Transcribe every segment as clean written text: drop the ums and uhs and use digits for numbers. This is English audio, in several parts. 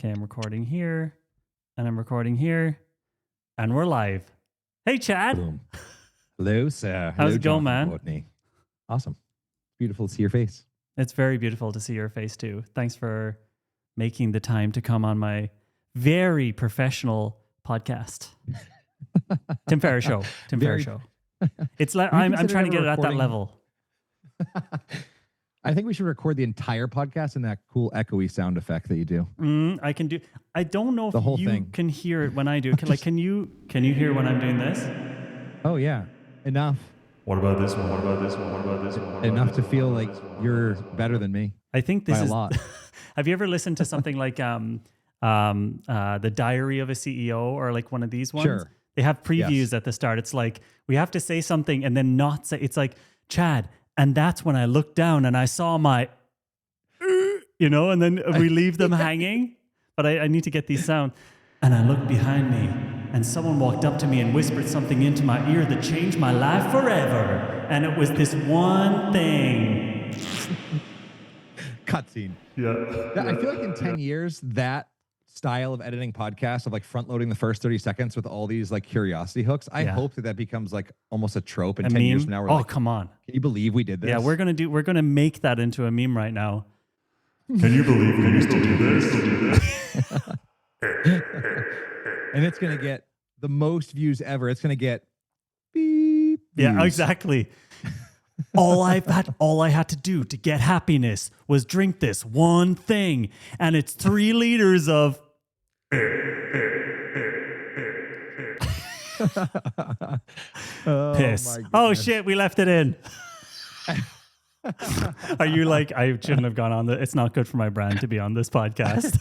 Okay, I'm recording here, and I'm recording here, and we're live. Hey, Chad. Boom. Hello, sir. How's Hello, it going, man? Courtney. Awesome. Beautiful to see your face. It's very beautiful to see your face, too. Thanks for making the time to come on my very professional podcast. Tim Ferriss Show. Ferriss Show. It's like I'm trying to get it at that level. I think we should record the entire podcast in that cool echoey sound effect that you do. I can do. I don't know if the whole you thing. can hear it when I do it. Can you hear when I'm doing this? Oh yeah, enough. What about this one? What about this one? What about this one? What Enough about to this feel one? like you're better than me. I think this by is a lot. Have you ever listened to something like The Diary of a CEO or like one of these ones? Sure. They have previews at the start. It's like we have to say something and then not say. It's like, Chad, and that's when I looked down and I saw my, and then we leave them hanging. But I need to get these sounds. And I looked behind me and someone walked up to me and whispered something into my ear that changed my life forever. And it was this one thing. Cutscene. Yeah. I feel like in 10 years, that style of editing podcasts of like front loading the first 30 seconds with all these like curiosity hooks. I hope that becomes like almost a trope in 10 years from now. We're like, come on. Can you believe we did this? Yeah, we're gonna make that into a meme right now. Can you believe we used to do this? And it's going to get the most views ever. It's going to get beep views. Yeah, exactly. all I had to do to get happiness was drink this one thing, and it's 3 liters of. Piss. Oh shit, we left it in. Are you like, I shouldn't have gone on it's not good for my brand to be on this podcast.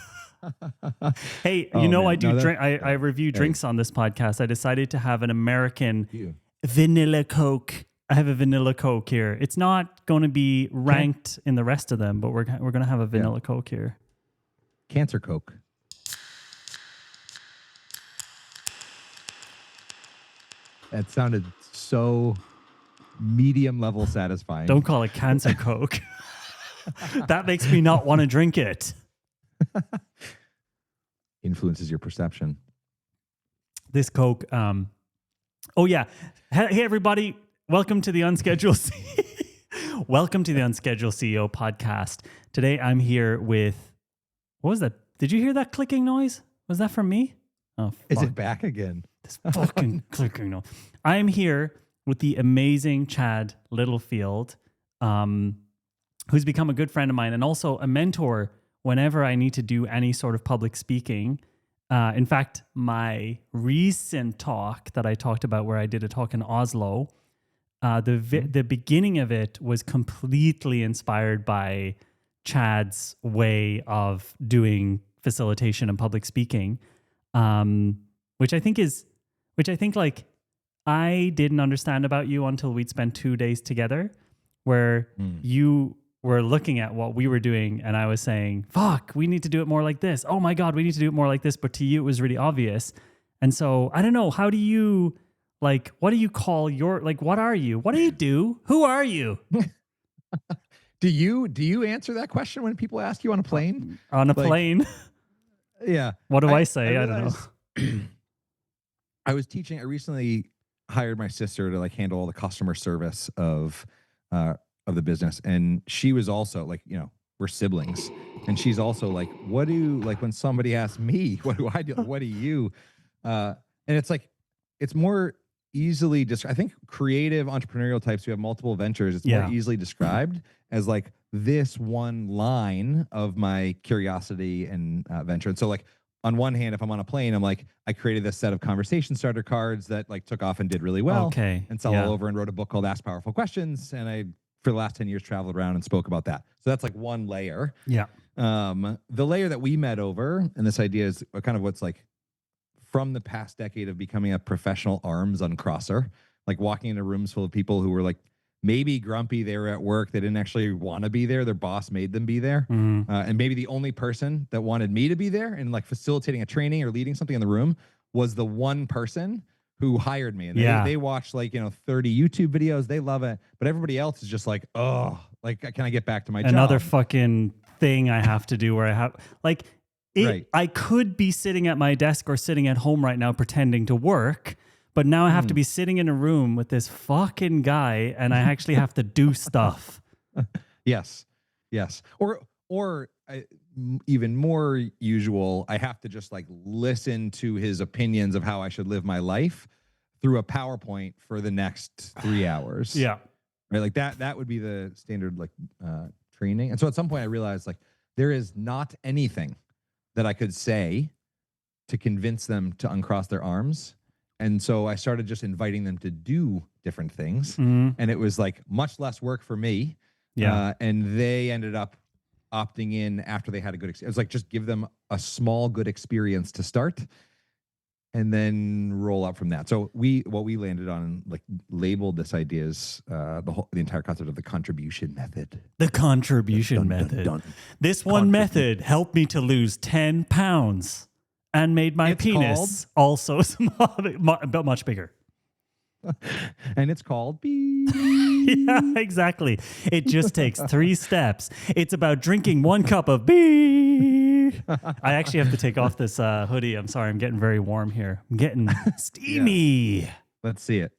Hey, I do drink. I review drinks on this podcast. I decided to have an American vanilla Coke. I have a vanilla Coke here. It's not going to be ranked in the rest of them, but we're going to have a vanilla Coke here. Cancer Coke. That sounded so medium level satisfying. Don't call it Cancer Coke. That makes me not want to drink it. Influences your perception. This Coke. Oh yeah. Hey everybody. Welcome to the Unscheduled Welcome to the Unscheduled CEO podcast. Today I'm here with, what was that? Did you hear that clicking noise? Was that from me? Oh, fuck. Is it back again? This fucking clicking noise. I am here with the amazing Chad Littlefield, who's become a good friend of mine and also a mentor whenever I need to do any sort of public speaking. In fact, my recent talk that I talked about where I did a talk in Oslo, the beginning of it was completely inspired by Chad's way of doing facilitation and public speaking, which I think like I didn't understand about you until we'd spent 2 days together, where you were looking at what we were doing and I was saying, fuck, we need to do it more like this. Oh my God, we need to do it more like this. But to you, it was really obvious. And so I don't know, how do you, like, what do you call your, like, what are you? What do you do? Who are you? Do you answer that question when people ask you on a plane? On a plane? Yeah. What do I say? I don't know. I was teaching, I recently hired my sister to like handle all the customer service of the business. And she was also like, we're siblings. And she's also like, when somebody asks me, what do I do? What do you? And it's like, it's more easily I think creative entrepreneurial types who have multiple ventures, it's more easily described as like this one line of my curiosity and venture. And so like, on one hand, if I'm on a plane, I'm like, I created this set of conversation starter cards that like took off and did really well. Okay. And sell all over and wrote a book called Ask Powerful Questions. And I, for the last 10 years, traveled around and spoke about that. So that's like one layer. Yeah. The layer that we met over, and this idea is kind of what's like from the past decade of becoming a professional arms uncrosser, like walking into rooms full of people who were like, maybe grumpy, they were at work, they didn't actually want to be there, their boss made them be there. And maybe the only person that wanted me to be there and like facilitating a training or leading something in the room was the one person who hired me. And they watch like, 30 YouTube videos, they love it. But everybody else is just like, oh, like, can I get back to my job? Another fucking thing I have to do where I have, like, Right. I could be sitting at my desk or sitting at home right now pretending to work, but now I have to be sitting in a room with this fucking guy and I actually have to do stuff. Yes. Or even more usual, I have to just like listen to his opinions of how I should live my life through a PowerPoint for the next 3 hours. Yeah. Right. Like that would be the standard like training. And so at some point I realized like there is not anything that I could say to convince them to uncross their arms. And so I started just inviting them to do different things. And it was like much less work for me. Yeah. And they ended up opting in after they had a good experience. It was like just give them a small good experience to start and then roll up from that. So what we landed on, like labeled this idea is the entire concept of the contribution method. The contribution method. This one method helped me to lose 10 pounds and made my penis also much bigger. And it's called Yeah, exactly. It just takes 3 steps. It's about drinking 1 cup of beer. I actually have to take off this hoodie. I'm sorry. I'm getting very warm here. I'm getting steamy. Yeah. Let's see it.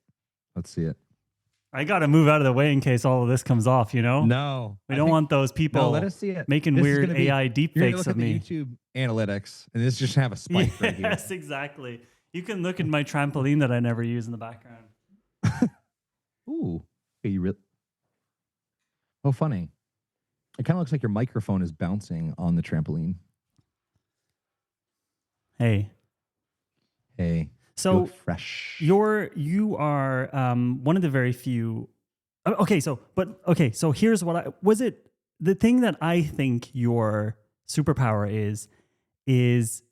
I got to move out of the way in case all of this comes off, you know? No. We don't want those people let us see it. making weird AI deepfakes of me. Look at the YouTube analytics, and this just have a spike right here. Yes, exactly. You can look at my trampoline that I never use in the background. Ooh. Hey, you really? Oh, funny. It kind of looks like your microphone is bouncing on the trampoline. Hey. So fresh. You are one of the very few. Okay, so here's what the thing that I think your superpower is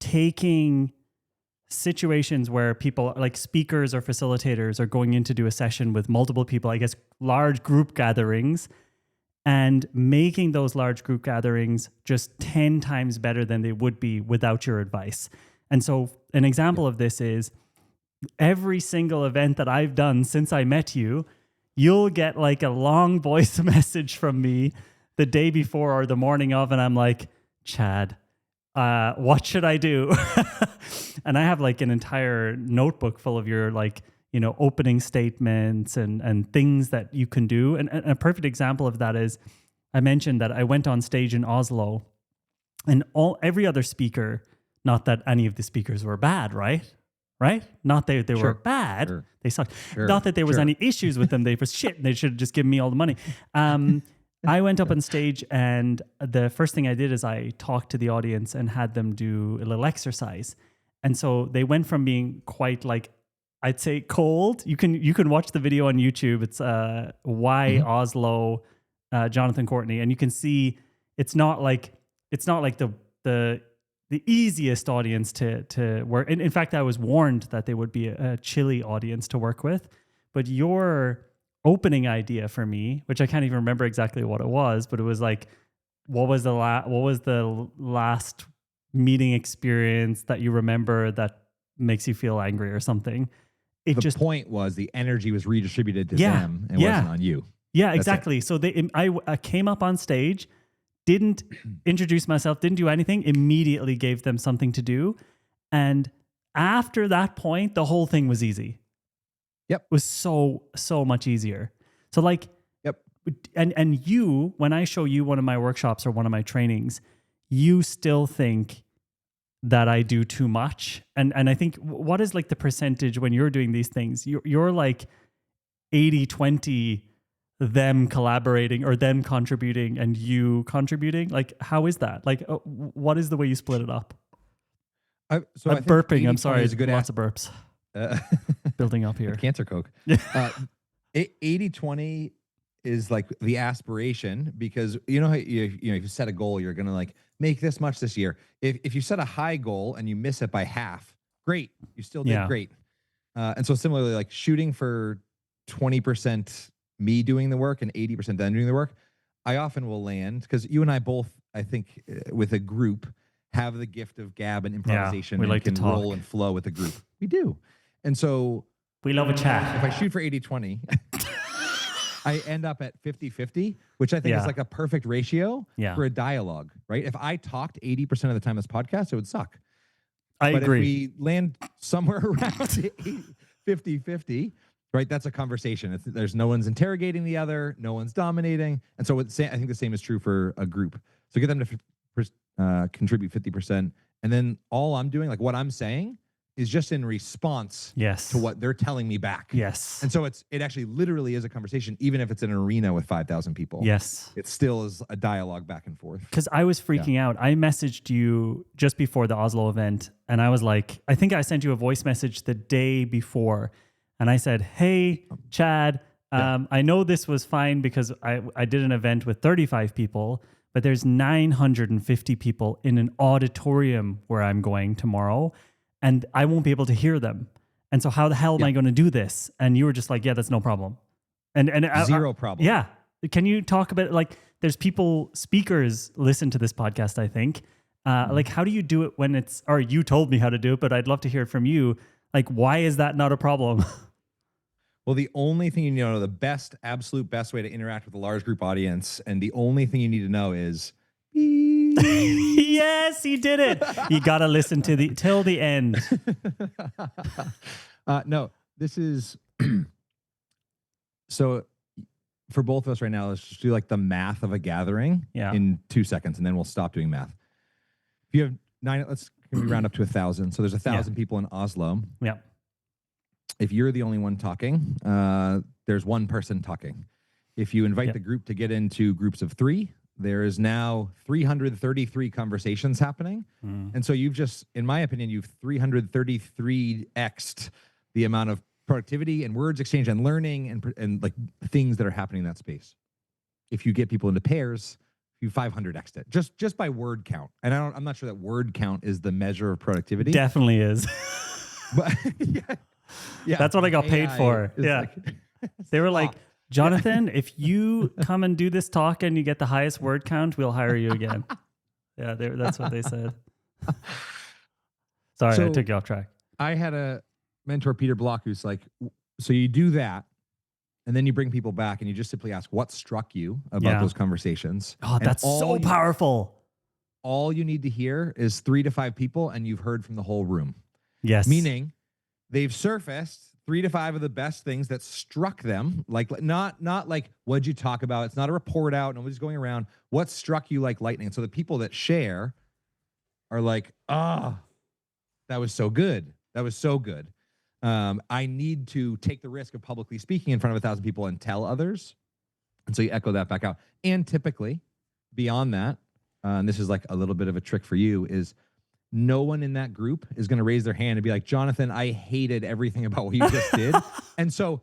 taking situations where people like speakers or facilitators are going in to do a session with multiple people, I guess large group gatherings, and making those large group gatherings just 10 times better than they would be without your advice. And so an example of this is every single event that I've done since I met you, you'll get like a long voice message from me the day before or the morning of, and I'm like, Chad, what should I do? And I have like an entire notebook full of your like, you know, opening statements and things that you can do. And a perfect example of that is I mentioned that I went on stage in Oslo and every other speaker, not that any of the speakers were bad, right? Not that they were bad. Sure. They sucked. Not that there was any issues with them. They were shit. They should have just given me all the money. I went up on stage and the first thing I did is I talked to the audience and had them do a little exercise. And so they went from being quite like, I'd say cold. You can watch the video on YouTube. It's Why Oslo, Jonathan Courtney, and you can see it's not like the easiest audience to work. And in fact, I was warned that they would be a chilly audience to work with. But your opening idea for me, which I can't even remember exactly what it was, but it was like, what was the last meeting experience that you remember that makes you feel angry or something? The point was the energy was redistributed to them and wasn't on you. Yeah, exactly. So I came up on stage, didn't introduce myself, didn't do anything, immediately gave them something to do. And after that point, the whole thing was easy. Yep. It was so much easier. So like, yep. And you, when I show you one of my workshops or one of my trainings, you still think that I do too much. And I think, what is like the percentage when you're doing these things? You're like 80-20 them collaborating or them contributing and you contributing. Like, how is that? Like, what is the way you split it up? I'm burping. I'm sorry. Lots of burps. Building up here. Cancer Coke. 80-20 is like the aspiration, because you know, if you set a goal, you're going to like make this much this year. If you set a high goal and you miss it by half, great. You still did great. And so similarly, like shooting for 20% me doing the work and 80% them doing the work, I often will land, because you and I both, I think, with a group, have the gift of gab and improvisation. We like can to talk. roll and flow with a group. We do. And so we love a chat. If I shoot for 80-20, I end up at 50-50, which I think is Yeah. like a perfect ratio Yeah. for a dialogue, right? If I talked 80% of the time this podcast, it would suck. I But agree. if we land somewhere around 50-50, right, that's a conversation. There's no one's interrogating the other, no one's dominating. And so I think the same is true for a group. So get them to contribute 50%. And then all I'm doing, like what I'm saying, is just in response Yes. to what they're telling me back. Yes. And so it actually literally is a conversation, even if it's an arena with 5,000 people. Yes. It still is a dialogue back and forth. Because I was freaking out. I messaged you just before the Oslo event, and I was like, I think I sent you a voice message the day before, and I said, "Hey, Chad, I know this was fine because I did an event with 35 people, but there's 950 people in an auditorium where I'm going tomorrow, and I won't be able to hear them. And so how the hell am I going to do this?" And you were just like, "Yeah, that's no problem." And Zero problem. Yeah. Can you talk about, like, there's speakers listen to this podcast, I think. Like, how do you do it when or you told me how to do it, but I'd love to hear it from you. Like, why is that not a problem? Well, the only thing you need to know, the absolute best way to interact with a large group audience, and the only thing you need to know is beep. Yes, he did it. You got to listen to till the end. No, this is so for both of us right now. Let's just do like the math of a gathering in 2 seconds, and then we'll stop doing math. If you have 9, can we round up to 1,000? So there's 1,000 people in Oslo. Yeah. If you're the only one talking, there's one person talking. If you invite the group to get into groups of 3, there is now 333 conversations happening. And so you've just, in my opinion, you've 333x'd the amount of productivity and words exchange and learning and like things that are happening in that space. If you get people into pairs, you 500x'd it just by word count. And I'm not sure that word count is the measure of productivity. Definitely is. But yeah, that's what I got paid AI for. Yeah. Like, they were like, "Jonathan, if you come and do this talk and you get the highest word count, we'll hire you again." Yeah, that's what they said. Sorry, I took you off track. I had a mentor, Peter Block, who's like, so you do that, and then you bring people back and you just simply ask what struck you about those conversations. Oh, that's so powerful. All you need to hear is 3 to 5 people, and you've heard from the whole room. Yes. Meaning they've surfaced 3 to 5 of the best things that struck them. Like not like, what'd you talk about? It's not a report out. Nobody's going around. What struck you like lightning? So the people that share are like, that was so good. That was so good. I need to take the risk of publicly speaking in front of 1,000 people and tell others. And so you echo that back out. And typically beyond that, and this is like a little bit of a trick for you, is no one in that group is going to raise their hand and be like, "Jonathan, I hated everything about what you just did." And so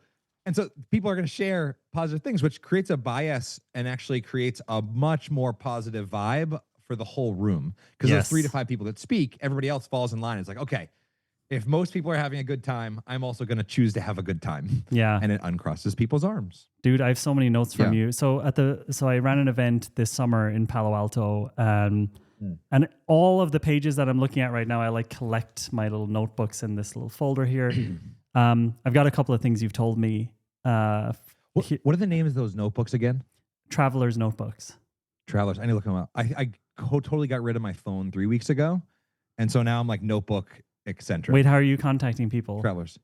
people are going to share positive things, which creates a bias and actually creates a much more positive vibe for the whole room. Because those 3 to 5 people that speak, everybody else falls in line. It's like, okay, if most people are having a good time, I'm also going to choose to have a good time. Yeah. And it uncrosses people's arms. Dude, I have so many notes from you. So I ran an event this summer in Palo Alto, and all of the pages that I'm looking at right now, I like collect my little notebooks in this little folder here. I've got a couple of things you've told me. What are the names of those notebooks again? Traveler's notebooks. Travelers. I need to look them up. I totally got rid of my phone 3 weeks ago. And so now I'm like notebook eccentric. Wait, how are you contacting people? Travelers.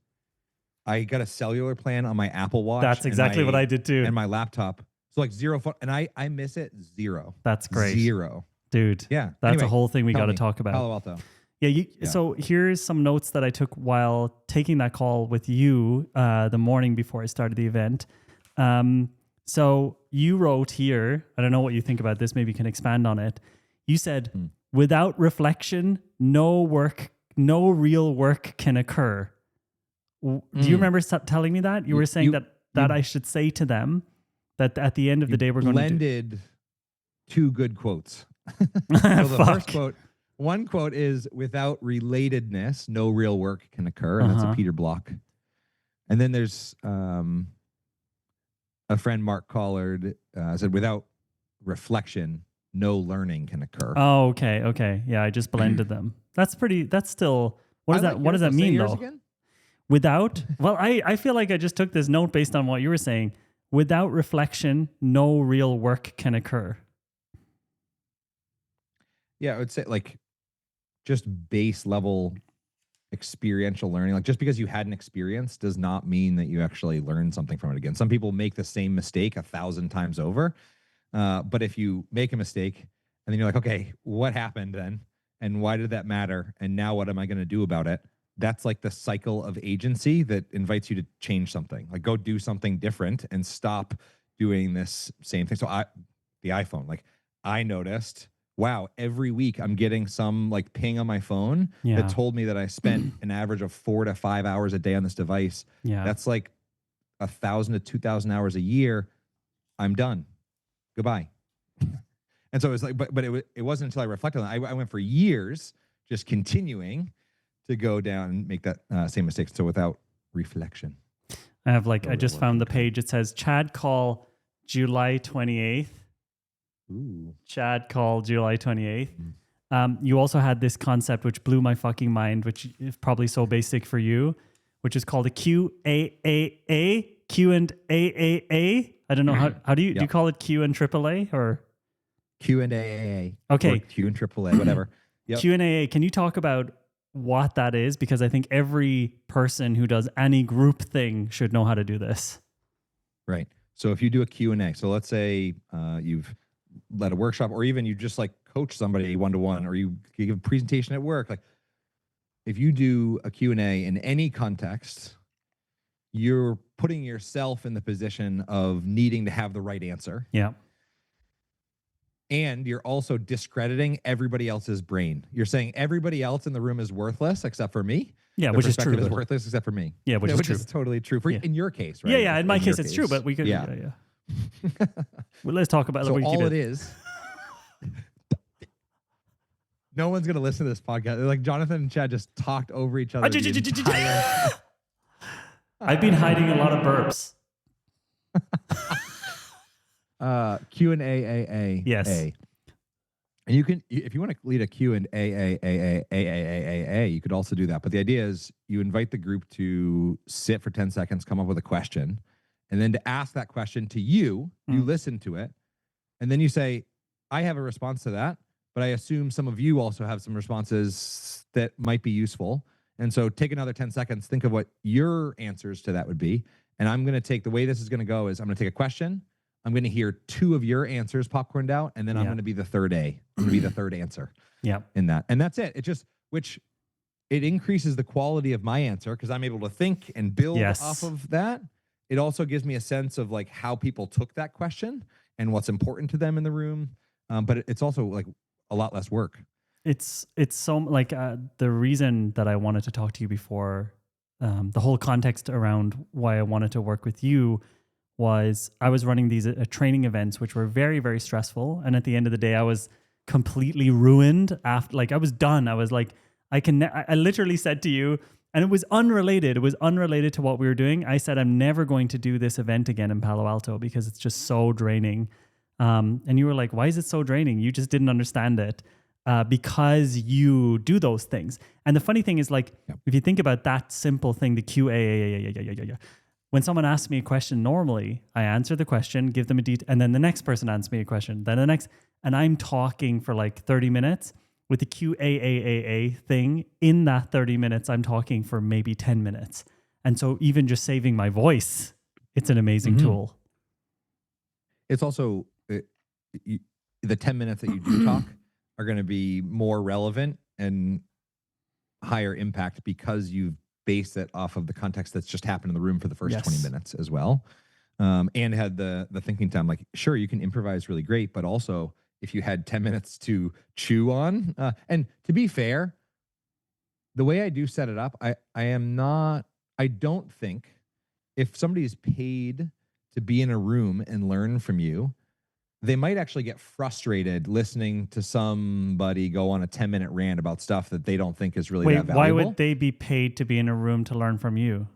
I got a cellular plan on my Apple Watch. That's exactly what I did too. And my laptop. So like 0 phone. And I miss it 0. That's great. 0. Dude. Yeah. That's a whole thing we got to talk about. Palo Alto. Yeah, so here's some notes that I took while taking that call with you the morning before I started the event. So you wrote here, I don't know what you think about this, maybe you can expand on it. You said, "Without reflection, no real work can occur." Do you remember telling me that? You were saying that I should say to them that at the end of the day, we're going to blended 2 good quotes. So the first quote, one quote is, "Without relatedness, no real work can occur." And that's a Peter Block. And then there's a friend, Mark Collard, said, "Without reflection, no learning can occur." Oh, okay. Yeah, I just blended them. That's still, what does that mean though? Again? Without, well, I feel like I just took this note based on what you were saying. without reflection, no real work can occur. Yeah, I would say like just base level experiential learning. Like just because you had an experience does not mean that you actually learn something from it again. Some people make the same mistake 1,000 times over. But if you make a mistake and then you're like, okay, what happened then? And why did that matter? And now what am I going to do about it? That's like the cycle of agency that invites you to change something. Like go do something different and stop doing this same thing. So the iPhone, like I noticed, wow, every week I'm getting some like ping on my phone that told me that I spent an average of 4 to 5 hours a day on this device. Yeah. That's like 1,000 to 2,000 hours a year. I'm done. Goodbye. And so it was like, but it wasn't until I reflected on it. I went for years just continuing to go down and make that same mistake. So without reflection. I have like, I just found the page. It says Chad call July 28th. Ooh. Chad call July 28th. You also had this concept which blew my fucking mind, which is probably so basic for you, which is called a QAAA. Q and AAA. I don't know how do you do you call it Q and AAA or Q and AAA? Okay, or Q and AAA, whatever. Yep. Q and AA. Can you talk about what that is? Because I think every person who does any group thing should know how to do this. Right. So if you do a Q&A, so let's say you've led a workshop, or even you just like coach somebody one-to-one, or you give a presentation at work. Like if you do a Q&A in any context, you're putting yourself in the position of needing to have the right answer. Yeah. And you're also discrediting everybody else's brain. You're saying everybody else in the room is worthless exception for me. Yeah, Their which is true. perspective is worthless except for me. Yeah, which is true. Is totally true for in your case, right? Yeah, yeah. In my case, it's true, but we could. Yeah. Well, let's talk about. So all it is. No one's gonna listen to this podcast. Like Jonathan and Chad just talked over each other. I've been hiding a lot of burps. Q&A. Yes. And you can, if you want to lead a Q&A, you could also do that. But the idea is you invite the group to sit for 10 seconds, come up with a question, and then to ask that question to you, you listen to it, and then you say, I have a response to that, but I assume some of you also have some responses that might be useful. And so take another 10 seconds, think of what your answers to that would be. And I'm going to take, the way this is going to go is I'm going to take a question. I'm going to hear 2 of your answers popcorned out, and then I'm going to be the third A. I'm going to be the third answer in that. And that's it. It just, it increases the quality of my answer because I'm able to think and build off of that. It also gives me a sense of like how people took that question and what's important to them in the room. But it's also like a lot less work. It's so like the reason that I wanted to talk to you before, the whole context around why I wanted to work with you was I was running these training events, which were very, very stressful. And at the end of the day, I was completely ruined after, like I was done. I was like, I literally said to you, and it was unrelated. It was unrelated to what we were doing. I said, I'm never going to do this event again in Palo Alto because it's just so draining. And you were like, why is it so draining? You just didn't understand it. Because you do those things. And the funny thing is, like, if you think about that simple thing, the QA, when someone asks me a question, normally I answer the question, give them a detail, and then the next person asks me a question, then the next, and I'm talking for like 30 minutes. With the QAAA thing, in that 30 minutes, I'm talking for maybe 10 minutes. And so even just saving my voice, it's an amazing tool. It's also, the 10 minutes that you do talk are going to be more relevant and higher impact because you've based it off of the context that's just happened in the room for the first 20 minutes as well. And had the thinking time. Like, sure, you can improvise really great, but also if you had 10 minutes to chew on, and to be fair, the way I do set it up, I don't think if somebody's paid to be in a room and learn from you, they might actually get frustrated listening to somebody go on a 10-minute rant about stuff that they don't think is really that valuable. Why would they be paid to be in a room to learn from you?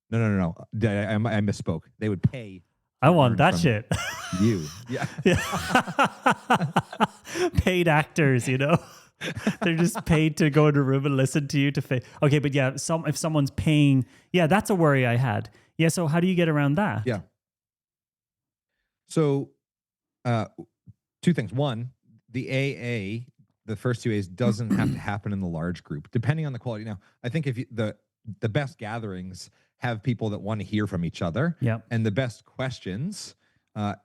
No. I misspoke. They would pay. I want that shit. You. Yeah. Paid actors, you know? They're just paid to go in a room and listen to you okay, but yeah, if someone's paying, that's a worry I had. Yeah. So how do you get around that? Yeah. So, two things. One, the AA, the first two A's, doesn't have to happen in the large group, depending on the quality. Now, I think if you, the best gatherings have people that want to hear from each other, Yeah. and the best questions,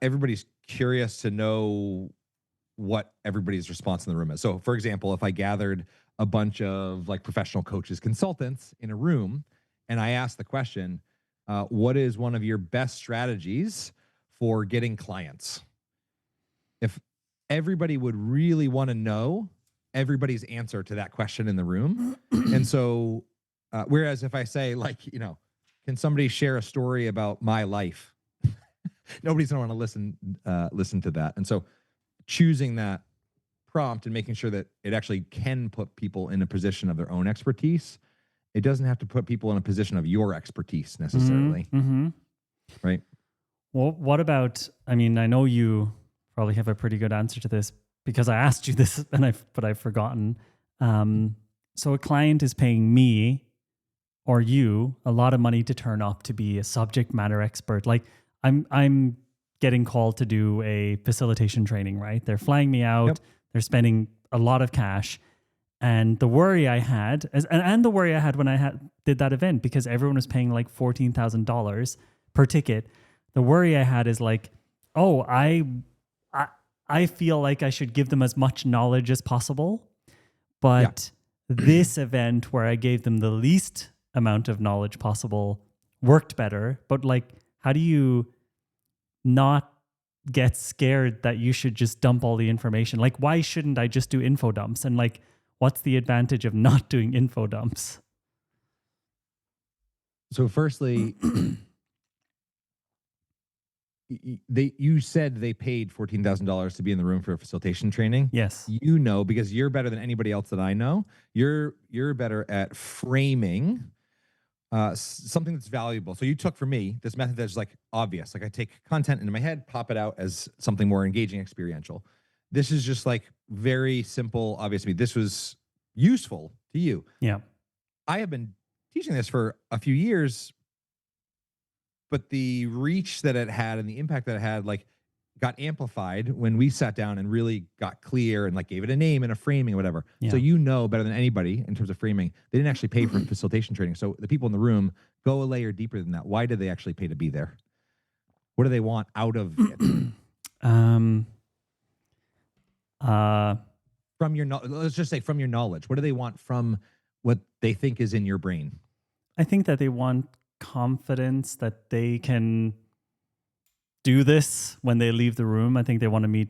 everybody's curious to know what everybody's response in the room is. So, for example, if I gathered a bunch of like professional coaches, consultants in a room, and I asked the question, what is one of your best strategies for getting clients? If everybody would really want to know everybody's answer to that question in the room. And so, whereas if I say, like, can somebody share a story about my life? Nobody's gonna want to listen to that. And so choosing that prompt and making sure that it actually can put people in a position of their own expertise. It doesn't have to put people in a position of your expertise necessarily. Mm-hmm. Right. Well, what about, I mean, I know you probably have a pretty good answer to this because I asked you this but I've forgotten. So a client is paying me or you a lot of money to turn up to be a subject matter expert. Like I'm getting called to do a facilitation training, right? They're flying me out. Yep. They're spending a lot of cash. And the worry I had, and the worry I had when I did that event, because everyone was paying like $14,000 per ticket. The worry I had is like, oh, I feel like I should give them as much knowledge as possible. But this event where I gave them the least amount of knowledge possible worked better. But like, how do you not get scared that you should just dump all the information? Like, why shouldn't I just do info dumps? And like, what's the advantage of not doing info dumps? So firstly, you said they paid $14,000 to be in the room for a facilitation training. Yes. Because you're better than anybody else that I know. You're better at framing something that's valuable. So you took for me this method that's like obvious. Like I take content into my head, pop it out as something more engaging, experiential. This is just like very simple, obvious to me. This was useful to you. Yeah. I have been teaching this for a few years, but the reach that it had and the impact that it had, like, got amplified when we sat down and really got clear and like gave it a name and a framing or whatever. Yeah. So better than anybody in terms of framing, they didn't actually pay for facilitation training. So the people in the room go a layer deeper than that. Why did they actually pay to be there? What do they want out of it? From your let's just say from your knowledge. What do they want from what they think is in your brain? I think that they want confidence that they can do this when they leave the room. I think they want to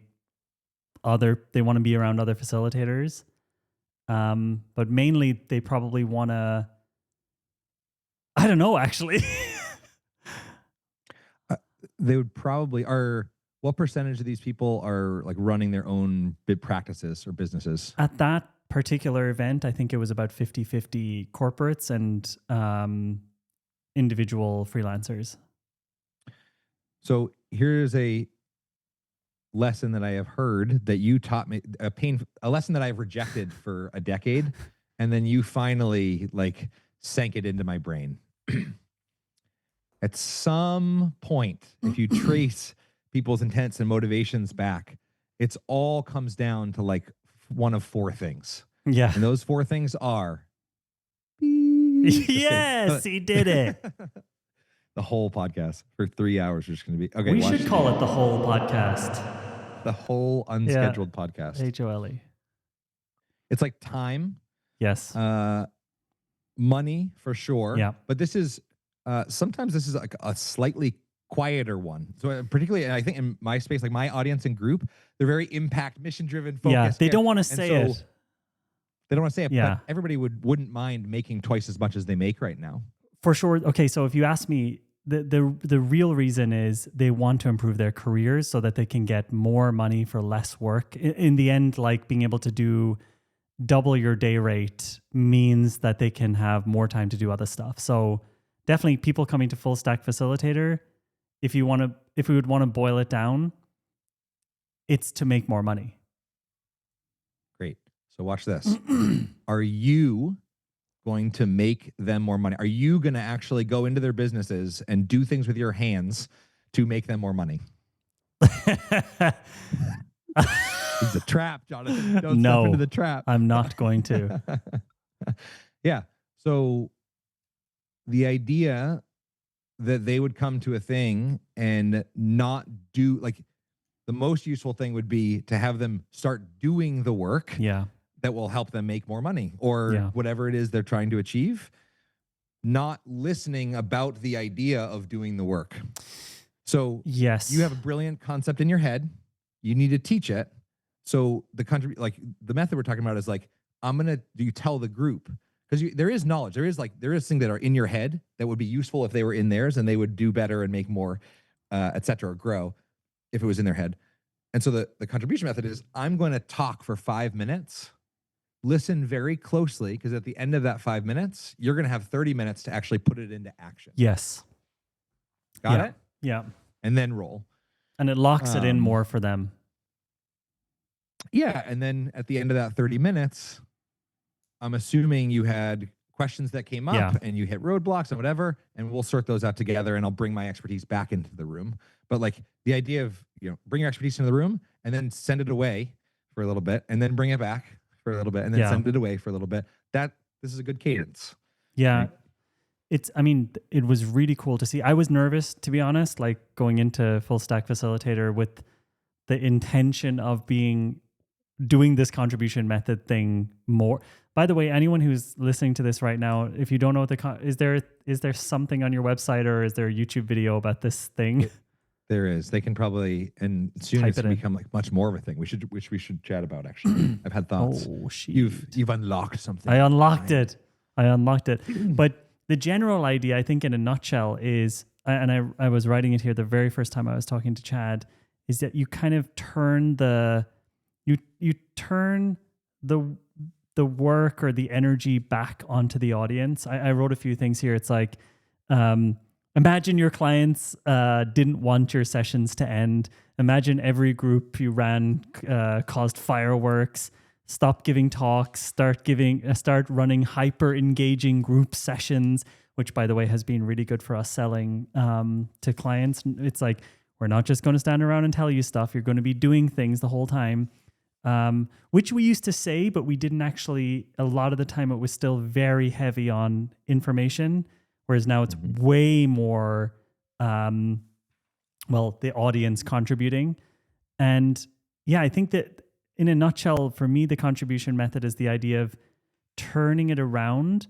they want to be around other facilitators. But mainly they probably want to, I don't know, actually. They would probably what percentage of these people are like running their own bid practices or businesses? At that particular event, I think it was about 50-50 corporates and individual freelancers. So here's a lesson that I have heard that you taught me, a lesson that I've rejected for a decade, and then you finally like sank it into my brain. At some point, if you trace people's intents and motivations back, it's all comes down to like one of four things. Yeah. And those four things are yes, he did it. The whole podcast for 3 hours is just going to be okay. We should call it the whole podcast. The whole unscheduled podcast. HOLE. It's like time. Yes. Money for sure. Yeah. But this is sometimes this is like a slightly quieter one. So particularly, I think in my space, like my audience and group, they're very impact, mission driven, focused. Yeah, they don't want to say it. They don't want to say it, Yeah. but everybody wouldn't mind making twice as much as they make right now. For sure. Okay, so if you ask me, the real reason is they want to improve their careers so that they can get more money for less work. In the end, like being able to do double your day rate means that they can have more time to do other stuff. So definitely people coming to Full Stack Facilitator, if we would want to boil it down, it's to make more money. Great. So watch this. Are you going to make them more money? Are you going to actually go into their businesses and do things with your hands to make them more money? It's a trap, Jonathan. Don't step into the trap. I'm not going to. Yeah. So the idea that they would come to a thing and not do, like, the most useful thing would be to have them start doing the work Yeah. that will help them make more money or whatever it is they're trying to achieve, not listening about the idea of doing the work. So yes, you have a brilliant concept in your head. You need to teach it. So the method we're talking about is like, you tell the group, because there is knowledge. There is things that are in your head that would be useful if they were in theirs, and they would do better and make more, et cetera, or grow if it was in their head. And so the contribution method is, I'm going to talk for 5 minutes, listen very closely, because at the end of that 5 minutes, you're going to have 30 minutes to actually put it into action. Yes. Got it? Yeah. And then roll. And it locks it in more for them. Yeah. And then at the end of that 30 minutes, I'm assuming you had questions that came up and you hit roadblocks and whatever, and we'll sort those out together, and I'll bring my expertise back into the room. But like the idea of, bring your expertise into the room and then send it away for a little bit, and then bring it back for a little bit, and then send it away for a little bit. This is a good cadence. Yeah. Right? It was really cool to see. I was nervous, to be honest, like going into Full Stack Facilitator with the intention of doing this contribution method thing more. By the way, anyone who's listening to this right now, if you don't know what is there something on your website, or is there a YouTube video about this thing? There is. They can probably, and soon it's become like much more of a thing. Which we should chat about, actually. I've had thoughts. Oh shit. You've unlocked something. I unlocked it. But the general idea, I think, in a nutshell, is, and I was writing it here the very first time I was talking to Chad, is that you kind of turn you turn the work or the energy back onto the audience. I wrote a few things here. It's like, imagine your clients didn't want your sessions to end. Imagine every group you ran caused fireworks. Stop giving talks. Start running hyper engaging group sessions, which, by the way, has been really good for us selling to clients. It's like, we're not just going to stand around and tell you stuff. You're going to be doing things the whole time, which we used to say, but we didn't actually. A lot of the time, it was still very heavy on information, whereas now it's way more, the audience contributing. And yeah, I think that, in a nutshell, for me, the contribution method is the idea of turning it around,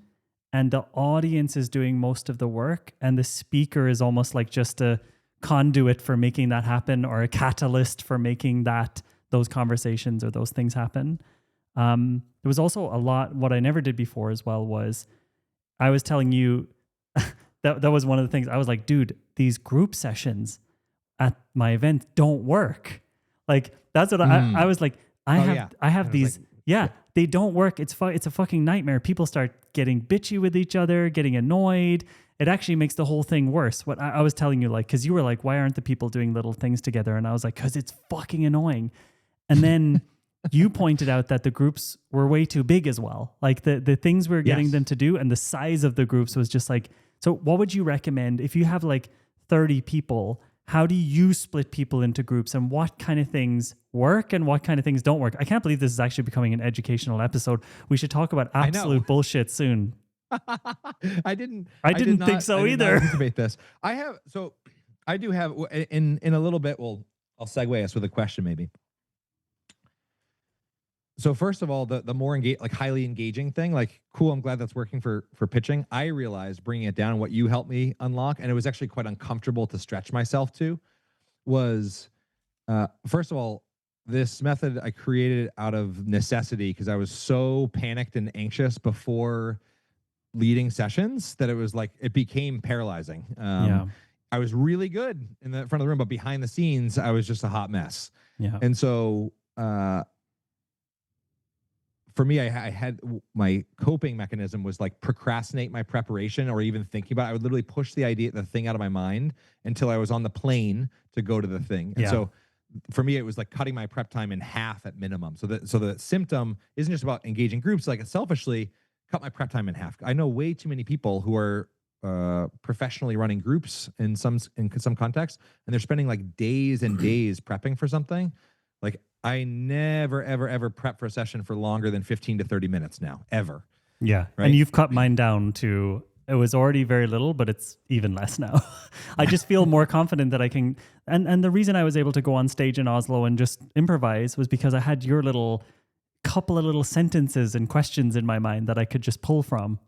and the audience is doing most of the work, and the speaker is almost like just a conduit for making that happen, or a catalyst for making those conversations or those things happen. There was also a lot, what I never did before as well, was I was telling you that was one of the things. I was like, dude, these group sessions at my event don't work. Like, that's what I was like, I have these, they don't work. It's a fucking nightmare. People start getting bitchy with each other, getting annoyed. It actually makes the whole thing worse. What I was telling you, like, because you were like, why aren't the people doing little things together? And I was like, because it's fucking annoying. And then you pointed out that the groups were way too big as well. Like the things we were getting them to do, and the size of the groups was just like, so what would you recommend if you have like 30 people? How do you split people into groups, and what kind of things work and what kind of things don't work? I can't believe this is actually becoming an educational episode. We should talk about absolute bullshit soon. I didn't think so either. Anticipate this. I do have in a little bit. I'll segue us with a question maybe. So first of all, the more highly engaging thing, like, cool, I'm glad that's working for pitching. I realized bringing it down, what you helped me unlock, and it was actually quite uncomfortable to stretch myself to, was, first of all, this method I created out of necessity, because I was so panicked and anxious before leading sessions that it was like, it became paralyzing. I was really good in the front of the room, but behind the scenes, I was just a hot mess. Yeah. And so, for me, I had my coping mechanism was like procrastinate my preparation or even thinking about it. I would literally push the thing out of my mind until I was on the plane to go to the thing. And so for me, it was like cutting my prep time in half at minimum. So the symptom isn't just about engaging groups. Like, selfishly, cut my prep time in half. I know way too many people who are professionally running groups in some contexts, and they're spending like days and days prepping for something. Like I never, ever prep for a session for longer than 15 to 30 minutes now, ever. Yeah. Right? And you've cut mine down to, it was already very little, but it's even less now. I just feel more confident that I can. And the reason I was able to go on stage in Oslo and just improvise was because I had your little couple of little sentences and questions in my mind that I could just pull from.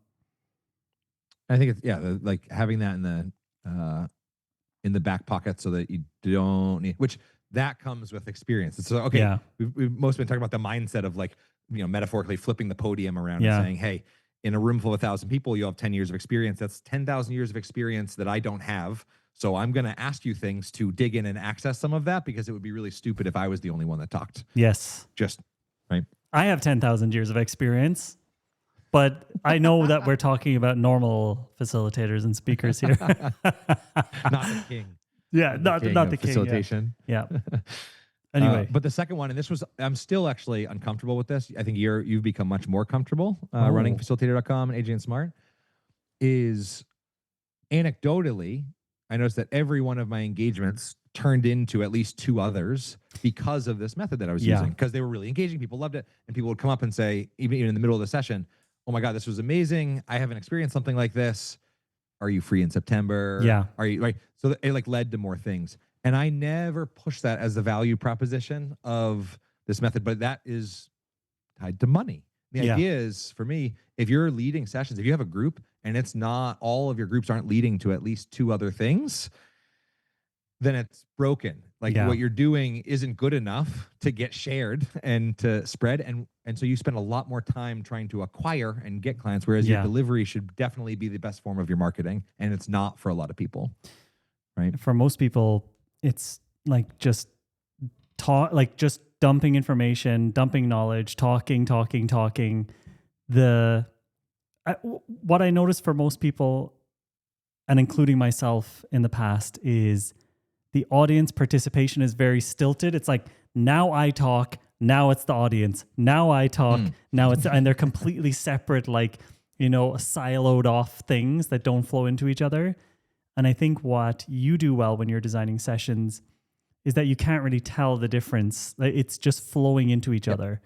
I think it's like having that in the back pocket so that you don't need, which that comes with experience. So okay, Yeah. we've mostly been talking about the mindset of like, metaphorically flipping the podium around Yeah. and saying, hey, in a room full of 1,000 people, you have 10 years of experience. That's 10,000 years of experience that I don't have. So I'm going to ask you things to dig in and access some of that, because it would be really stupid if I was the only one that talked. Yes. Just right. I have 10,000 years of experience, but I know that we're talking about normal facilitators and speakers here. Not the king. Yeah, not the king. Facilitation. Yeah. Anyway, but the second one, and this was, I'm still actually uncomfortable with this. I think you've become much more comfortable running facilitator.com and AJ and Smart. Is anecdotally, I noticed that every one of my engagements turned into at least 2 others because of this method that I was using, because they were really engaging. People loved it. And people would come up and say, even in the middle of the session, oh my God, this was amazing. I haven't experienced something like this. Are you free in September? Yeah. Are you right? So it like led to more things. And I never push that as the value proposition of this method, but that is tied to money. The idea is, for me, if you're leading sessions, if you have a group and it's not, all of your groups aren't leading to at least 2 other things, then it's broken. Like what you're doing isn't good enough to get shared and to spread. And so you spend a lot more time trying to acquire and get clients, whereas your delivery should definitely be the best form of your marketing. And it's not for a lot of people, right? For most people, it's like just just dumping information, dumping knowledge, talking. What I noticed for most people, and including myself in the past, is the audience participation is very stilted. It's like, now I talk, now it's the audience. Now I talk, now it's, and they're completely separate, like, siloed off things that don't flow into each other. And I think what you do well when you're designing sessions is that you can't really tell the difference. It's just flowing into each other.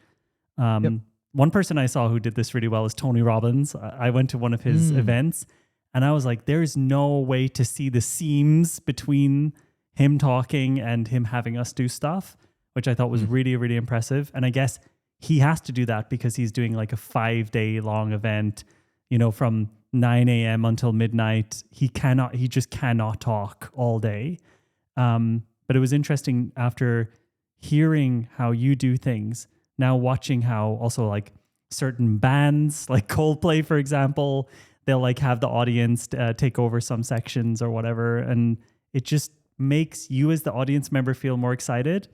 One person I saw who did this really well is Tony Robbins. I went to one of his events and I was like, there's no way to see the seams between him talking and him having us do stuff, which I thought was really, really impressive. And I guess he has to do that because he's doing like a 5-day long event, from 9 a.m. until midnight. He just cannot talk all day. But it was interesting after hearing how you do things, now watching how also like certain bands, like Coldplay, for example, they'll like have the audience take over some sections or whatever. And it just makes you as the audience member feel more excited,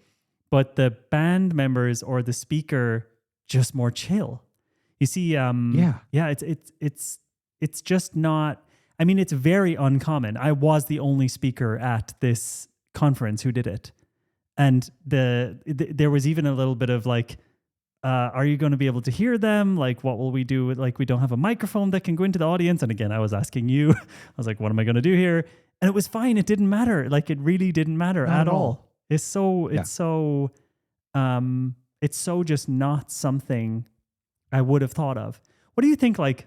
but the band members or the speaker just more chill. You see, it's just not, I mean, it's very uncommon. I was the only speaker at this conference who did it. And there was even a little bit of like, are you going to be able to hear them? Like, what will we do with, like, we don't have a microphone that can go into the audience. And again, I was asking you, I was like, what am I going to do here? And it was fine. It didn't matter. Like, it really didn't matter at all. It's so just not something I would have thought of. What do you think, like,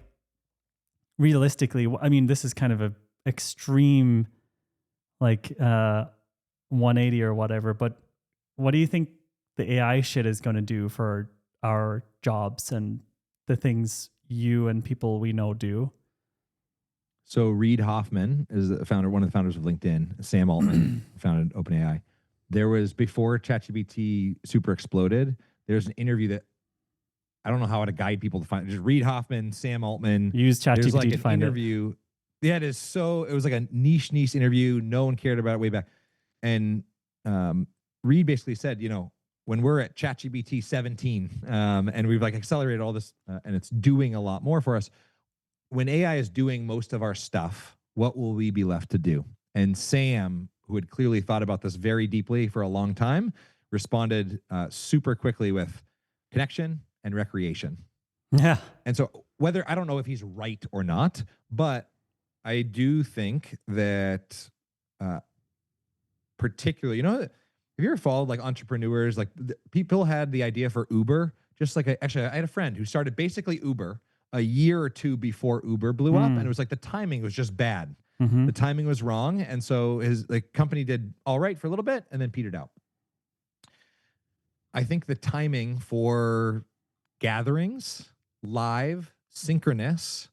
realistically? I mean, this is kind of a extreme, like, 180 or whatever, but what do you think the AI shit is going to do for our jobs and the things you and people we know do? So Reid Hoffman is the founder, one of the founders of LinkedIn. Sam Altman founded OpenAI. There was, before ChatGPT super exploded, there's an interview that I don't know how to guide people to find. Just Reid Hoffman, Sam Altman. Use ChatGPT like to find interview. It. Yeah, it was like a niche interview. No one cared about it way back. And Reid basically said, when we're at ChatGPT 17 and we've like accelerated all this and it's doing a lot more for us, when AI is doing most of our stuff, what will we be left to do? And Sam, who had clearly thought about this very deeply for a long time, responded super quickly with connection and recreation. Yeah. And so whether I don't know if he's right or not, but I do think that particularly, have you ever followed like entrepreneurs? Like people had the idea for Uber, just like actually I had a friend who started basically Uber a year or two before Uber blew up, and it was like the timing was just bad. Mm-hmm. The timing was wrong, and so his company did all right for a little bit and then petered out. I think the timing for gatherings, live, synchronous,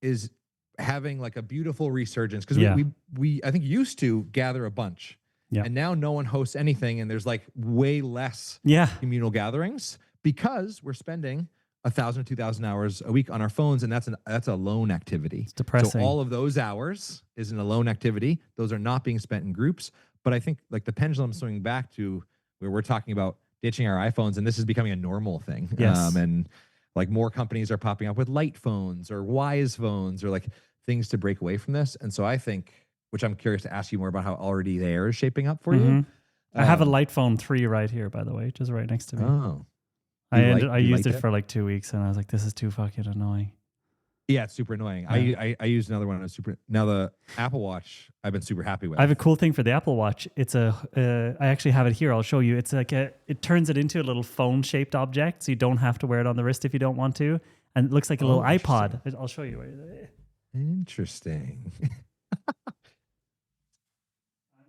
is having like a beautiful resurgence, because we I think used to gather a bunch, and now no one hosts anything, and there's like way less communal gatherings because we're spending 1,000 to 2,000 hours a week on our phones, and that's a lone activity. It's depressing. So all of those hours is an alone activity. Those are not being spent in groups. But I think like the pendulum swinging back to where we're talking about ditching our iPhones, and this is becoming a normal thing. Yes. And like more companies are popping up with light phones or wise phones or like things to break away from this. And so I think, which I'm curious to ask you more about how already there is shaping up for you. I have a Light Phone 3 right here, by the way, just right next to me. Oh. I used it for like 2 weeks, and I was like, this is too fucking annoying. Yeah, it's super annoying. I used another one. Now the Apple Watch, I've been super happy with. I have a cool thing for the Apple Watch. It's I actually have it here. I'll show you. It's like it turns it into a little phone shaped object, so you don't have to wear it on the wrist if you don't want to. And it looks like a little iPod. I'll show you. Interesting. I'm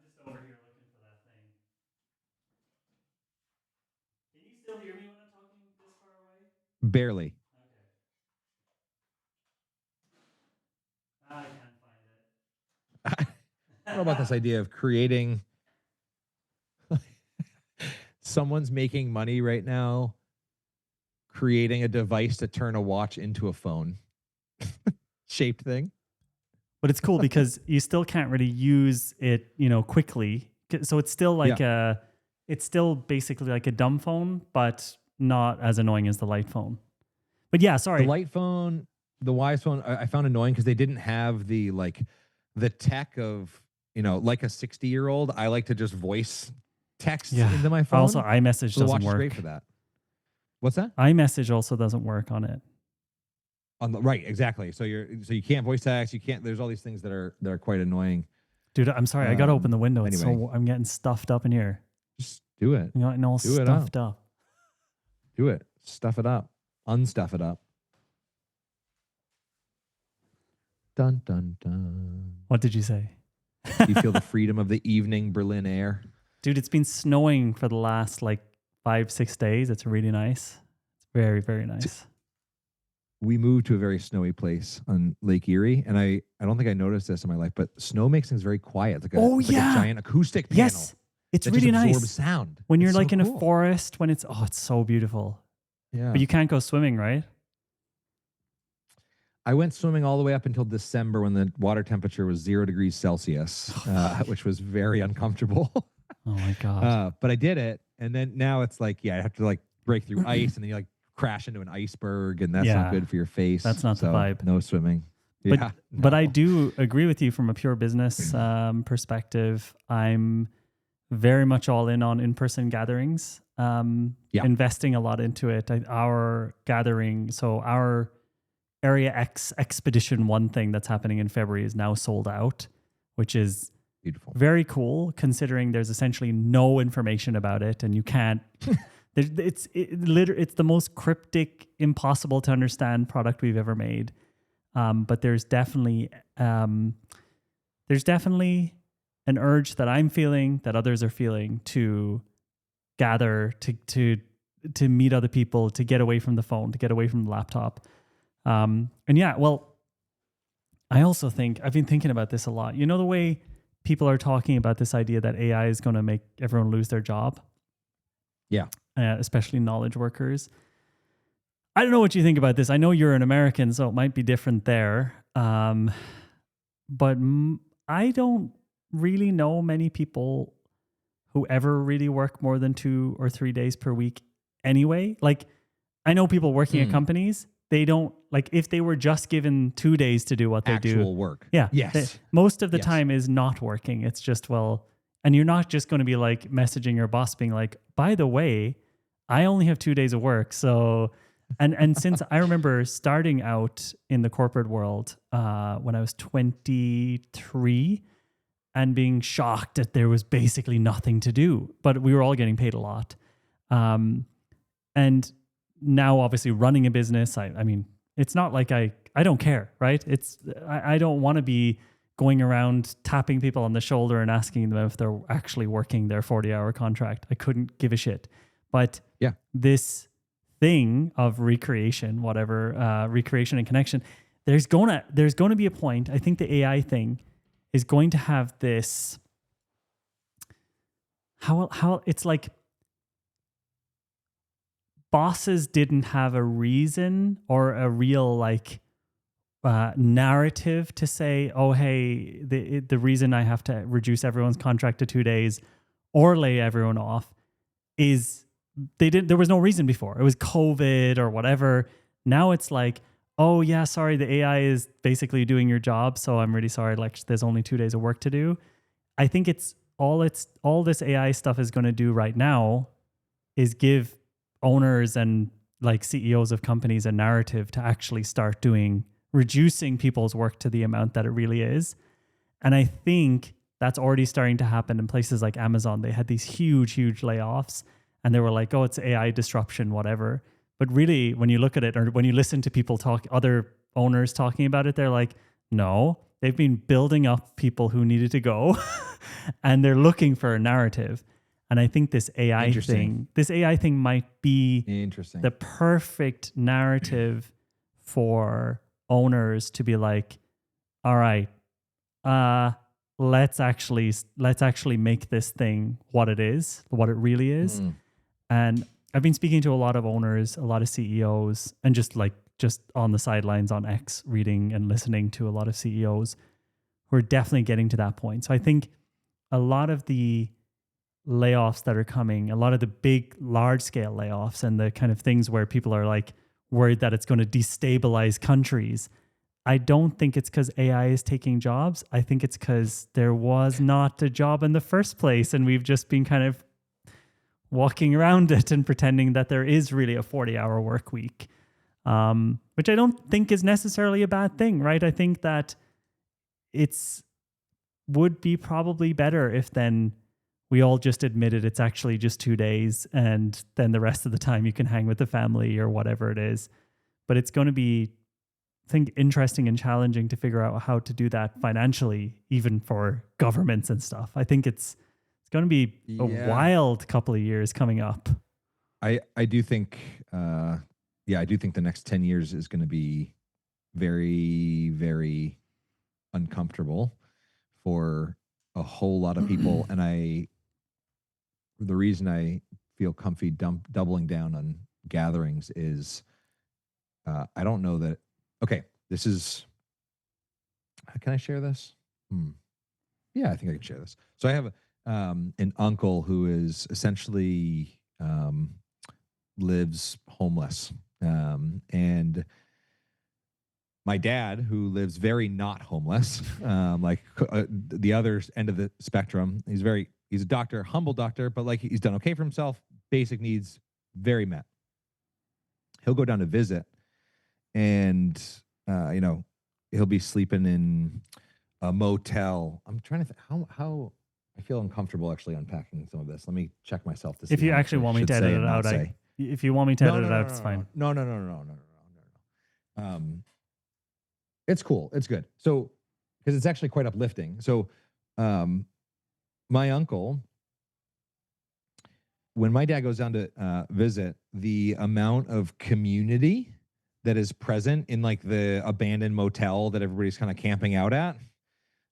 just over here looking for that thing. Can you still hear me when I'm talking this far away? Barely. I can't find it. I don't know about this idea of creating. Someone's making money right now creating a device to turn a watch into a phone shaped thing. But it's cool because you still can't really use it, quickly. So it's still like it's still basically like a dumb phone, but not as annoying as the light phone. But yeah, sorry. The light phone, the wise phone, I found annoying because they didn't have the tech of, like a 60-year-old. I like to just voice text into my phone. Also, iMessage so doesn't the watch work. is great for that. What's that? iMessage also doesn't work on it. Right, exactly. So you can't voice text. You can't. There's all these things that are quite annoying. Dude, I'm sorry. I got to open the window. Anyway. So I'm getting stuffed up in here. Just do it. I'm all stuffed up. Do it. Stuff it up. Unstuff it up. Dun, dun, dun. What did you say? You feel the freedom of the evening Berlin air? Dude, it's been snowing for the last 5-6 days. It's really nice. It's very, very nice. We moved to a very snowy place on Lake Erie, and I don't think I noticed this in my life, but snow makes things very quiet. It's like a giant acoustic panel. Yes, it's really nice. Absorbs sound. When you're it's in a forest, when it's so beautiful. Yeah. But you can't go swimming, right? I went swimming all the way up until December when the water temperature was 0 degrees Celsius, which was very uncomfortable. Oh my God. But I did it. And then now it's I have to break through ice, and then you crash into an iceberg, and that's not good for your face. That's not the vibe. No swimming. But I do agree with you from a pure business perspective. I'm very much all in in-person gatherings, investing a lot into it. Our gathering, so our Area X Expedition 1 thing that's happening in February is now sold out, which is beautiful. Very cool, considering there's essentially no information about it, and you can't. It's the most cryptic, impossible to understand product we've ever made. But there's definitely an urge that I'm feeling, that others are feeling, to gather, to meet other people, to get away from the phone, to get away from the laptop. I also think I've been thinking about this a lot. You know, the way people are talking about this idea that AI is going to make everyone lose their job. Yeah. Especially knowledge workers. I don't know what you think about this. I know you're an American, so it might be different there. But I don't really know many people who ever really work more than 2 or 3 days per week anyway. I know people working at companies, they don't, if they were just given 2 days to do what they do. Actual work. Yeah. Yes. Most of the time is not working. It's just, and you're not just going to be messaging your boss being by the way, I only have 2 days of work, so And since I remember starting out in the corporate world when I was 23 and being shocked that there was basically nothing to do, but we were all getting paid a lot. And now obviously running a business, I mean, it's not like I don't care, right? I don't want to be going around tapping people on the shoulder and asking them if they're actually working their 40-hour contract. I couldn't give a shit. But Yeah. this thing of recreation, whatever, recreation and connection, there's gonna be a point. I think the AI thing is going to have this, how it's like bosses didn't have a reason or a real like narrative to say, oh, hey, the reason I have to reduce everyone's contract to 2 days or lay everyone off is there was no reason before. It was COVID or whatever. Now it's like, oh yeah, sorry, the AI is basically doing your job. So I'm really sorry. Like there's only 2 days of work to do. I think all this AI stuff is going to do right now is give owners and like CEOs of companies a narrative to actually start reducing people's work to the amount that it really is. And I think that's already starting to happen in places like Amazon. They had these huge layoffs and they were like, oh, it's AI disruption, whatever. But really, when you look at it or when you listen to people other owners talking about it, they're like, no, they've been building up people who needed to go and they're looking for a narrative. And I think this AI thing might be the perfect narrative for owners to be like, all right, let's actually make this thing what it really is. And I've been speaking to a lot of owners, a lot of CEOs, and just on the sidelines on X, reading and listening to a lot of CEOs who are definitely getting to that point. So I think a lot of the layoffs that are coming, a lot of the big, large scale layoffs and the kind of things where people are like worried that it's going to destabilize countries. I don't think it's because AI is taking jobs. I think it's because there was not a job in the first place. And we've just been kind of walking around it and pretending that there is really a 40-hour work week, which I don't think is necessarily a bad thing, right? I think that would be probably better if then we all just admitted it's actually just 2 days and then the rest of the time you can hang with the family or whatever it is. But it's going to be, I think, interesting and challenging to figure out how to do that financially, even for governments and stuff. I think it's going to be a wild couple of years coming up. I do think, I do think the next 10 years is going to be very, very uncomfortable for a whole lot of people. And the reason I feel comfy doubling down on gatherings is I don't know that. Okay, this is. Can I share this? Yeah, I think I can share this. So I have an uncle who is essentially lives homeless, and my dad, who lives very not homeless, like the other end of the spectrum. He's a doctor, humble doctor, but like he's done okay for himself. Basic needs very met. He'll go down to visit, and he'll be sleeping in a motel. I'm trying to think how I feel uncomfortable actually unpacking some of this. Let me check myself to see. If you actually want me to edit it out, if you want me to edit it out, it's fine. No. It's cool. It's good. So, because it's actually quite uplifting. So, my uncle, when my dad goes down to visit, the amount of community that is present in like the abandoned motel that everybody's kind of camping out at,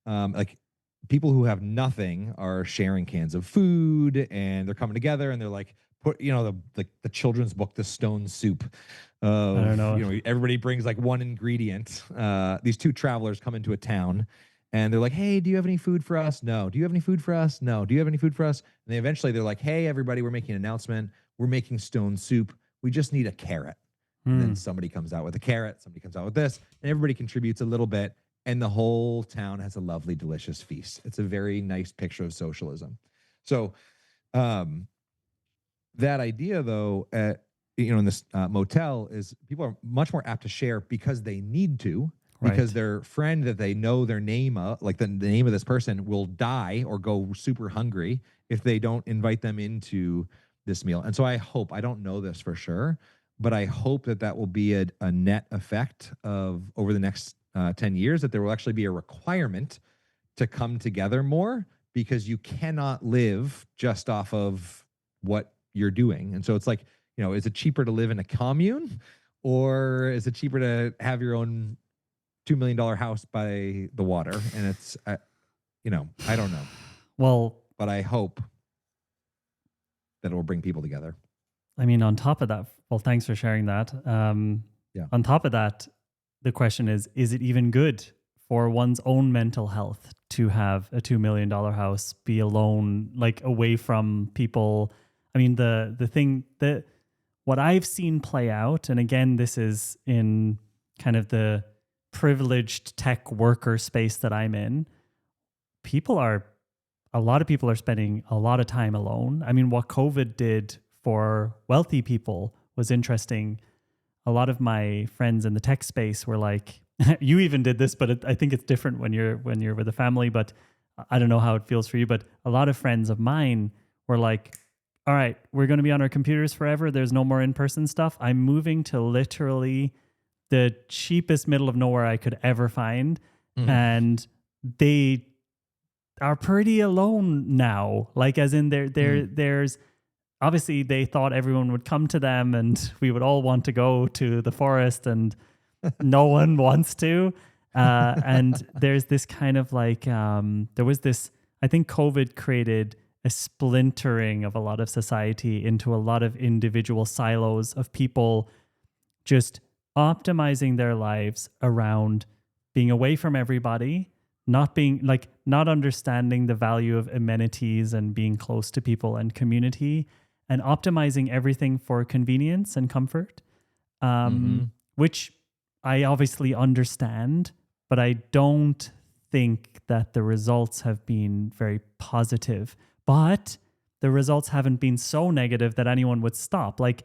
like people who have nothing are sharing cans of food and they're coming together and they're like, the children's book, The Stone Soup. I don't know. Everybody brings like one ingredient. These two travelers come into a town and they're like, hey, do you have any food for us? No. Do you have any food for us? No. Do you have any food for us? And then eventually they're like, hey, everybody, we're making an announcement. We're making stone soup. We just need a carrot. And then somebody comes out with a carrot. Somebody comes out with this. And everybody contributes a little bit. And the whole town has a lovely, delicious feast. It's a very nice picture of socialism. So that idea, though, in this motel is people are much more apt to share because they need to, because Right. their friend that they know their name of, like the name of this person, will die or go super hungry if they don't invite them into this meal. And so I hope, I don't know this for sure, but I hope that that will be a net effect of over the next 10 years, that there will actually be a requirement to come together more, because you cannot live just off of what you're doing. And so it's like, is it cheaper to live in a commune, or is it cheaper to have your own $2 million house by the water? And it's, I don't know, Well, but I hope that it will bring people together. I mean, on top of that, well, thanks for sharing that. Yeah. On top of that, the question is it even good for one's own mental health to have a $2 million house, be alone, like away from people? I mean, the thing that what I've seen play out, and again, this is in kind of the privileged tech worker space that I'm in, a lot of people are spending a lot of time alone. I mean, what COVID did for wealthy people was interesting. A lot of my friends in the tech space were like, you even did this, but I think it's different when you're with a family, but I don't know how it feels for you, but a lot of friends of mine were like, all right, we're going to be on our computers forever. There's no more in-person stuff. I'm moving to literally the cheapest middle of nowhere I could ever find. And they are pretty alone now. Like, as in there's obviously they thought everyone would come to them and we would all want to go to the forest, and no one wants to. And there's this kind of like, there was this, I think COVID created a splintering of a lot of society into a lot of individual silos of people just optimizing their lives around being away from everybody, not understanding the value of amenities and being close to people and community, and optimizing everything for convenience and comfort, which I obviously understand, but I don't think that the results have been very positive. But the results haven't been so negative that anyone would stop. Like,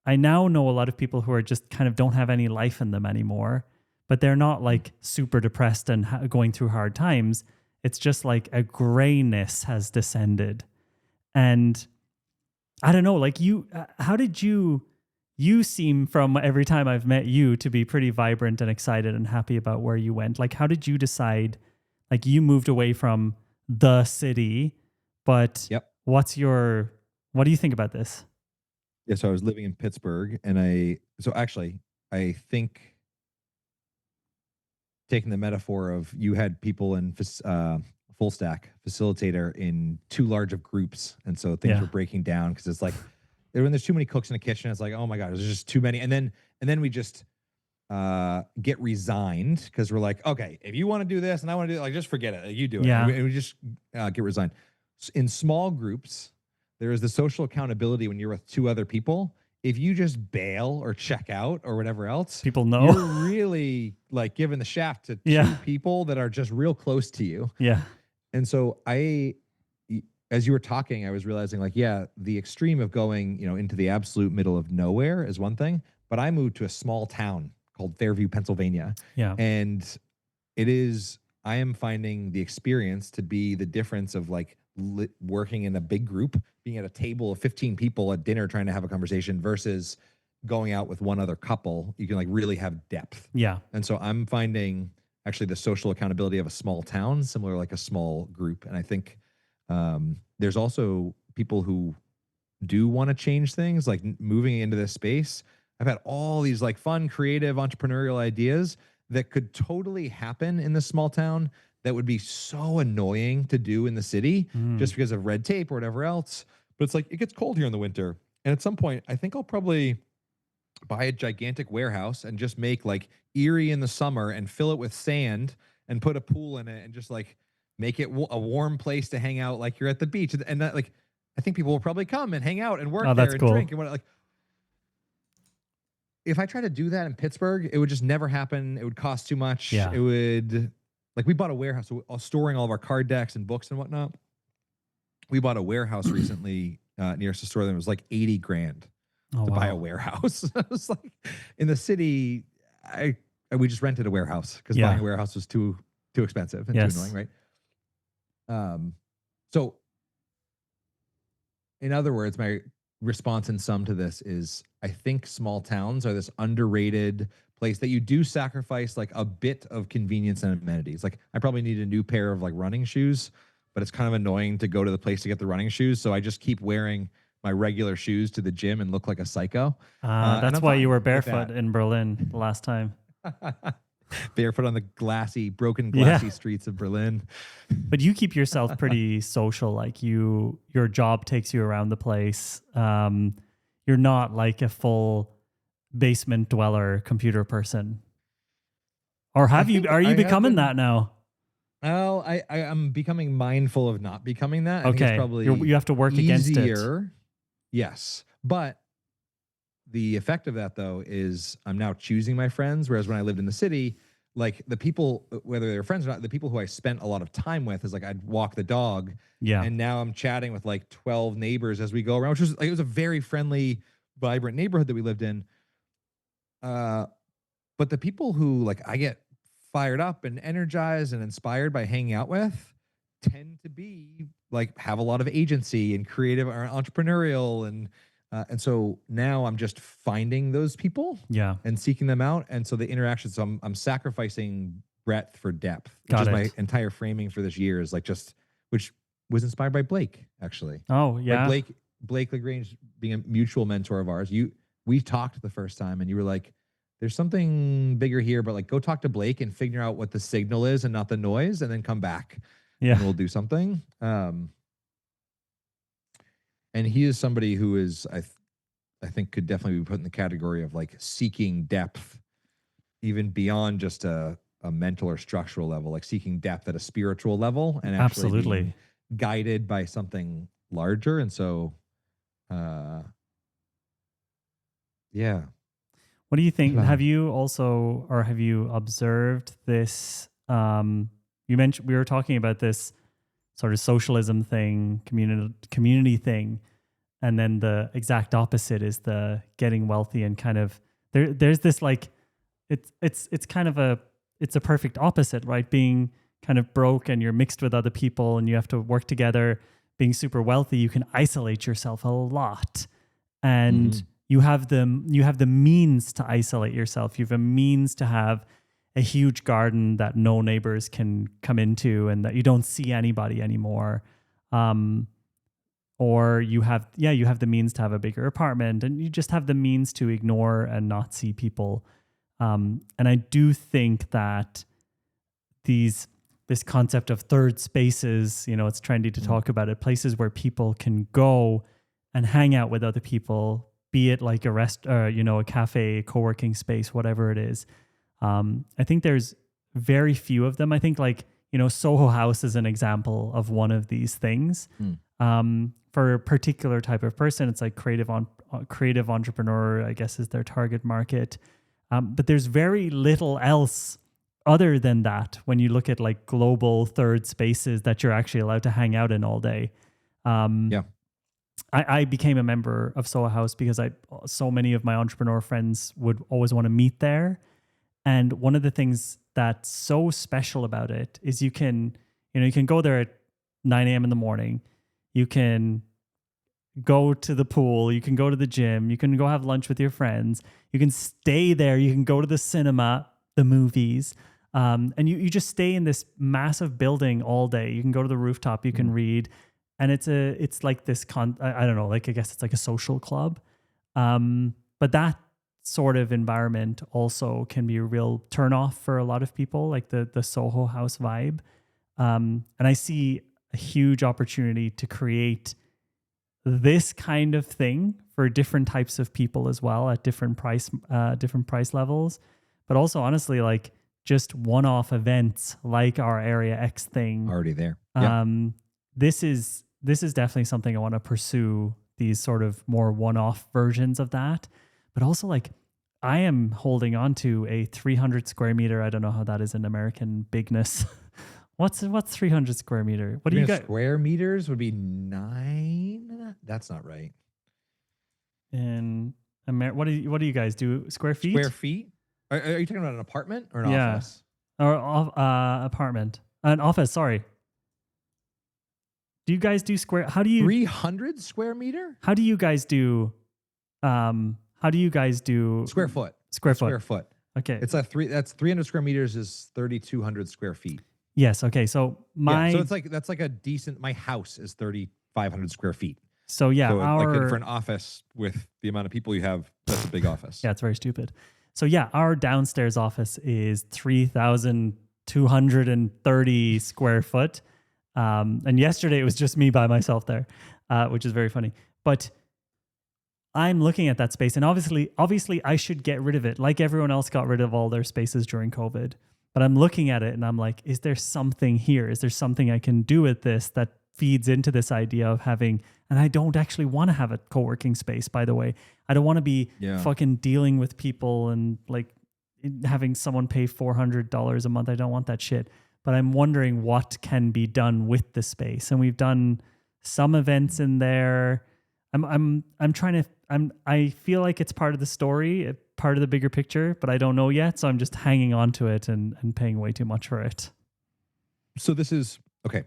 I now know a lot of people who are just kind of don't have any life in them anymore, but they're not like super depressed and going through hard times. It's just like a grayness has descended. And I don't know, like how did you seem from every time I've met you to be pretty vibrant and excited and happy about where you went. Like, how did you decide, like, you moved away from the city, but Yep. what do you think about this? Yeah. So I was living in Pittsburgh, and I think, taking the metaphor of, you had people in full stack facilitator in too large of groups, and so things were breaking down, because it's like, when there's too many cooks in the kitchen, it's like, oh my god, there's just too many. And then we just get resigned, because we're like, okay, if you want to do this and I want to do it, like, just forget it, like, you do it. Yeah. And we just get resigned. In small groups, there is the social accountability when you're with two other people. If you just bail or check out or whatever else, People know. you're really like giving the shaft to two people that are just real close to you. Yeah. And so as you were talking, I was realizing, like, yeah, the extreme of going, into the absolute middle of nowhere is one thing, but I moved to a small town called Fairview, Pennsylvania. Yeah. And I am finding the experience to be the difference of like working in a big group, being at a table of 15 people at dinner, trying to have a conversation, versus going out with one other couple. You can like really have depth. Yeah. And so I'm finding actually the social accountability of a small town, similar like a small group. And I think there's also people who do want to change things, like moving into this space. I've had all these like fun, creative, entrepreneurial ideas that could totally happen in this small town that would be so annoying to do in the city just because of red tape or whatever else. But it's like, it gets cold here in the winter. And at some point, I think I'll probably buy a gigantic warehouse and just make like Erie in the summer and fill it with sand and put a pool in it and just like make it a warm place to hang out, like you're at the beach. And that, like, I think people will probably come and hang out and work there and drink and what, like. If I try to do that in Pittsburgh, it would just never happen. It would cost too much. Yeah. It would, like, we bought a warehouse, so storing all of our card decks and books and whatnot. We bought a warehouse recently near us, a store that was like 80 grand. Oh, to buy a wow. warehouse. I was like, in the city, we just rented a warehouse because Yeah. buying a warehouse was too expensive and too Yes. annoying, right? So in other words, my response in sum to this is I think small towns are this underrated place that you do sacrifice like a bit of convenience and amenities. Like I probably need a new pair of like running shoes, but it's kind of annoying to go to the place to get the running shoes. So I just keep wearing my regular shoes to the gym and look like a psycho. And That's I'm why you fine were with barefoot in Berlin the last time. that. Barefoot on the broken Yeah. glassy streets of Berlin. But you keep yourself pretty social. Like your job takes you around the place. You're not like a full basement dweller computer person. Or have you? Are you becoming that now? Well, I'm becoming mindful of not becoming that. I think it's Okay, probably you have to work against it. easier. Yes. But the effect of that though is I'm now choosing my friends. Whereas when I lived in the city, like the people, whether they're friends or not, the people who I spent a lot of time with is like I'd walk the dog. Yeah. And now I'm chatting with like 12 neighbors as we go around, which was like it was a very friendly, vibrant neighborhood that we lived in. But the people who like I get fired up and energized and inspired by hanging out with tend to be like have a lot of agency and creative or entrepreneurial and so now I'm just finding those people Yeah. and seeking them out, and so the interactions, so I'm sacrificing breadth for depth, which Got is my it. entire framing for this year is like just which was inspired by Blake actually. Oh, Like yeah. Blake Lagrange being a mutual mentor of ours. We talked the first time and you were like, there's something bigger here, but like go talk to Blake and figure out what the signal is and not the noise, and then come back Yeah. and we'll do something. And he is somebody who is I think could definitely be put in the category of like seeking depth, even beyond just a mental or structural level, like seeking depth at a spiritual level and actually Absolutely. being guided by something larger. And so, yeah. What do you think? Wow. Have you also, or have you observed this? You mentioned we were talking about this sort of socialism thing, community thing, and then the exact opposite is the getting wealthy and kind of there's this like it's kind of it's a perfect opposite, right? Being kind of broke and you're mixed with other people and you have to work together. Being super wealthy, you can isolate yourself a lot, and you have the means to isolate yourself. You have a means to have a huge garden that no neighbors can come into and that you don't see anybody anymore. Or you have the means to have a bigger apartment and you just have the means to ignore and not see people. And I do think that this concept of third spaces, it's trendy to talk about it, places where people can go and hang out with other people, be it like a cafe, a co-working space, whatever it is. I think there's very few of them. I think Soho House is an example of one of these things. For a particular type of person, it's like creative entrepreneur, I guess, is their target market. But there's very little else other than that when you look at like global third spaces that you're actually allowed to hang out in all day. I became a member of Soho House because so many of my entrepreneur friends would always want to meet there. And one of the things that's so special about it is you can go there at 9 a.m. in the morning. You can go to the pool. You can go to the gym. You can go have lunch with your friends. You can stay there. You can go to the cinema, the movies. And you just stay in this massive building all day. You can go to the rooftop. You can read. And it's like this, I don't know, like I guess it's like a social club. But that sort of environment also can be a real turnoff for a lot of people, like the Soho House vibe. And I see a huge opportunity to create this kind of thing for different types of people as well at different price levels. But also, honestly, like just one-off events like our Area X thing. Already there. This is definitely something I want to pursue, these sort of more one-off versions of that. But also, like, I am holding on to a 300 square meter. I don't know how that is in American bigness. What's 300 square meter? What do you got? Square meters would be 9. That's not right. in America. What do you guys do? Square feet? Square feet? Are you talking about an apartment or an Yeah. office? Or apartment. An office, sorry. Do you guys do square? How do you 300 square meter? how do you guys do how do you guys do Square foot. Square foot. Square foot. Okay. It's that's 300 square meters is 3,200 square feet. Yes, okay. So my So that's like a decent, my house is 3,500 square feet. so yeah, So our like for an office with the amount of people you have, that's a big office. yeah, it's very stupid. So yeah, our downstairs office is 3,230 square foot. And yesterday it was just me by myself there, which is very funny. But I'm looking at that space, and obviously I should get rid of it, like everyone else got rid of all their spaces during COVID. But I'm looking at it and I'm like, is there something here? Is there something I can do with this that feeds into this idea of having, and I don't actually want to have a co-working space, by the way. I don't want to be fucking dealing with people and like having someone pay $400 a month. I don't want that shit. But I'm wondering what can be done with the space. And we've done some events in there. I'm trying to, I feel like it's part of the story, part of the bigger picture, but I don't know yet. So I'm just hanging on to it and paying way too much for it. So this is, okay.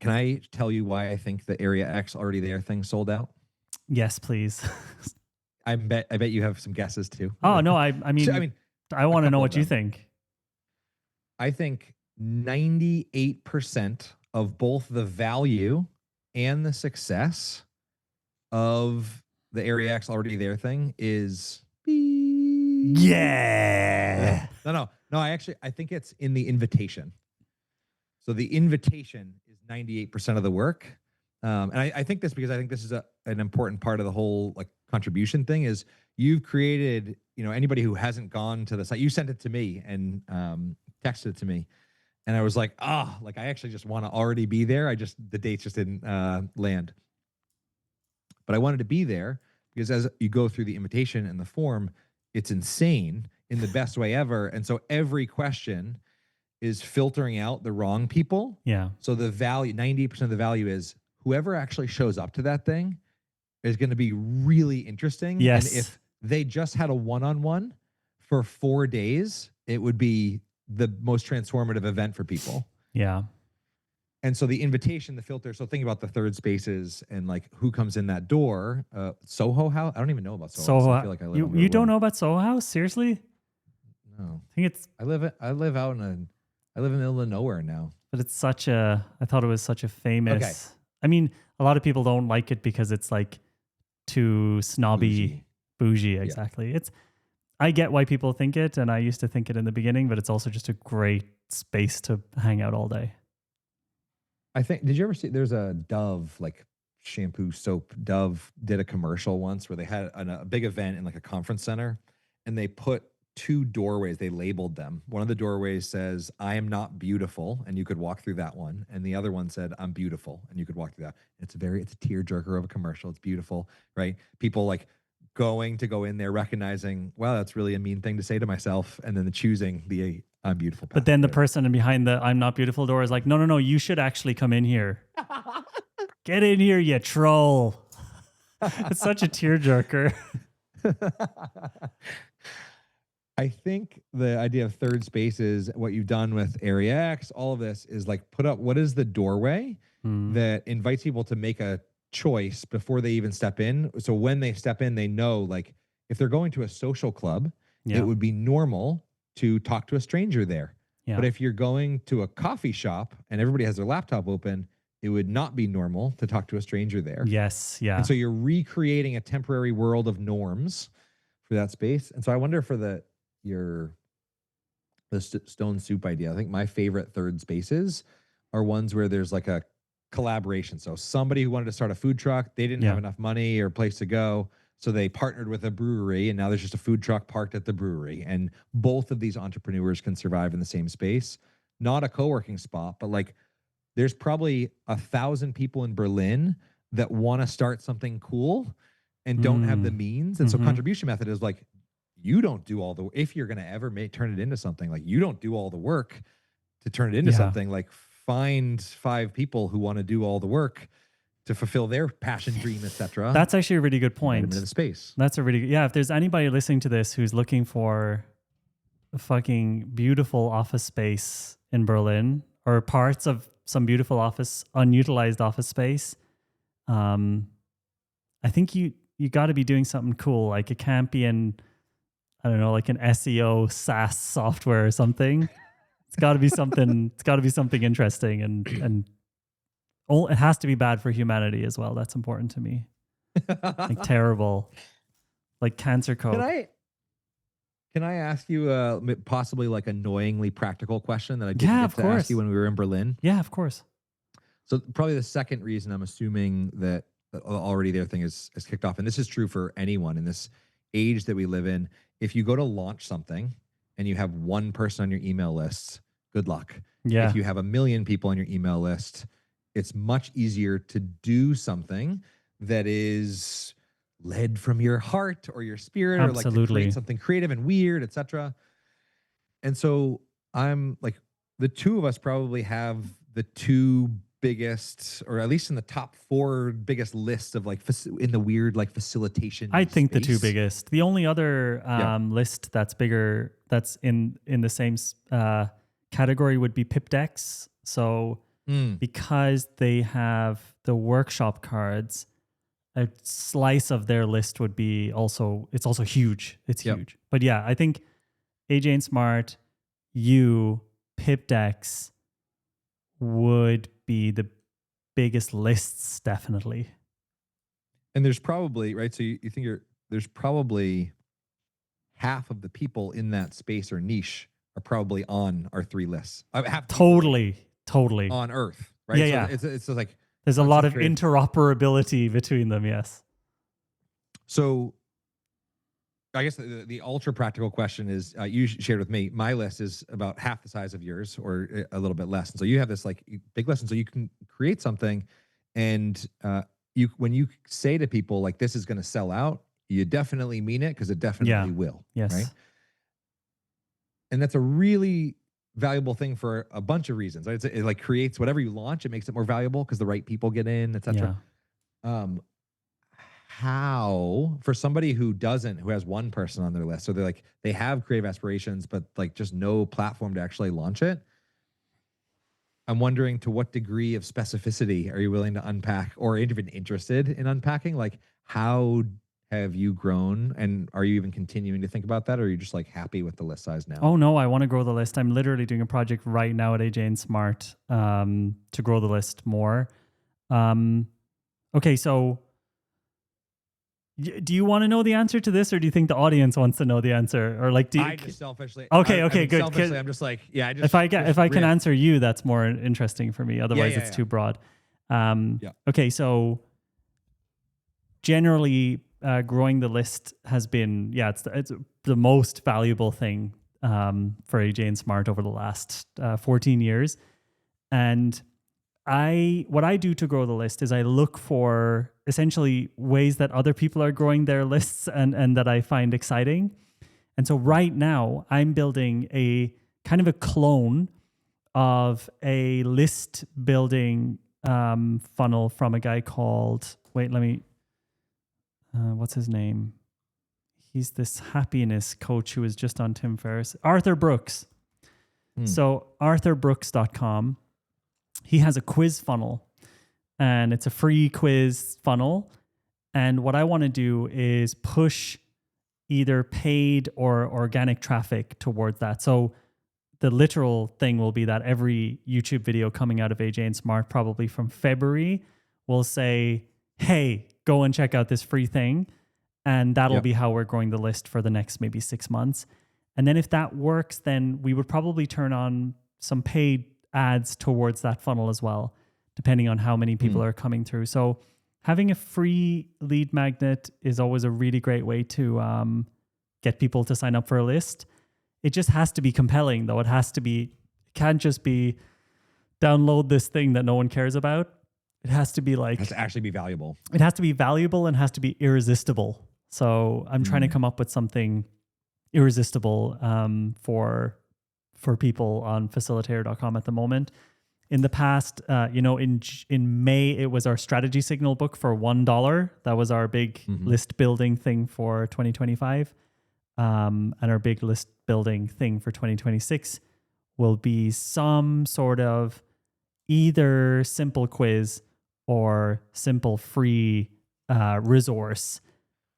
Can I tell you why I think the Area X Already There thing sold out? Yes, please. I bet you have some guesses too. Oh no, I mean, I want to know what you think. I think 98% of both the value and the success of the Area X Already There thing is yeah. No. I think it's in the invitation. So the invitation is 98% of the work. And I think this because I think this is an important part of the whole like contribution thing is you've created, anybody who hasn't gone to the site, you sent it to me and texted it to me. And I was like, I actually just want to already be there. The dates just didn't land. But I wanted to be there because as you go through the invitation and the form, it's insane in the best way ever. And so every question is filtering out the wrong people. Yeah. So the value, 90% of the value is whoever actually shows up to that thing is going to be really interesting. Yes. And if they just had a one-on-one for 4 days, it would be the most transformative event for people. Yeah. And so the invitation, the filter. So think about the third spaces and like who comes in that door. Soho House. I don't even know about Soho House. I feel like I live you don't know about Soho House? Seriously? No. I think it's. I live in the middle of nowhere now. But it's I thought it was such a famous. Okay. I mean, a lot of people don't like it because it's like too snobby, bougie. Exactly. Yeah. I get why people think it, and I used to think it in the beginning, but it's also just a great space to hang out all day. I think, did you ever see, there's a Dove, like shampoo soap. Dove did a commercial once where they had a big event in like a conference center and they put 2 doorways, they labeled them. One of the doorways says, I am not beautiful. And you could walk through that one. And the other one said, I'm beautiful. And you could walk through that. It's a tearjerker of a commercial. It's beautiful, right? People like go in there recognizing, wow, that's really a mean thing to say to myself. And then choosing the I'm beautiful. But then the person behind the I'm not beautiful door is like, no, you should actually come in here. Get in here, you troll. It's such a tearjerker. I think the idea of third spaces, what you've done with Area X, all of this is like put up what is the doorway that invites people to make a choice before they even step in. So when they step in, they know like if they're going to a social club, it would be normal to talk to a stranger there. Yeah. But if you're going to a coffee shop and everybody has their laptop open, it would not be normal to talk to a stranger there. Yes. Yeah. And so you're recreating a temporary world of norms for that space. And so I wonder for the stone soup idea, I think my favorite third spaces are ones where there's like a collaboration. So somebody who wanted to start a food truck, they didn't have enough money or place to go. So they partnered with a brewery and now there's just a food truck parked at the brewery. And both of these entrepreneurs can survive in the same space. Not a co-working spot, but like there's probably 1,000 people in Berlin that want to start something cool and don't have the means. And so contribution method is like, you don't do all the, if you're going to ever turn it into something, like you don't do all the work to turn it into something. Like find 5 people who want to do all the work to fulfill their passion, dream, etc. That's actually a really good Invite point. them into the space. That's a really good, yeah. If there's anybody listening to this who's looking for a fucking beautiful office space in Berlin or parts of some beautiful unutilized office space, I think you got to be doing something cool. Like it can't be I don't know, like an SEO SaaS software or something. It's got to be something. It's got to be something interesting, and it has to be bad for humanity as well. That's important to me. Like terrible, like cancer code. Can I ask you possibly like annoyingly practical question that I didn't Yeah, get of to course. ask you when we were in Berlin? Yeah, of course. So probably the second reason I'm assuming that already their thing is kicked off, and this is true for anyone in this age that we live in. If you go to launch something and you have one person on your email list, good luck. Yeah. If you have 1 million people on your email list, it's much easier to do something that is led from your heart or your spirit, or like to Absolutely. create something creative and weird, etc. And so I'm like, the two of us probably have the two biggest, or at least in the top 4 biggest lists of like in the weird like facilitation. I think the two space. biggest. The only other list that's bigger, that's in the same category, would be PipDex. So because they have the workshop cards, a slice of their list would be it's also huge. It's huge. But yeah, I think AJ and Smart, PipDex would be the biggest lists, definitely. And there's probably, right? So you think there's probably half of the people in that space or niche are probably on our 3 lists. Totally on Earth, right? Yeah, so yeah. It's like there's a lot of interoperability between them. Yes. So I guess the ultra practical question is, you shared with me, my list is about half the size of yours, or a little bit less. And so you have this like big list, and so you can create something, and when you say to people like this is going to sell out, you definitely mean it, because it definitely will. Yes. Right. And that's a really valuable thing for a bunch of reasons. Right? It like creates whatever you launch, it makes it more valuable because the right people get in, etc. How, for somebody who has one person on their list, so they have creative aspirations, but like just no platform to actually launch it. I'm wondering, to what degree of specificity are you willing to unpack, or even interested in unpacking? Like, how have you grown, and are you even continuing to think about that, or are you just like happy with the list size now? Oh no, I want to grow the list. I'm literally doing a project right now at AJ and Smart to grow the list more. Okay, so do you want to know the answer to this, or do you think the audience wants to know the answer? Or like, I just selfishly. Okay, good. Selfishly, I'm just like, yeah. If I can answer you, that's more interesting for me. Otherwise, it's too broad. Okay, so generally, growing the list has been, it's the most valuable thing for AJ and Smart over the last 14 years. And what I do to grow the list is I look for essentially ways that other people are growing their lists and that I find exciting. And so right now I'm building a kind of a clone of a list building funnel from a guy called, what's his name? He's this happiness coach who was just on Tim Ferriss, Arthur Brooks. So arthurbrooks.com. He has a quiz funnel, and it's a free quiz funnel. And what I want to do is push either paid or organic traffic towards that. So the literal thing will be that every YouTube video coming out of AJ and Smart, probably from February, will say, hey, go and check out this free thing. And that'll be how we're growing the list for the next maybe 6 months. And then if that works, then we would probably turn on some paid ads towards that funnel as well, depending on how many people are coming through. So having a free lead magnet is always a really great way to get people to sign up for a list. It just has to be compelling, though. It can't just be download this thing that no one cares about. It has to be like, it has to actually be valuable. It has to be valuable and has to be irresistible. So I'm trying to come up with something irresistible for people on facilitator.com at the moment. in the past, in May, it was our strategy signal book for $1. That was our big list building thing for 2025. And our big list building thing for 2026 will be some sort of either simple quiz or simple free resource.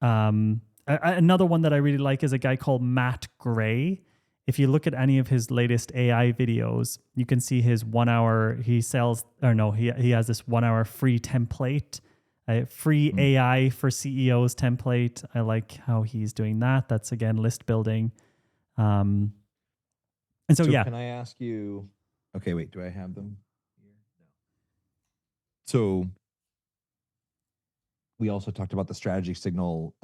Another one that I really like is a guy called Matt Gray. If you look at any of his latest AI videos, you can see his 1 hour, he has this 1 hour free template, a free AI for CEOs template. I like how he's doing that. That's again, list building. And so yeah. Can I ask you, okay, wait, do I have them here? No. So we also talked about the strategy signal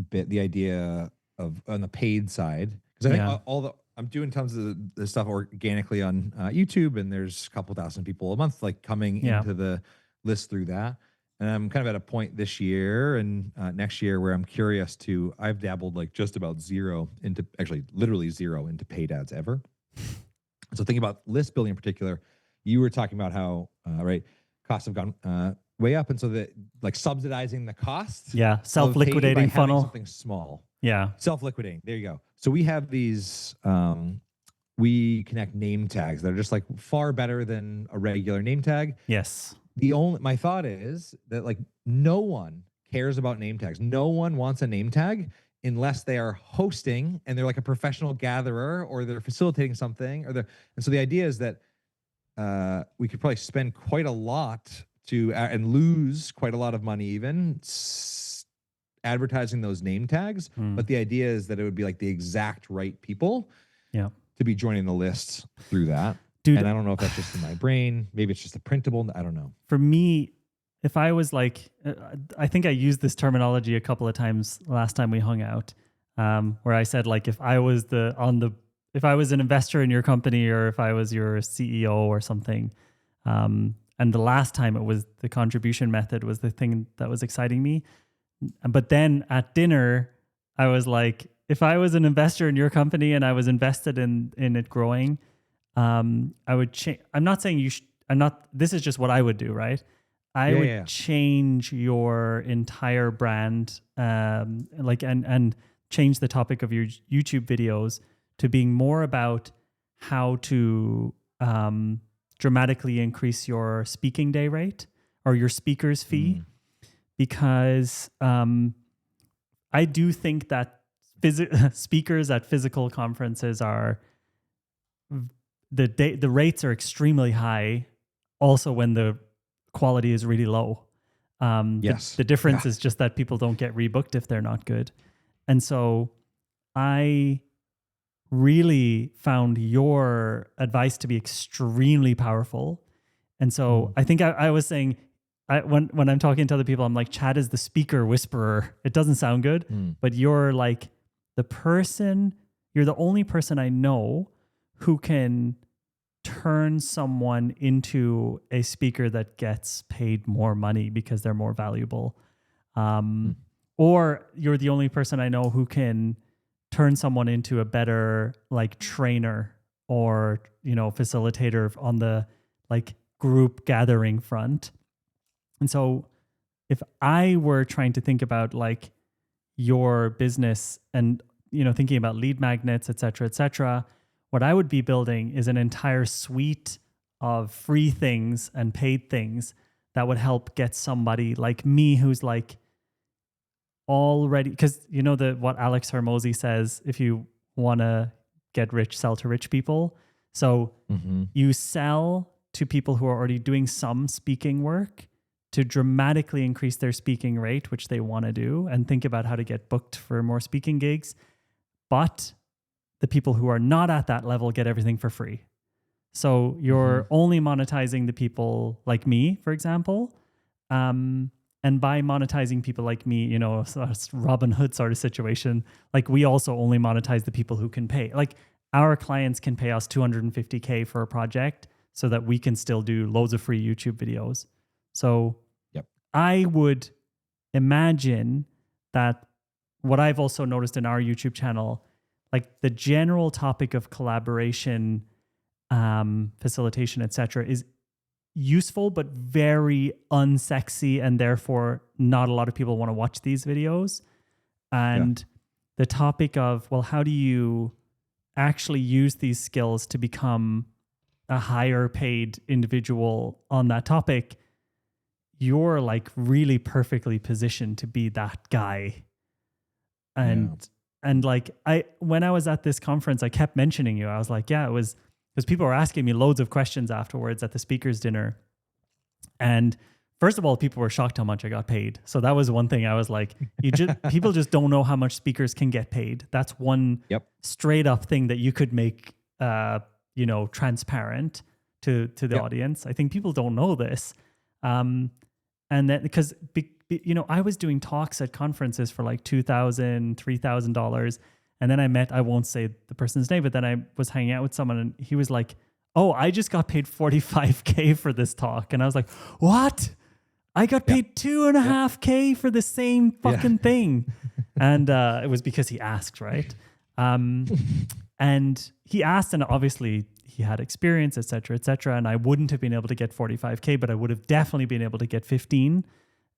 bit, the idea of on the paid side, because I think I'm doing tons of the stuff organically on YouTube, and there's a couple thousand people a month like coming into the list through that. And I'm kind of at a point this year and next year where I'm curious I've dabbled like just about literally zero into paid ads ever. So thinking about list building in particular, you were talking about how, costs have gone way up. And so that like subsidizing the costs. Yeah. Self-liquidating funnel. Something small. Yeah. Self-liquidating. There you go. So we have these, we connect name tags that are just like far better than a regular name tag. Yes. My thought is that like no one cares about name tags. No one wants a name tag unless they are hosting and they're like a professional gatherer or they're facilitating something and so the idea is that we could probably spend quite a lot and lose quite a lot of money even advertising those name tags. But the idea is that it would be like the exact right people to be joining the list through that. Dude, and I don't know if that's just in my brain. Maybe it's just a printable. I don't know. For me, if I was like, I think I used this terminology a couple of times last time we hung out, where I said like, if I was if I was an investor in your company or if I was your CEO or something, and the last time it was the contribution method was the thing that was exciting me. But then at dinner, I was like, if I was an investor in your company and I was invested in it growing, I would change. I'm not saying you should, this is just what I would do, right? I would change your entire brand, and change the topic of your YouTube videos to being more about how to dramatically increase your speaking day rate or your speaker's fee. Because I do think that speakers at physical conferences are the rates are extremely high. Also, when the quality is really low, the difference is just that people don't get rebooked if they're not good. And so, I really found your advice to be extremely powerful. And so, I think I was saying. When I'm talking to other people, I'm like, Chad is the speaker whisperer. It doesn't sound good, but you're like you're the only person I know who can turn someone into a speaker that gets paid more money because they're more valuable. Or you're the only person I know who can turn someone into a better like trainer or, facilitator on the like group gathering front. And so if I were trying to think about like your business and, thinking about lead magnets, et cetera, what I would be building is an entire suite of free things and paid things that would help get somebody like me who's like already, because what Alex Hormozy says, if you want to get rich, sell to rich people. So you sell to people who are already doing some speaking work to dramatically increase their speaking rate, which they want to do, and think about how to get booked for more speaking gigs. But the people who are not at that level get everything for free. So you're only monetizing the people like me, for example. And by monetizing people like me, so it's Robin Hood sort of situation, like we also only monetize the people who can pay. Like our clients can pay us $250K for a project so that we can still do loads of free YouTube videos. So I would imagine that what I've also noticed in our YouTube channel, like the general topic of collaboration facilitation, etc., is useful but very unsexy, and therefore not a lot of people want to watch these videos. And the topic of, well, how do you actually use these skills to become a higher paid individual on that topic? You're like really perfectly positioned to be that guy. And like when I was at this conference, I kept mentioning you. I was like, yeah, it was because people were asking me loads of questions afterwards at the speakers dinner. And first of all, people were shocked how much I got paid. So that was one thing. I was like, people just don't know how much speakers can get paid. That's one straight up thing that you could make, transparent to the audience. I think people don't know this. And then because, I was doing talks at conferences for like $2,000, $3,000. And then I won't say the person's name, but then I was hanging out with someone and he was like, oh, I just got paid $45K for this talk. And I was like, what? I got paid $2.5K for the same fucking thing. And it was because he asked, right? And he asked, and obviously he had experience, et cetera, et cetera. And I wouldn't have been able to get $45K, but I would have definitely been able to get 15.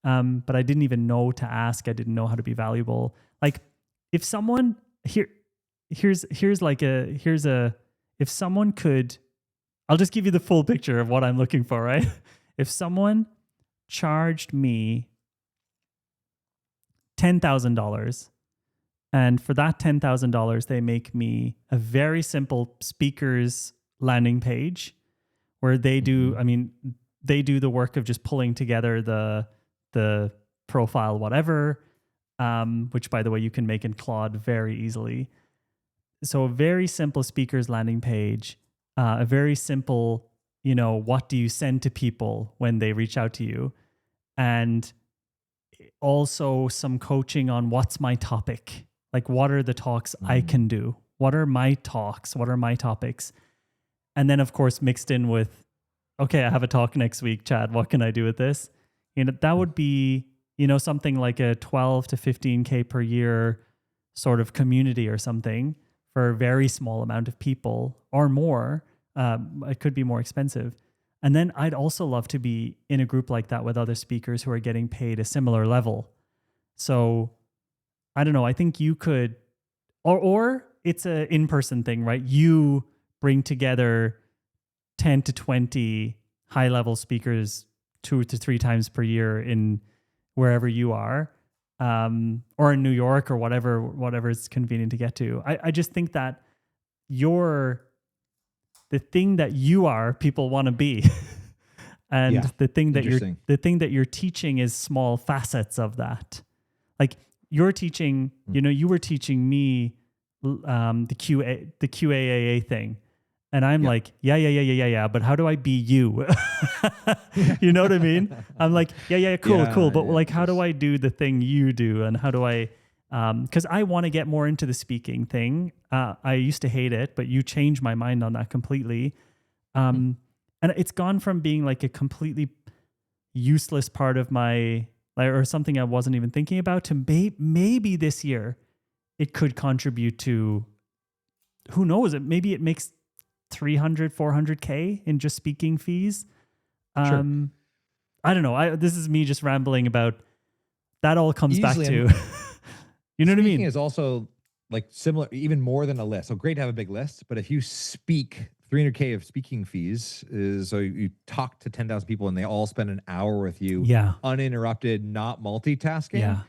But I didn't even know to ask. I didn't know how to be valuable. Like if someone if someone could, I'll just give you the full picture of what I'm looking for, right? If someone charged me $10,000, and for that $10,000, they make me a very simple speaker's landing page where they do, they do the work of just pulling together the profile, whatever, which by the way, you can make in Claude very easily. So a very simple speaker's landing page, a very simple, what do you send to people when they reach out to you? And also some coaching on what's my topic? Like, what are the talks I can do? What are my talks? What are my topics? And then, of course, mixed in with, okay, I have a talk next week, Chad. What can I do with this? That would be, something like a 12 to 15K per year sort of community or something for a very small amount of people or more. It could be more expensive. And then I'd also love to be in a group like that with other speakers who are getting paid a similar level. So I don't know. I think you could, or it's an in-person thing, right? You bring together 10 to 20 high-level speakers 2 to 3 times per year in wherever you are, or in New York or whatever is convenient to get to. I just think that the thing that you are, people want to be. And the thing that you're teaching is small facets of that. Like you're teaching, you were teaching me the QAAA thing. And I'm like, yeah. But how do I be you? You know what I mean? I'm like, cool. But like, how do I do the thing you do? And how do I, because I want to get more into the speaking thing. I used to hate it, but you changed my mind on that completely. And it's gone from being like a completely useless part of my, or something I wasn't even thinking about, to maybe this year it could contribute to, who knows, maybe it makes 300, 400K in just speaking fees. Sure. I don't know. This is me just rambling about, that all comes back to, you know what I mean? Speaking is also like similar, even more than a list. So great to have a big list, but if you speak 300K of speaking fees so you talk to 10,000 people and they all spend an hour with you, uninterrupted, not multitasking,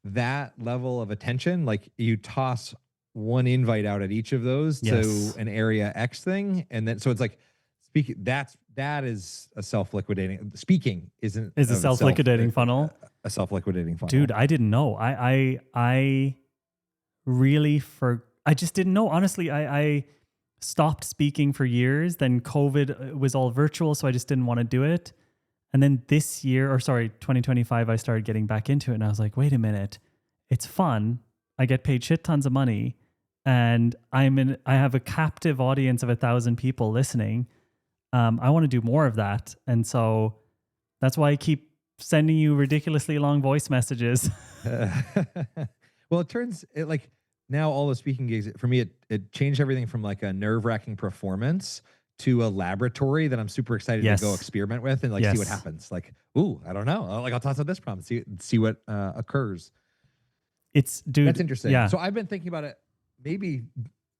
that level of attention, like you toss one invite out at each of those to an area X thing. And then, so it's like speaking, that is a self-liquidating. Speaking is a self-liquidating funnel. A self-liquidating funnel. Dude, I didn't know. I just didn't know. Honestly, I stopped speaking for years. Then COVID was all virtual, so I just didn't want to do it. And then 2025, I started getting back into it. And I was like, wait a minute, it's fun. I get paid shit tons of money. And I have a captive audience of 1,000 people listening. I want to do more of that. And so that's why I keep sending you ridiculously long voice messages. Well, like now all the speaking gigs, for me, it changed everything from like a nerve-wracking performance to a laboratory that I'm super excited to go Yes. experiment with and like see what Yes. happens. Like, ooh, I don't know. Like I'll toss out this problem, see what occurs. It's, dude. That's interesting. Yeah. So I've been thinking about it maybe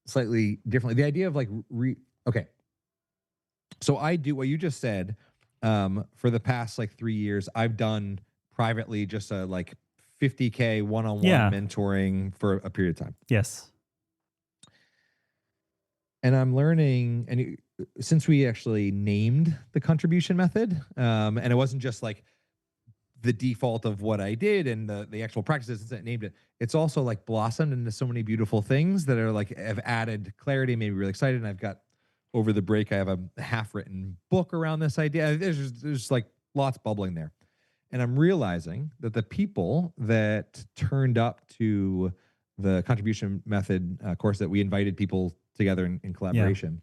slightly differently. The idea of like okay. So I do what you just said. For the past like 3 years, I've done privately just a like 50K one-on-one Yeah. mentoring for a period of time. Yes. And I'm learning, and since we actually named the contribution method, and it wasn't just like the default of what I did and the actual practices since I named it, it's also like blossomed into so many beautiful things that are like have added clarity, made me really excited. And I've got over the break, I have a half-written book around this idea. There's like lots bubbling there. And I'm realizing that the people that turned up to the contribution method course that we invited people together in collaboration,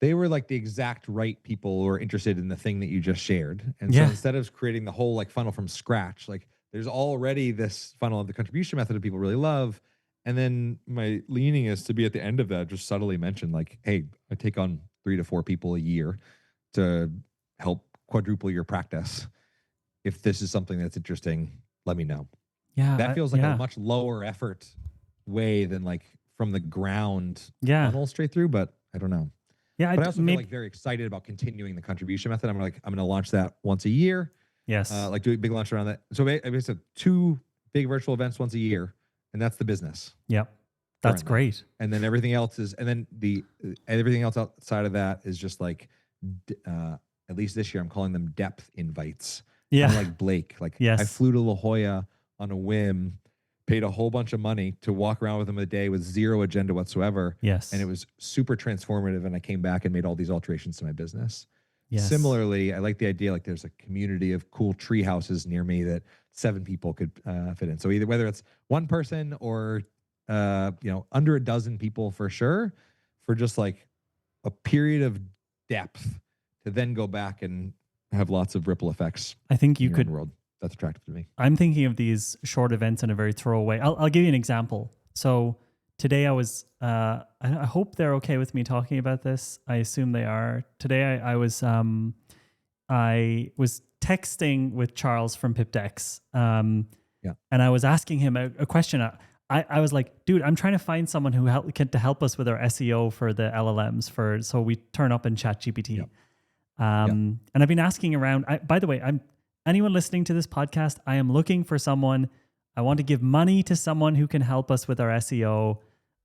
they were like the exact right people who are interested in the thing that you just shared. And so instead of creating the whole like funnel from scratch, like there's already this funnel of the contribution method that people really love. And then my leaning is to be at the end of that, just subtly mention like, hey, I take on 3 to 4 people a year to help quadruple your practice. If this is something that's interesting, let me know. Yeah. That feels like a much lower effort way than like from the ground funnel straight through, but I don't know. Yeah. But I also feel like very excited about continuing the contribution method. I'm going to launch that once a year. Yes. Like do a big launch around that. So I said 2 big virtual events once a year, and that's the business. Yep. That's great. And then everything else is, and then everything else outside of that is just like, at least this year, I'm calling them depth invites. Yeah. Kind of like Blake. Like I flew to La Jolla on a whim, paid a whole bunch of money to walk around with him a day with zero agenda whatsoever. Yes. And it was super transformative. And I came back and made all these alterations to my business. Yes. Similarly, I like the idea, like there's a community of cool tree houses near me that 7 people could fit in. So either whether it's 1 person or, under a dozen people for sure, for just like a period of depth to then go back and have lots of ripple effects. I think you could. World. That's attractive to me. I'm thinking of these short events in a very thorough way. I'll give you an example. So today I was, I hope they're okay with me talking about this. I assume they are. Today I was texting with Charles from PipDex. And I was asking him a question. I was like, dude, I'm trying to find someone who to help us with our SEO for the LLMs so we turn up in ChatGPT. Yep. And I've been asking around. By the way, anyone listening to this podcast, I am looking for someone. I want to give money to someone who can help us with our SEO,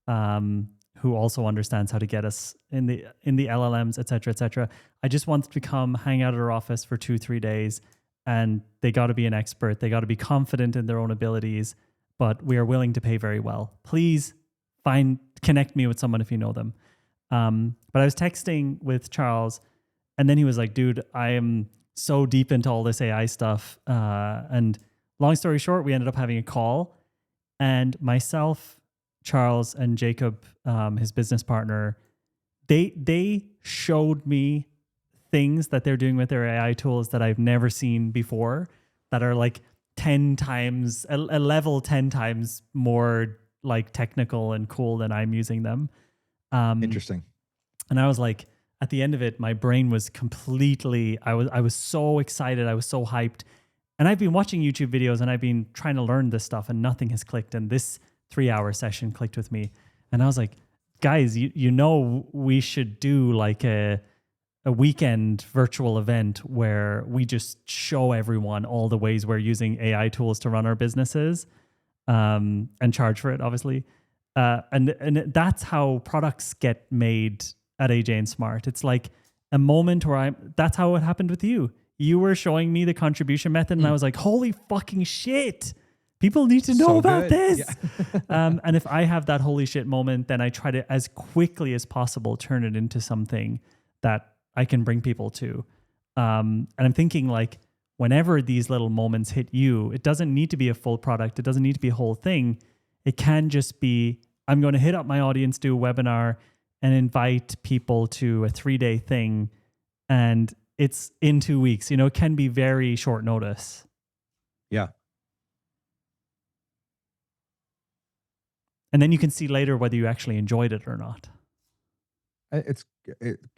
who also understands how to get us in the LLMs, et cetera, et cetera. I just want to come hang out at our office for 2-3 days, and they got to be an expert. They got to be confident in their own abilities, but we are willing to pay very well. Please connect me with someone if you know them. But I was texting with Charles, and then he was like, dude, I am so deep into all this AI stuff. And long story short, we ended up having a call, and myself, Charles, and Jacob, his business partner, they showed me things that they're doing with their AI tools that I've never seen before, that are like 10 times, a level 10 times more like technical and cool than I'm using them. Interesting. And I was like, at the end of it, my brain was completely, I was so excited. I was so hyped. And I've been watching YouTube videos and I've been trying to learn this stuff and nothing has clicked. And this 3-hour session clicked with me. And I was like, guys, we should do like a weekend virtual event where we just show everyone all the ways we're using AI tools to run our businesses, and charge for it, obviously. And that's how products get made at AJ and Smart. It's like a moment where that's how it happened with you. You were showing me the contribution method and I was like, holy fucking shit. People need to know about this. Yeah. And if I have that holy shit moment, then I try to, as quickly as possible, turn it into something that I can bring people to. And I'm thinking like, whenever these little moments hit you, it doesn't need to be a full product. It doesn't need to be a whole thing. It can just be, I'm going to hit up my audience, do a webinar, and invite people to a 3-day thing. And it's in 2 weeks. It can be very short notice. Yeah. And then you can see later whether you actually enjoyed it or not. it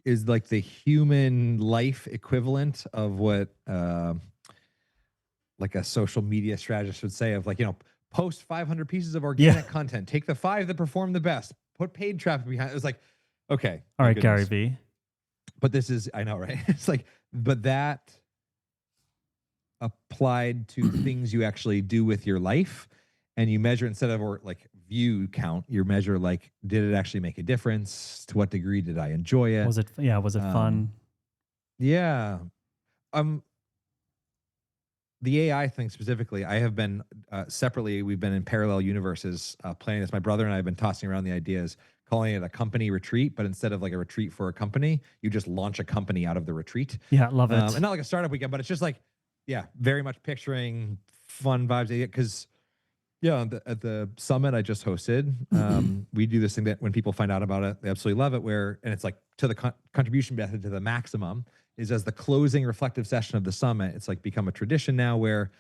is like the human life equivalent of what like a social media strategist would say of like, post 500 pieces of organic content, take the 5 that perform the best, put paid traffic behind it. It's like, okay, All right, goodness. Gary V. But this is, I know, right? It's like, but that applied to things you actually do with your life, and you measure instead of or like view count, you measure like, did it actually make a difference? To what degree did I enjoy it? Was it fun? Yeah. The AI thing specifically, I have been separately, we've been in parallel universes planning this. My brother and I have been tossing around the ideas, calling it a company retreat, but instead of like a retreat for a company, you just launch a company out of the retreat. Yeah, love it. And not like a startup weekend, but it's just like, yeah, very much picturing fun vibes. Because at the summit I just hosted, we do this thing that when people find out about it, they absolutely love it. And it's like to the contribution method to the maximum is as the closing reflective session of the summit. It's like become a tradition now where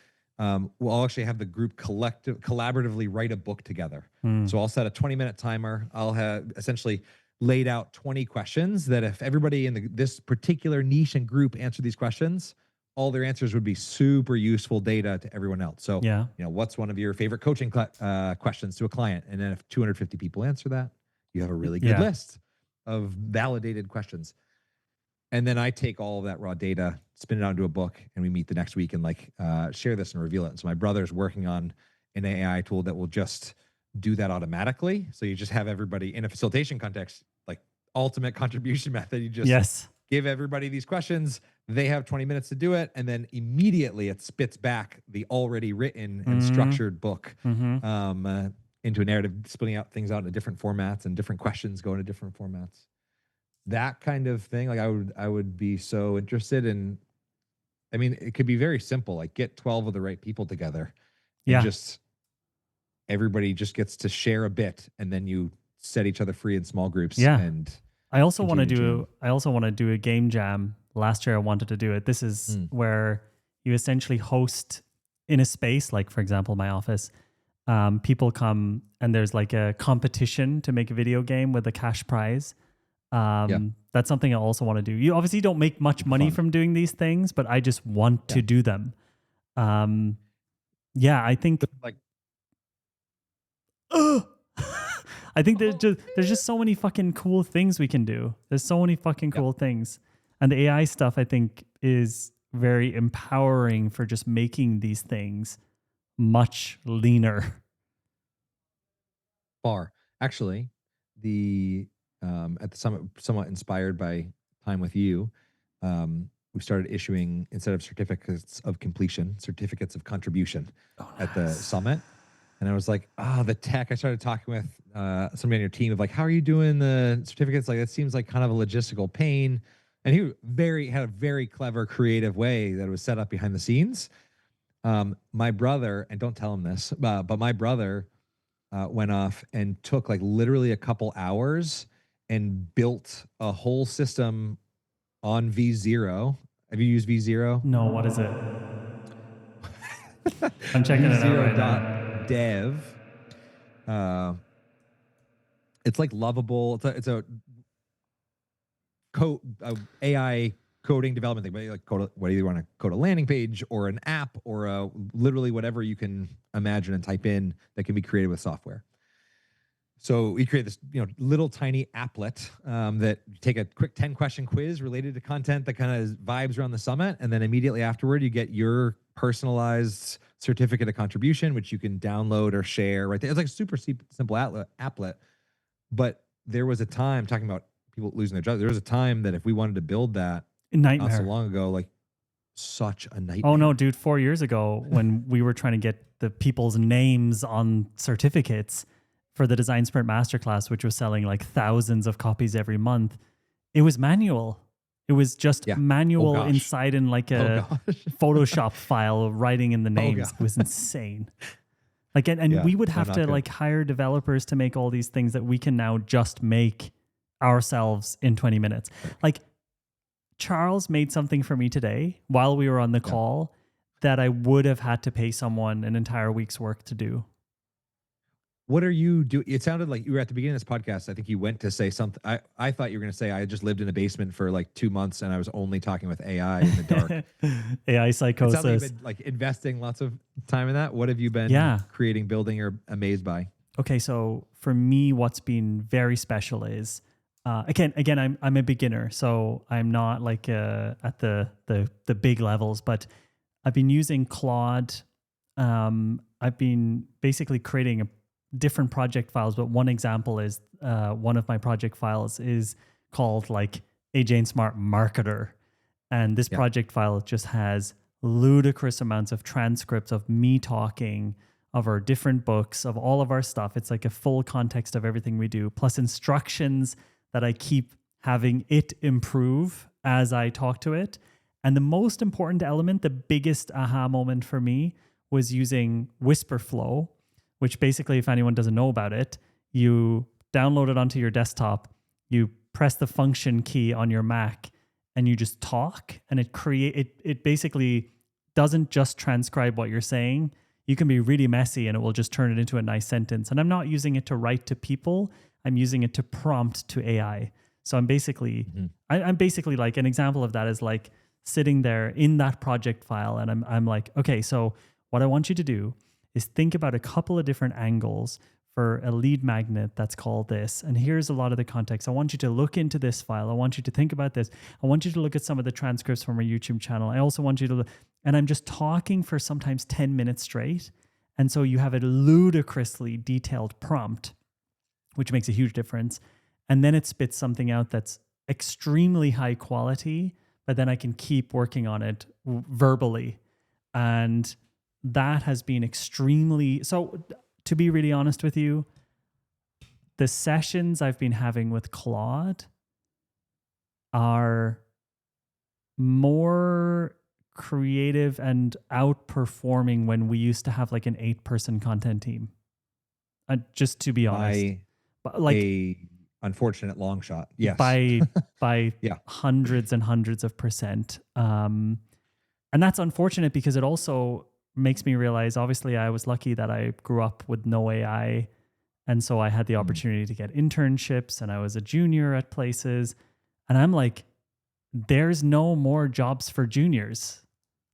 we'll actually have the group collaboratively write a book together. So I'll set a 20-minute timer. I'll have essentially laid out 20 questions that if everybody in this particular niche and group answer these questions, all their answers would be super useful data to everyone else. So, what's one of your favorite coaching questions to a client? And then if 250 people answer that, you have a really good list of validated questions. And then I take all of that raw data, spin it onto a book, and we meet the next week and like share this and reveal it. And so my brother's working on an AI tool that will just do that automatically. So you just have everybody in a facilitation context, like ultimate contribution method. You just give everybody these questions. They have 20 minutes to do it. And then immediately it spits back the already written and structured book into a narrative, splitting out things out into different formats, and different questions go into different formats. That kind of thing. Like I would be so interested in, I mean, it could be very simple, like get 12 of the right people together and just everybody just gets to share a bit, and then you set each other free in small groups. And I also want to do a game jam. Last year I wanted to do it. This is where you essentially host in a space, like for example, my office, people come and there's like a competition to make a video game with a cash prize. That's something I also want to do. You obviously don't make much money from doing these things, but I just want to do them. I think like, I think there's just so many fucking cool things we can do. There's so many fucking cool things. And the AI stuff I think is very empowering for just making these things much leaner. Actually, at the summit, somewhat inspired by time with you, we started issuing, instead of certificates of completion, certificates of contribution at the summit. And I was like, the tech. I started talking with somebody on your team of like, how are you doing the certificates? Like, that seems like kind of a logistical pain. And he had a very clever, creative way that it was set up behind the scenes. My brother, and don't tell him this, but my brother went off and took like literally a couple hours and built a whole system on V0. Have you used V0? No, what is it? I'm checking it out right now. Dev. It's like lovable. It's a AI coding development thing. But like whether you want to code a landing page or an app or literally whatever you can imagine and type in that can be created with software. So we create this, little tiny applet that you take a quick 10-question quiz related to content that kind of vibes around the summit, and then immediately afterward you get your personalized certificate of contribution, which you can download or share. Right there, it's like a super simple applet. But there was a time, talking about people losing their jobs, there was a time that if we wanted to build that not so long ago, like such a nightmare. Oh no, dude! 4 years ago, when we were trying to get the people's names on certificates for the Design Sprint Masterclass, which was selling like thousands of copies every month, it was manual. It was just manual inside in like a Photoshop file, writing in the names. It was insane. Like, and we would have to like hire developers to make all these things that we can now just make ourselves in 20 minutes. Like, Charles made something for me today while we were on the call that I would have had to pay someone an entire week's work to do. what are you doing? It sounded like you were at the beginning of this podcast. I think you went to say something. I thought you were going to say, I just lived in a basement for like 2 months and I was only talking with AI in the dark. AI It sounds like psychosis. you've been like investing lots of time in that. What have you been Yeah. creating, building, or amazed by? Okay, so for me, what's been very special is again, I'm a beginner, so I'm not like at the big levels, but I've been using Claude. I've been basically creating different project files, but one example is one of my project files is called like a Jane Smart Marketer, and this project file just has ludicrous amounts of transcripts of me talking, of our different books, of all of our stuff. It's like a full context of everything we do, plus instructions that I keep having it improve as I talk to it. And the most important element, the biggest aha moment for me, was using Whisperflow, which basically, if anyone doesn't know about it, you download it onto your desktop, you press the function key on your Mac, and you just talk, and it basically doesn't just transcribe what you're saying. You can be really messy and it will just turn it into a nice sentence. And I'm not using it to write to people. I'm using it to prompt to AI. So I'm basically, I'm basically like, an example of that is like sitting there in that project file. And I'm like, okay, so what I want you to do is think about a couple of different angles for a lead magnet that's called this. And here's a lot of the context. I want you to look into this file. I want you to think about this. I want you to look at some of the transcripts from our YouTube channel. I also want you to look, and I'm just talking for sometimes 10 minutes straight. And so you have a ludicrously detailed prompt, which makes a huge difference. And then it spits something out that's extremely high quality, but then I can keep working on it verbally. And that has been extremely, so to be really honest with you, the sessions I've been having with Claude are more creative and outperforming when we used to have like an 8-person content team. Just to be honest, But like a unfortunate long shot. Yes. By hundreds and hundreds of percent. And that's unfortunate because it also makes me realize, obviously, I was lucky that I grew up with no AI. And so I had the opportunity to get internships and I was a junior at places. And I'm like, there's no more jobs for juniors.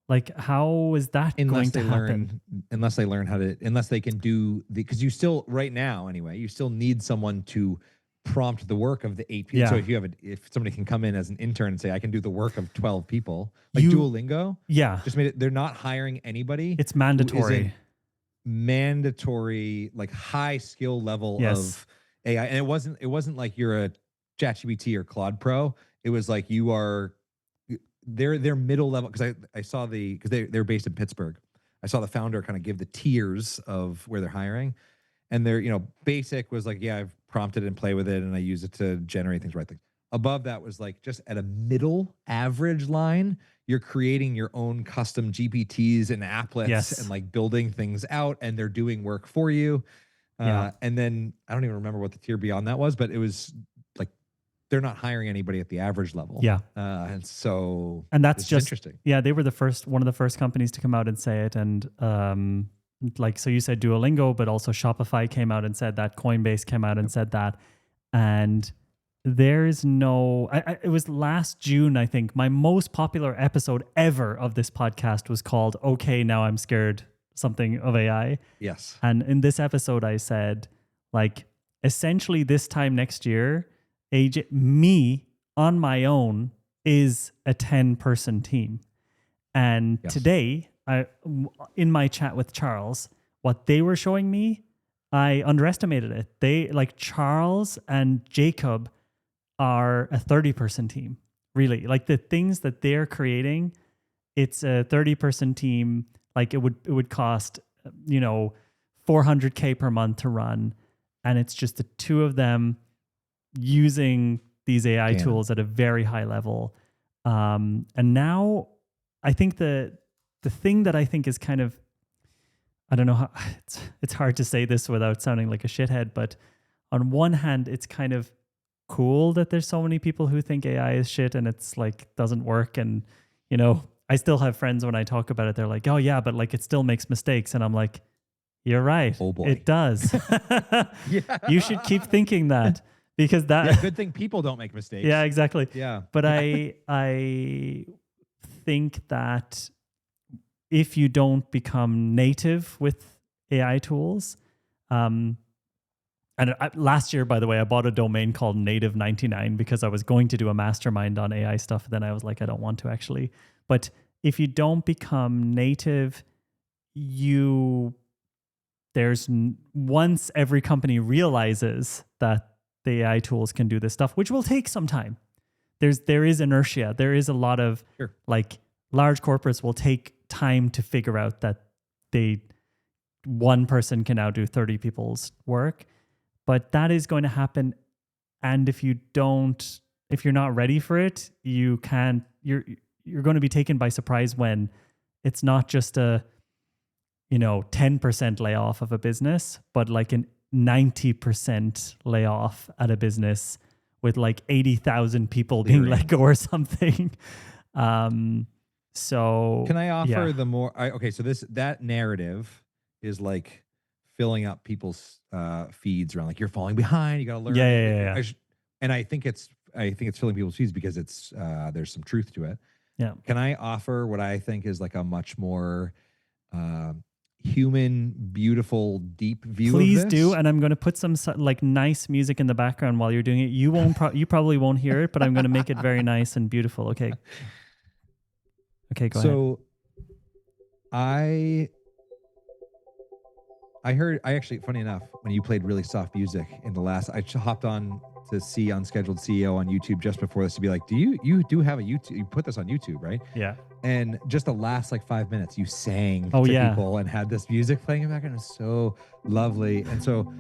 Like, how is that going to happen? Unless they can do because you still, right now anyway, you still need someone to prompt the work of the 8 people. So if somebody can come in as an intern and say, I can do the work of 12 people, like Duolingo, just made it, they're not hiring anybody. It's mandatory, like high skill level of AI. And it wasn't like you're a ChatGPT or Claude Pro. It was like you are, they're middle level. Cause I saw because they're based in Pittsburgh. I saw the founder kind of give the tiers of where they're hiring. And they're, basic was like, I've prompted and play with it and I use it to generate things, right things. Above that was like just at a middle average line, you're creating your own custom GPTs and applets and like building things out and they're doing work for you. And then I don't even remember what the tier beyond that was, but it was like, they're not hiring anybody at the average level. And that's just interesting. Yeah. They were one of the first companies to come out and say it. And, so you said Duolingo, but also Shopify came out and said that. Coinbase came out and said that. And there's no, it was last June, I think, my most popular episode ever of this podcast was called, Okay, Now I'm Scared, something of AI. Yes. And in this episode, I said, like, essentially this time next year, me on my own is a 10-person team. And today, in my chat with Charles, what they were showing me, I underestimated it. They, like, Charles and Jacob are a 30-person team. Really, like the things that they're creating, it's a 30-person team. Like it would cost, $400K per month to run, and it's just the two of them using these AI tools at a very high level. And now, I think the thing that I think is kind of, I don't know how, it's hard to say this without sounding like a shithead, but on one hand, it's kind of cool that there's so many people who think AI is shit and it's like doesn't work. And, I still have friends when I talk about it, they're like, oh yeah, but like it still makes mistakes. And I'm like, You're right. Oh boy. It does. Yeah. You should keep thinking that, because that Yeah, good thing people don't make mistakes. yeah, exactly. Yeah. But Yeah. I think that if you don't become native with AI tools, um, and last year, by the way, I bought a domain called Native 99 because I was going to do a mastermind on AI stuff. Then I was like, I don't want to actually. But if you don't become native, once every company realizes that the AI tools can do this stuff, which will take some time. There is inertia. There is a lot of Sure. like large corporates will take time to figure out that one person can now do 30 people's work. But that is going to happen. And if you're not ready for it, you're going to be taken by surprise when it's not just a 10% layoff of a business, but like an 90% layoff at a business with like 80,000 people being let go or something. So can I offer yeah. the more okay, so that narrative is like filling up people's feeds around like you're falling behind, you got to learn Yeah. and I think it's filling people's feeds because it's there's some truth to it. Yeah. Can I offer what I think is like a much more human, beautiful, deep view Please of this? do, and I'm going to put some like nice music in the background while you're doing it. You won't you probably won't hear it, but I'm going to make it very nice and beautiful. Okay, go ahead. So I actually, funny enough, when you played really soft music in the last, I hopped on to see Unscheduled CEO on YouTube just before this to be like, you do have a YouTube, you put this on YouTube, right? Yeah. And just the last like 5 minutes, you sang to people and had this music playing in the background. It was so lovely. And so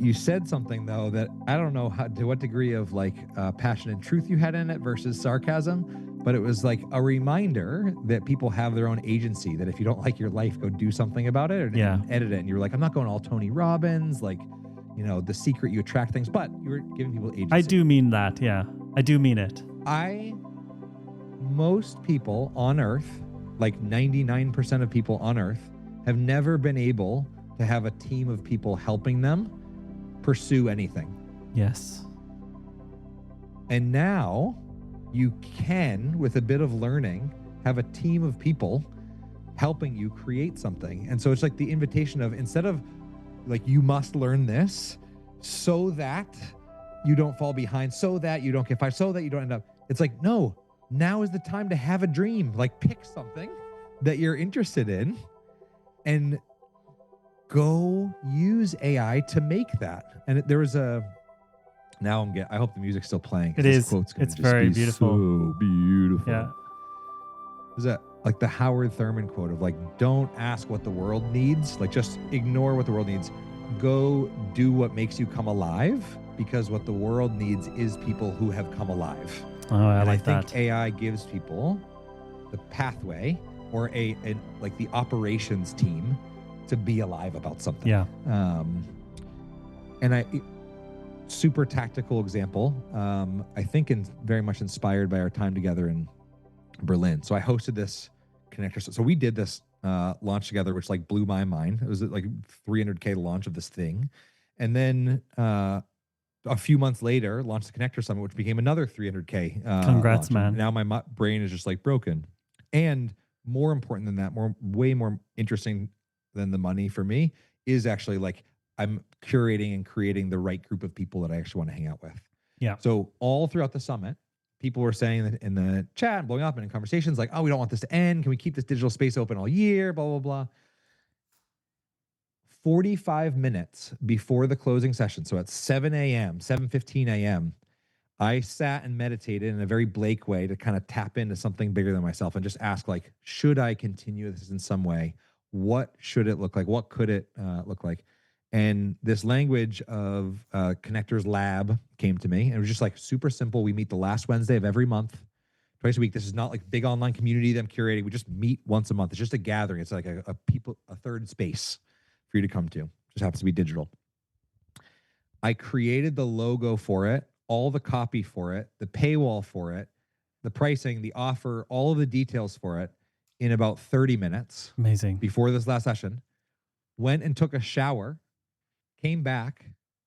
you said something though that I don't know to what degree of like passion and truth you had in it versus sarcasm, but it was like a reminder that people have their own agency, that if you don't like your life, go do something about it and edit it. And you were like, I'm not going all Tony Robbins, like, The Secret, you attract things, but you were giving people agency. I do mean that. Yeah, I do mean it. Most people on earth, like 99% of people on earth, have never been able to have a team of people helping them pursue anything. Yes. And now you can, with a bit of learning, have a team of people helping you create something. And so it's like the invitation of, instead of like, you must learn this so that you don't fall behind, so that you don't get fired, so that you don't end up, it's like, no, now is the time to have a dream. Like, pick something that you're interested in and go use AI to make that. And there was I hope the music's still playing. It is. It's very beautiful. So beautiful. Yeah. Is that like the Howard Thurman quote of like, don't ask what the world needs. Like, just ignore what the world needs. Go do what makes you come alive, because what the world needs is people who have come alive. Oh, I think AI gives people the pathway or like the operations team to be alive about something. Yeah. And super tactical example. I think very much inspired by our time together in Berlin. So I hosted this connector. So we did this launch together, which like blew my mind. It was like $300K launch of this thing. And then a few months later, launched the Connector Summit, which became another $300K. Congrats, launch. man. And now my brain is just like broken. And more important than that, way more interesting than the money for me, is actually like I'm curating and creating the right group of people that I actually want to hang out with. Yeah. So all throughout the summit, people were saying that in the chat, blowing up and in conversations like, oh, we don't want this to end. Can we keep this digital space open all year? Blah, blah, blah. 45 minutes before the closing session, so at 7 a.m., 7:15 a.m., I sat and meditated in a very Blake way to kind of tap into something bigger than myself and just ask, like, should I continue this in some way? What should it look like? What could it look like? And this language of Connectors Lab came to me. And it was just like super simple. We meet the last Wednesday of every month, twice a week. This is not like a big online community that I'm curating. We just meet once a month. It's just a gathering. It's like a third space for you to come to. Just happens to be digital. I created the logo for it, all the copy for it, the paywall for it, the pricing, the offer, all of the details for it in about 30 minutes. Amazing. Before this last session. went and took a shower, came back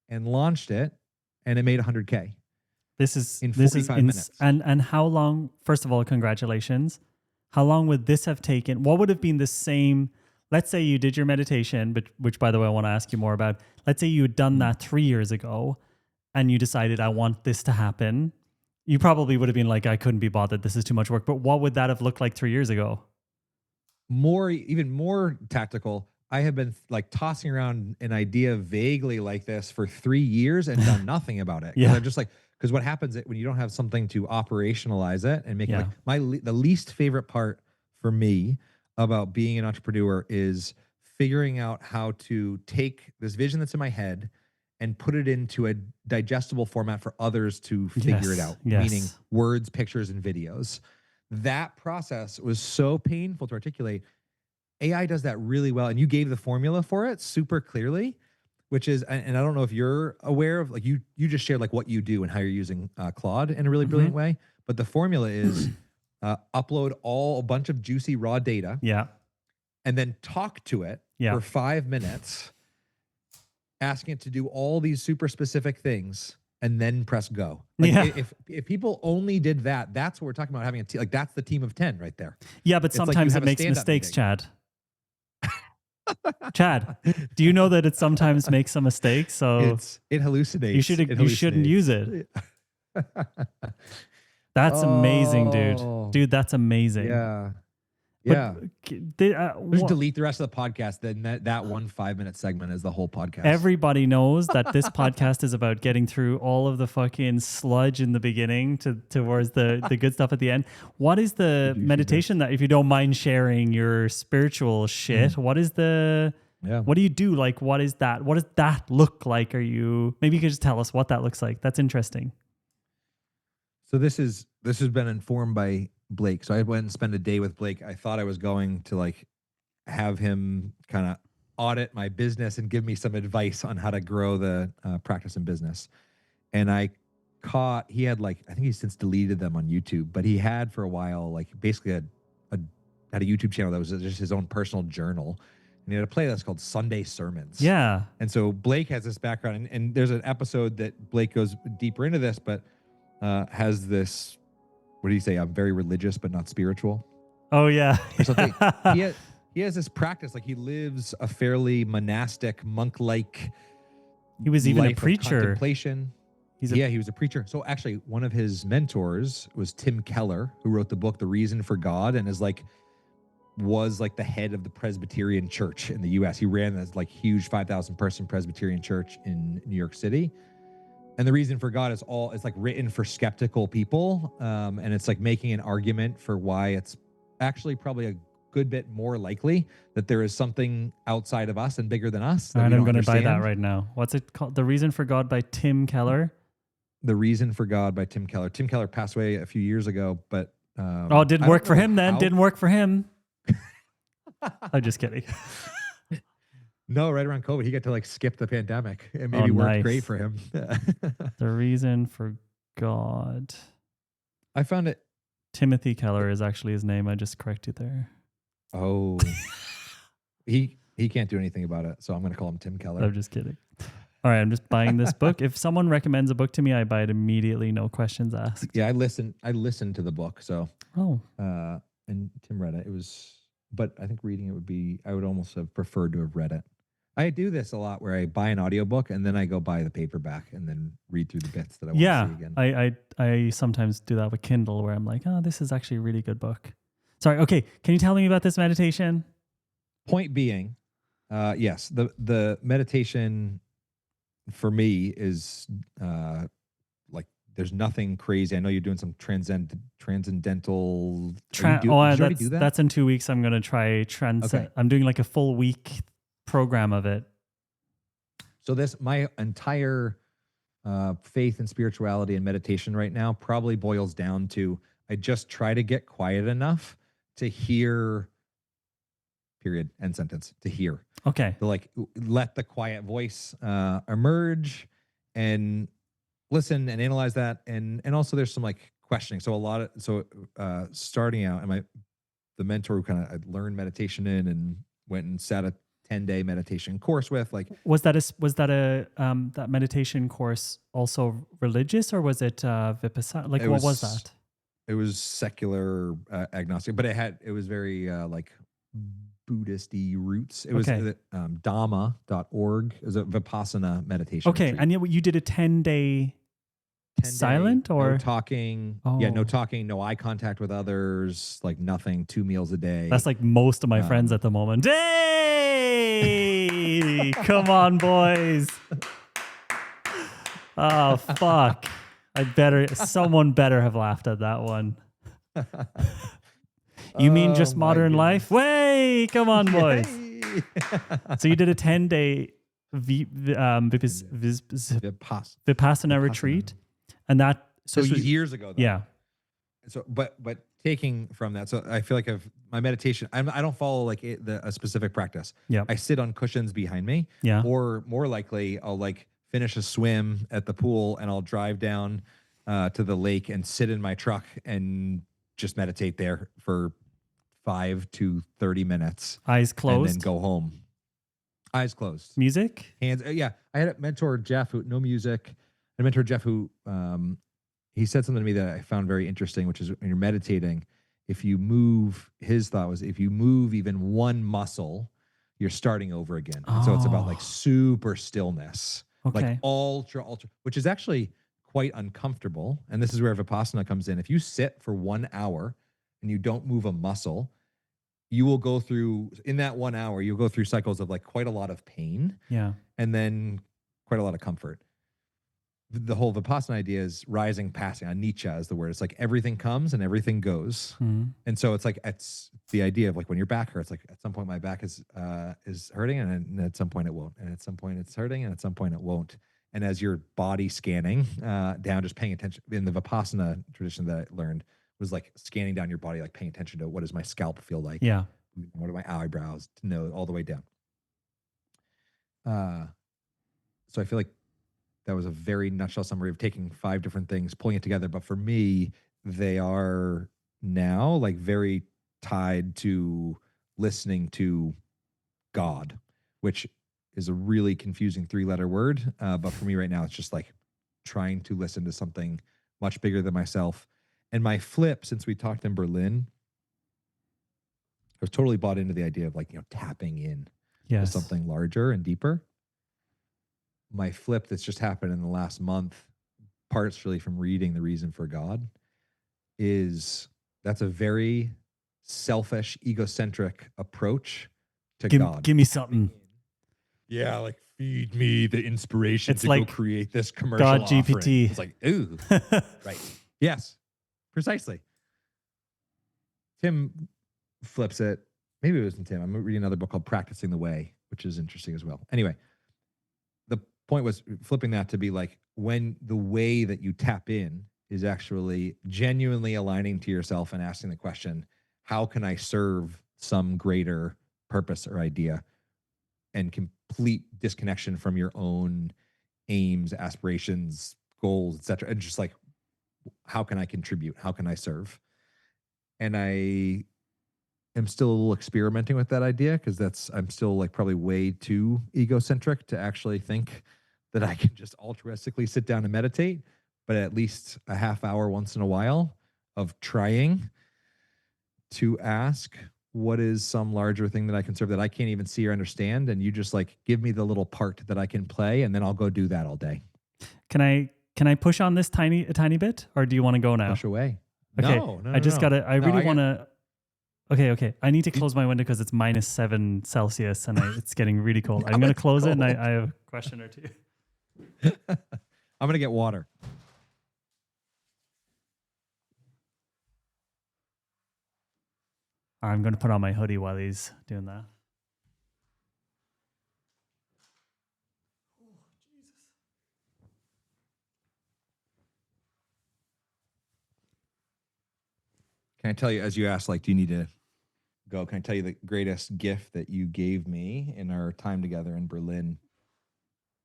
and launched it, and it made 100K This is in 45 minutes. And how long? First of all, congratulations. How long would this have taken? What would have been the same? Let's say you did your meditation, but which, by the way, I want to ask you more about. Let's say you had done that 3 years ago, and you decided, I want this to happen. You probably would have been like, I couldn't be bothered. This is too much work. But what would that have looked like 3 years ago? Even more tactical. I have been like tossing around an idea vaguely like this for 3 years and done nothing about it. Yeah. I'm just like, because what happens when you don't have something to operationalize it and make it Yeah. like the least favorite part for me about being an entrepreneur is figuring out how to take this vision that's in my head and put it into a digestible format for others to figure it out, meaning words, pictures, and videos. That process was so painful to articulate. AI does that really well. And you gave the formula for it super clearly, which is, and I don't know if you're aware of, like you just shared like what you do and how you're using Claude in a really brilliant way. But the formula is upload a bunch of juicy raw data. Yeah. And then talk to it for 5 minutes, asking it to do all these super specific things, and then press go. Like if people only did that, that's what we're talking about, having a team. Like that's the team of 10 right there. Yeah, but sometimes it makes mistakes, Chad. Chad, do you know that it sometimes makes some mistakes? So it hallucinates. You shouldn't use it. That's amazing, dude. Dude, that's amazing. Yeah. But just delete the rest of the podcast. Then that 1 5-minute segment is the whole podcast. Everybody knows that this podcast is about getting through all of the fucking sludge in the beginning towards the good stuff at the end. What is the meditation that, if you don't mind sharing your spiritual shit, what is the, what do you do? Like, what is that? What does that look like? Maybe you could just tell us what that looks like. That's interesting. So this has been informed by Blake. So I went and spent a day with Blake. I thought I was going to like have him kind of audit my business and give me some advice on how to grow the practice and business. And he had like, I think he's since deleted them on YouTube, but he had for a while, like basically had a YouTube channel that was just his own personal journal. And he had a playlist called Sunday Sermons. Yeah. And so Blake has this background, and there's an episode that Blake goes deeper into this, but has this, what do you say? I'm very religious, but not spiritual. Oh yeah. Or something. He has this practice, like he lives a fairly monastic, monk-like. He was even a life of preacher. Contemplation. He was a preacher. So actually, one of his mentors was Tim Keller, who wrote the book The Reason for God, and was like the head of the Presbyterian Church in the U.S. He ran this like huge 5,000 person Presbyterian church in New York City. And The Reason for God it's like written for skeptical people. And it's like making an argument for why it's actually probably a good bit more likely that there is something outside of us and bigger than us. All right, I'm going to buy that right now. What's it called? The Reason for God by Tim Keller? The Reason for God by Tim Keller. Tim Keller passed away a few years ago, but... it didn't work for him then. Didn't work for him. I'm just kidding. No, right around COVID, he got to like skip the pandemic. It maybe worked great for him. The Reason for God. I found it. Timothy Keller is actually his name. I just corrected there. Oh. he can't do anything about it, so I'm going to call him Tim Keller. I'm just kidding. All right, I'm just buying this book. If someone recommends a book to me, I buy it immediately, no questions asked. Yeah, I listened to the book, so. Oh. And Tim read it. But I think reading it I would almost have preferred to have read it. I do this a lot where I buy an audiobook and then I go buy the paperback and then read through the bits that I want to see again. I sometimes do that with Kindle where I'm like, oh, this is actually a really good book. Sorry. Okay. Can you tell me about this meditation? Point being, yes, the meditation for me is like there's nothing crazy. I know you're doing some transcendental. Did you already do that? That's in 2 weeks. I'm going to try Okay. I'm doing like a full week program of it. So my entire faith and spirituality and meditation right now probably boils down to I just try to get quiet enough to hear, period, end sentence, to hear. Okay. To like let the quiet voice emerge and listen and analyze that. And also there's some like questioning. So starting out, and the mentor who kind of I learned meditation in and went and sat at 10-day meditation course with. Like, Was that that meditation course also religious, or was it Vipassana? Like, what was that? it was secular, agnostic, but it was very like Buddhist-y roots. It was Okay. Dhamma.org. It was a Vipassana meditation Okay, retreat. and you did a 10-day 10-day, silent, no or talking. oh, Yeah, no talking, no eye contact with others, like nothing, 2 meals a day. that's like most of my friends at the moment. Hey, come on, boys! Oh fuck! Someone better have laughed at that one. You mean just Oh, my modern goodness. life? Way, come on, boys! Yay! So you did a 10-day Vipassana retreat, and that. So This was years ago, though. Yeah. So, but taking from that, so I feel like my meditation. I don't follow like a specific practice. Yeah. I sit on cushions behind me. Yeah. Or more likely, I'll like finish a swim at the pool and I'll drive down to the lake and sit in my truck and just meditate there for 5 to 30 minutes. Eyes And closed. then go home. Eyes closed. Music. Hands. Yeah. I had a mentor, Jeff, who no music. I mentor Jeff, who he said something to me that I found very interesting, which is when you're meditating, if you move, his thought was if you move even one muscle, you're starting over again. And so it's about like super stillness, Okay. like ultra, which is actually quite uncomfortable. And this is where Vipassana comes in. If you sit for 1 hour and you don't move a muscle, you will go through, in that 1 hour, you'll go through cycles of like quite a lot of pain Yeah. and then quite a lot of comfort. The whole Vipassana idea is rising, passing. Nietzsche is the word. It's like everything comes and everything goes. Mhm. And so it's like, it's the idea of like when your back hurts, like at some point my back is hurting and at some point it won't. And at some point it's hurting and at some point it won't. And as your body scanning down, just paying attention in the Vipassana tradition that I learned was like scanning down your body, like paying attention to what does my scalp feel like? Yeah. What are my eyebrows to know all the way down? So I feel like that was a very nutshell summary of taking 5 different things, pulling it together. But for me, they are now like very tied to listening to God, which is a really confusing 3-letter word. But for me right now, it's just like trying to listen to something much bigger than myself. And my flip, since we talked in Berlin, I was totally bought into the idea of like, tapping in to Yes. something larger and deeper. My flip that's just happened in the last month, partially from reading The Reason for God, is that's a very selfish, egocentric approach to God. Give me something. Yeah, like feed me the inspiration It's to like go create this commercial God offering. GPT. It's like, ooh, right. Yes, precisely. Tim flips it. Maybe it wasn't Tim. I'm reading another book called Practicing the Way, which is interesting as well. Anyway, the point was flipping that to be like when the way that you tap in is actually genuinely aligning to yourself and asking the question, how can I serve some greater purpose or idea? And complete disconnection from your own aims, aspirations, goals, etc. And just like, how can I contribute? How can I serve? And I am still a little experimenting with that idea because I'm still like probably way too egocentric to actually think that I can just altruistically sit down and meditate, but at least a half hour once in a while of trying to ask, what is some larger thing that I can serve that I can't even see or understand? And you just like give me the little part that I can play, and then I'll go do that all day. Can I push on this a tiny bit, or do you want to go now? Push away. Okay. No, I just gotta. I really want to. to. Okay. I need to close my window because it's -7 Celsius and it's getting really cold. I'm gonna close it, and I have a question or two. I'm gonna get water. I'm gonna put on my hoodie while he's doing that. Can I tell you, as you asked, like, do you need to go? Can I tell you the greatest gift that you gave me in our time together in Berlin?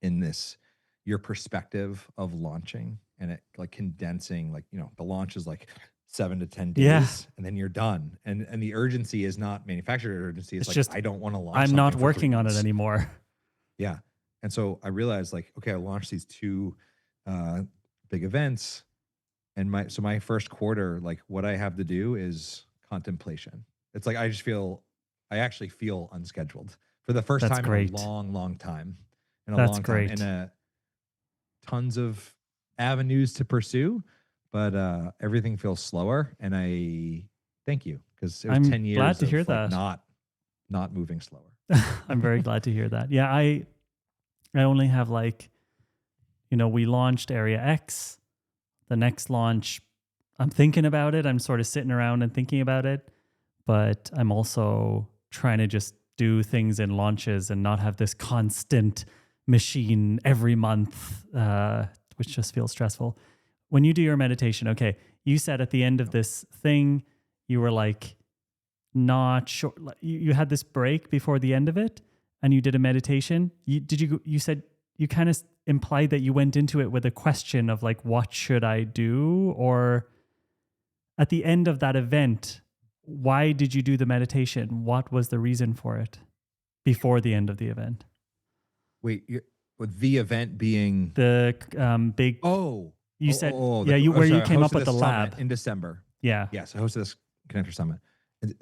In this, your perspective of launching and it like condensing, like, the launch is like 7 to 10 Yeah. days, and then you're done. And the urgency is not manufacturer urgency. It's It's like, just, I don't want to launch I'm something not for 3 working on it months. anymore. Yeah. And so I realized like, okay, I launched these 2 big events, and my first quarter, like what I have to do is contemplation. It's like I actually feel unscheduled for the first That's time great. in a long time. That's great. And tons of avenues to pursue, but everything feels slower. And I thank you, because it was I'm 10 years glad to of hear like that. not moving slower. I'm very glad to hear that. Yeah, I only have like, we launched Area X. The next launch, I'm thinking about it. I'm sort of sitting around and thinking about it, but I'm also trying to just do things in launches and not have this constant machine every month, which just feels stressful. When you do your meditation, okay, you said at the end of this thing, you were like, not sure. You had this break before the end of it, and you did a meditation. You said you kind of implied that you went into it with a question of like, what should I do? Or at the end of that event, why did you do the meditation? What was the reason for it before the end of the event? Wait, with the event being The big. You said where you came up with the lab in December. Yeah. Yes, I hosted this Connector Summit.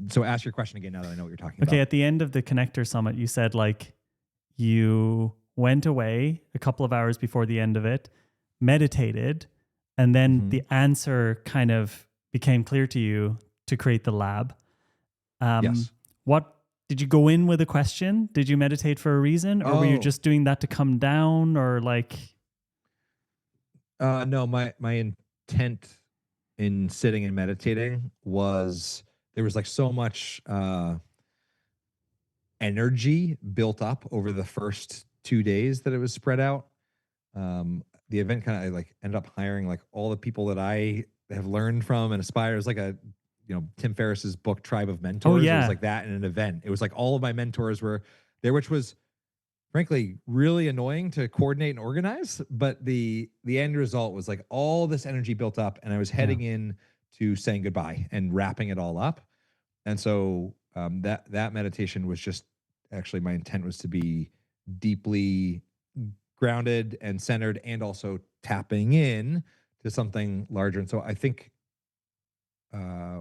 So ask your question again now that I know what you're talking about. Okay, at the end of the Connector Summit, you said like you went away a couple of hours before the end of it, meditated, and then the answer kind of became clear to you to create the lab. Yes. What did you go in with a question? Did you meditate for a reason, or were you just doing that to come down, or like? No, my intent in sitting and meditating was there was like so much energy built up over the first 2 days that it was spread out. The event kind of like ended up hiring like all the people that I have learned from and aspire. It was like Tim Ferriss's book Tribe of Mentors. Oh, yeah. It was like that in an event. It was like all of my mentors were there, which was frankly really annoying to coordinate and organize. But the end result was like all this energy built up, and I was heading in to saying goodbye and wrapping it all up. And so that meditation was just actually my intent was to be deeply grounded and centered, and also tapping in to something larger. And so I think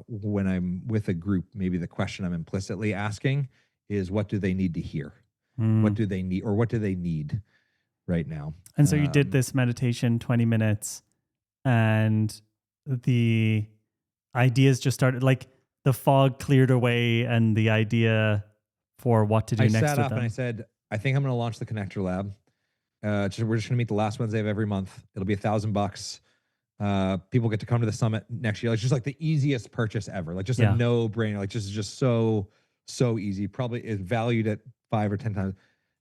when I'm with a group, maybe the question I'm implicitly asking is, what do they need to hear? What do they need, or what do they need right now? And so you did this meditation 20 minutes, and the ideas just started, like the fog cleared away, and the idea for what to do next with them. I sat up and I said, I think I'm going to launch the Connector Lab. We're just going to meet the last Wednesday of every month. It'll be $1,000. People get to come to the summit next year. It's just like the easiest purchase ever. Like just a no-brainer. Like just so easy. Probably is valued at 5 or 10 times.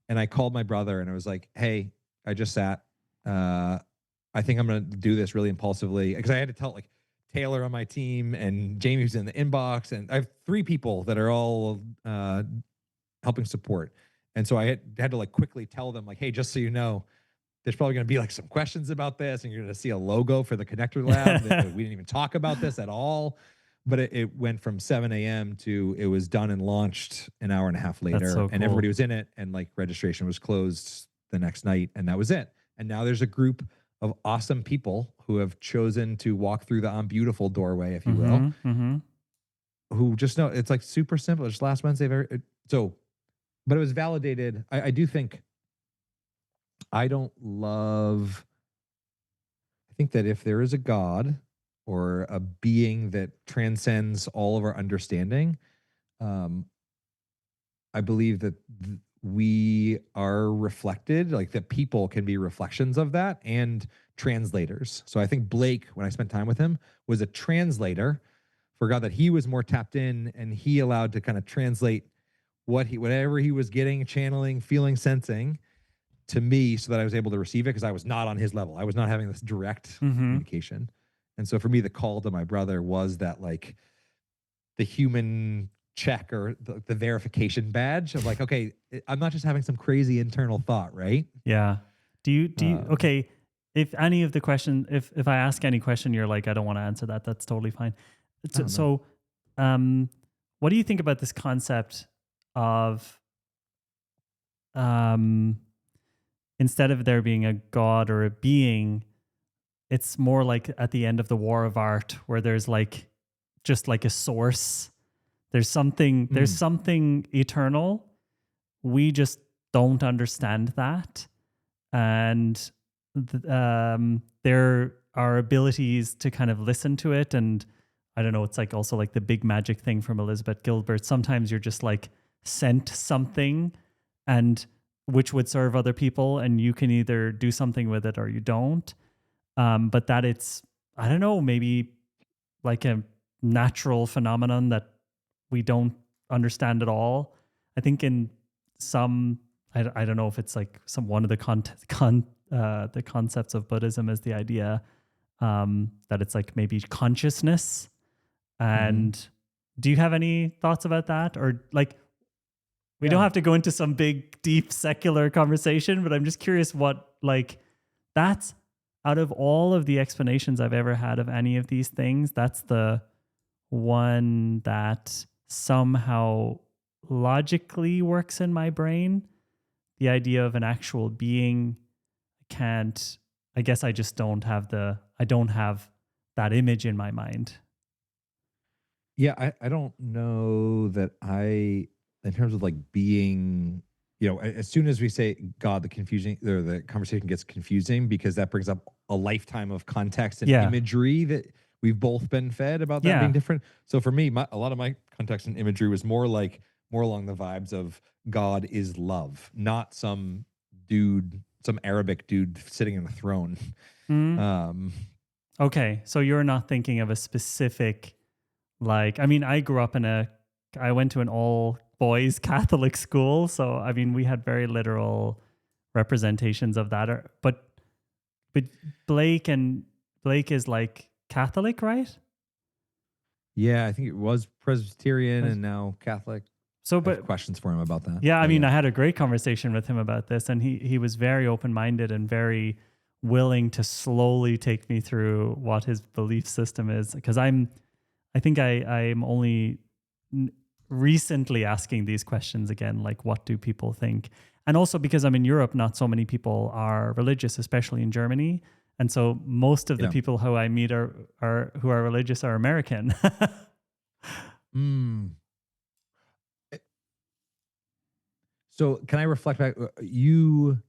And I called my brother and I was like, hey, I just sat. I think I'm going to do this really impulsively, because I had to tell like Taylor on my team and Jamie's in the inbox. And I have 3 people that are all helping support. And so I had to like quickly tell them like, hey, just so you know, there's probably going to be like some questions about this, and you're going to see a logo for the Connector Lab. We didn't even talk about this at all. But it went from 7 a.m. to it was done and launched an hour and a half later. So cool. And everybody was in it, and like registration was closed the next night, and that was it. And now there's a group of awesome people who have chosen to walk through the beautiful doorway, if you will, who just know it's like super simple. It's last Wednesday. But it was validated. I do think I think that if there is a God or a being that transcends all of our understanding, I believe that we are reflected, like that people can be reflections of that, and translators. So I think Blake, when I spent time with him, was a translator for God, that he was more tapped in, and he allowed to kind of translate whatever he was getting, channeling, feeling, sensing to me, so that I was able to receive it, because I was not on his level. I was not having this direct communication. And so for me, the call to my brother was that like the human check, or the verification badge of like, okay, I'm not just having some crazy internal thought, right? Yeah. Do you okay, if any of the question, if I ask any question, you're like, I don't want to answer that, that's totally fine. I don't know. So, what do you think about this concept of um, instead of there being a god or a being, it's more like at the end of the War of Art where there's like just like a source. There's something eternal. We just don't understand that. And there are abilities to kind of listen to it. And I don't know, it's like also like the big magic thing from Elizabeth Gilbert. Sometimes you're just like sent something and which would serve other people, and you can either do something with it or you don't. But that it's, I don't know, maybe like a natural phenomenon that we don't understand at all. I think in some, I don't know if it's like one of the the concepts of Buddhism is the idea that it's like maybe consciousness. And do you have any thoughts about that? Or like, we don't have to go into some big, deep secular conversation, but I'm just curious what, like, that's out of all of the explanations I've ever had of any of these things, that's the one that somehow logically works in my brain. The idea of an actual being I guess I just don't have that image in my mind. Yeah, I don't know that in terms of like being, as soon as we say God, the conversation gets confusing because that brings up a lifetime of context and imagery that we've both been fed about that being different. So for me, a lot of my context and imagery was more along the vibes of God is love, not some Arabic dude sitting on a throne. Okay, so you're not thinking of a specific, like, I mean, I went to an all boys Catholic school. So, I mean, we had very literal representations of that. But Blake is like Catholic, right? Yeah, I think it was Presbyterian and now Catholic. So, I have questions for him about that. Yeah, I mean, I had a great conversation with him about this, and he was very open-minded and very willing to slowly take me through what his belief system is. Because I'm only recently asking these questions again, like what do people think? And also because I'm in Europe, not so many people are religious, especially in Germany. And so most of the people who I meet who are religious are American. So can I reflect back? You're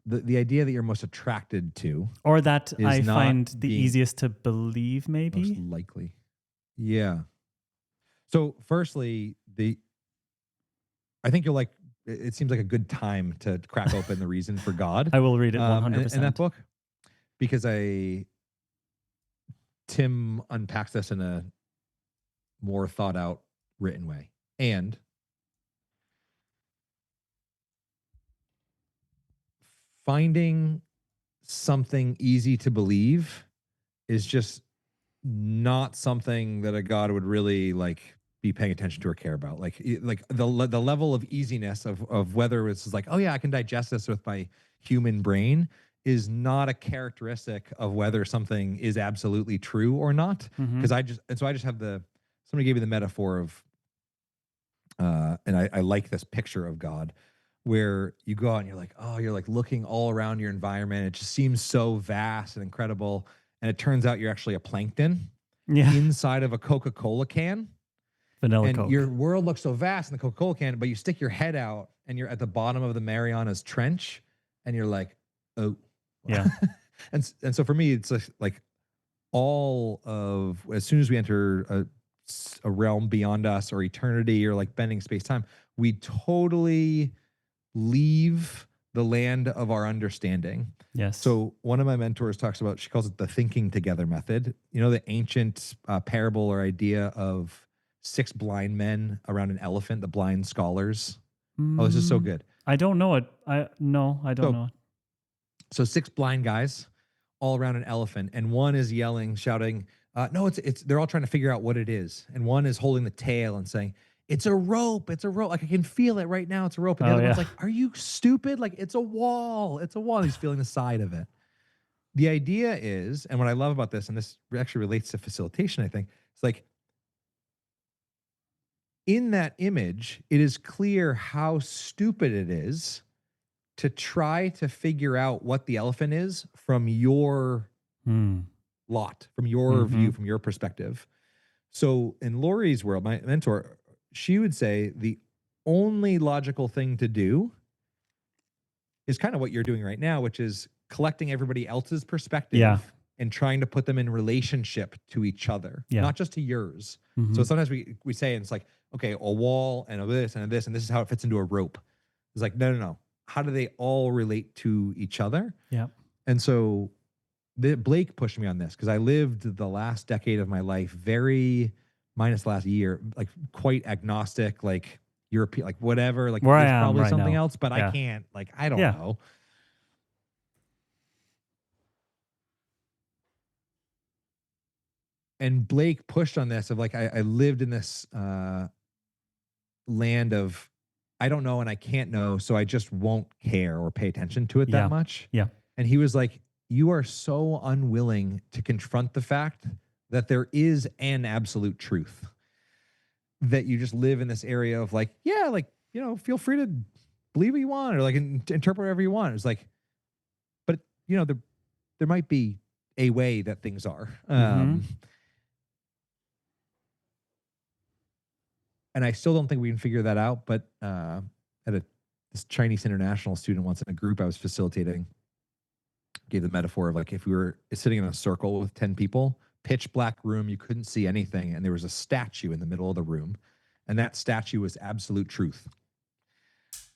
the idea that you're most attracted to, or that I find the being easiest to believe, maybe most likely. Yeah. So firstly, I think you'll like. It seems like a good time to crack open the reason for God. I will read it 100% in that book because Tim unpacks this in a more thought out, written way, and finding something easy to believe is just not something that a God would really like be paying attention to or care about. Like the level of easiness of whether it's like, oh yeah, I can digest this with my human brain is not a characteristic of whether something is absolutely true or not. Because I just have somebody gave me the metaphor of and I like this picture of God where you go out and you're like, oh, you're like looking all around your environment. It just seems so vast and incredible. And it turns out you're actually a plankton inside of a Coca-Cola can. Vanilla Coke. Coke. Your world looks so vast in the Coca-Cola can, but you stick your head out and you're at the bottom of the Marianas Trench and you're like, oh. Yeah. and so for me, it's like all of, as soon as we enter a realm beyond us or eternity or like bending space-time, we totally leave the land of our understanding. Yes. So one of my mentors talks about, she calls it the thinking together method. You know, the ancient parable or idea of 6 blind men around an elephant, the blind scholars. Oh, this is so good. I don't know it. I don't know it. So 6 blind guys all around an elephant, and one is yelling, shouting, no, it's they're all trying to figure out what it is. And one is holding the tail and saying, it's a rope. It's a rope. Like I can feel it right now. It's a rope. And the other one's like, are you stupid? Like it's a wall. It's a wall. He's feeling the side of it. the idea is, and what I love about this, and this actually relates to facilitation, I think, it's like in that image, it is clear how stupid it is to try to figure out what the elephant is from your lot, from your view, from your perspective. So in Lori's world, my mentor, she would say the only logical thing to do is kind of what you're doing right now, which is collecting everybody else's perspective and trying to put them in relationship to each other, not just to yours. So sometimes we say, and it's like, okay, a wall and a this and a this, and this is how it fits into a rope. It's like, no. How do they all relate to each other? Yeah. And so Blake pushed me on this because I lived the last decade of my life very, minus last year, like quite agnostic, like European, like whatever, like where there's I am probably right something now. else, but I can't, like, I don't know. And Blake pushed on this of like, I lived in this land of, I don't know and I can't know, so I just won't care or pay attention to it that much. Yeah. And he was like, you are so unwilling to confront the fact that there is an absolute truth, that you just live in this area of like, yeah, like, you know, feel free to believe what you want or like interpret whatever you want. It's like, but you know, there might be a way that things are. And I still don't think we can figure that out. But this Chinese international student once in a group I was facilitating gave the metaphor of like if we were sitting in a circle with 10 people, pitch black room, you couldn't see anything, and there was a statue in the middle of the room, and that statue was absolute truth.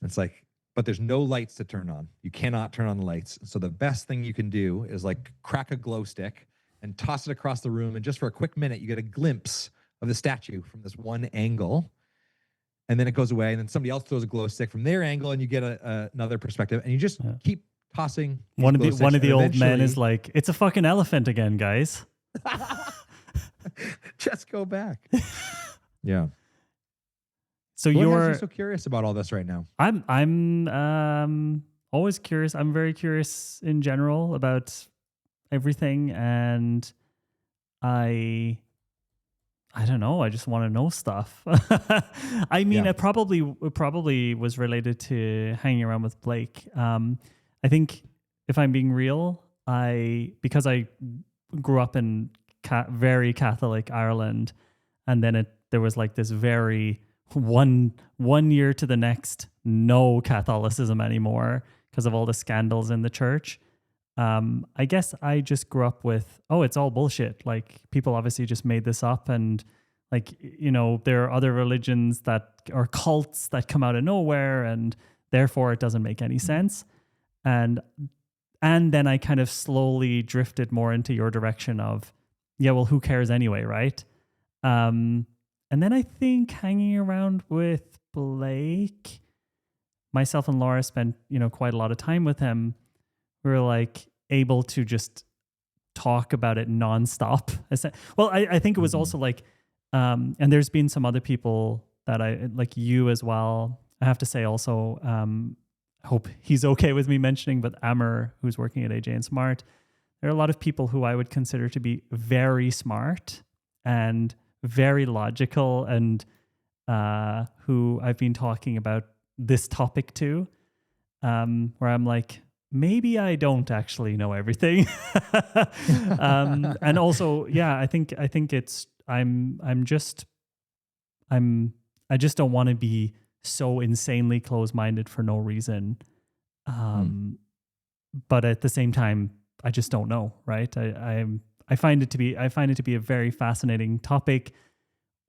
It's like, but there's no lights to turn on. You cannot turn on the lights. So the best thing you can do is like crack a glow stick and toss it across the room, and just for a quick minute, you get a glimpse of the statue from this one angle, and then it goes away, and then somebody else throws a glow stick from their angle, and you get another perspective, and you just keep tossing. One of the old men is like, it's a fucking elephant again, guys. Just go back. Yeah. So what you're has you so curious about all this right now? I'm always curious. I'm very curious in general about everything, and I don't know. I just want to know stuff. I mean, it probably was related to hanging around with Blake. I think if I'm being real, because I grew up in very Catholic Ireland, and then there was like this very one year to the next, no Catholicism anymore because of all the scandals in the church. I guess I just grew up with, it's all bullshit. Like people obviously just made this up, and like, you know, there are other religions or cults that come out of nowhere, and therefore it doesn't make any sense. And then I kind of slowly drifted more into your direction of, yeah, well, who cares anyway, right? And then I think hanging around with Blake, myself and Laura spent, quite a lot of time with him. We were like able to just talk about it nonstop. Well, I think it was also like, and there's been some other people that I like, you as well. I have to say also, hope he's okay with me mentioning, but Amr, who's working at AJ and Smart, there are a lot of people who I would consider to be very smart and very logical, and who I've been talking about this topic to, where I'm like, maybe I don't actually know everything. And also, yeah, I think it's, I just don't want to be so insanely closed-minded for no reason. But at the same time, I just don't know, right? I find it to be a very fascinating topic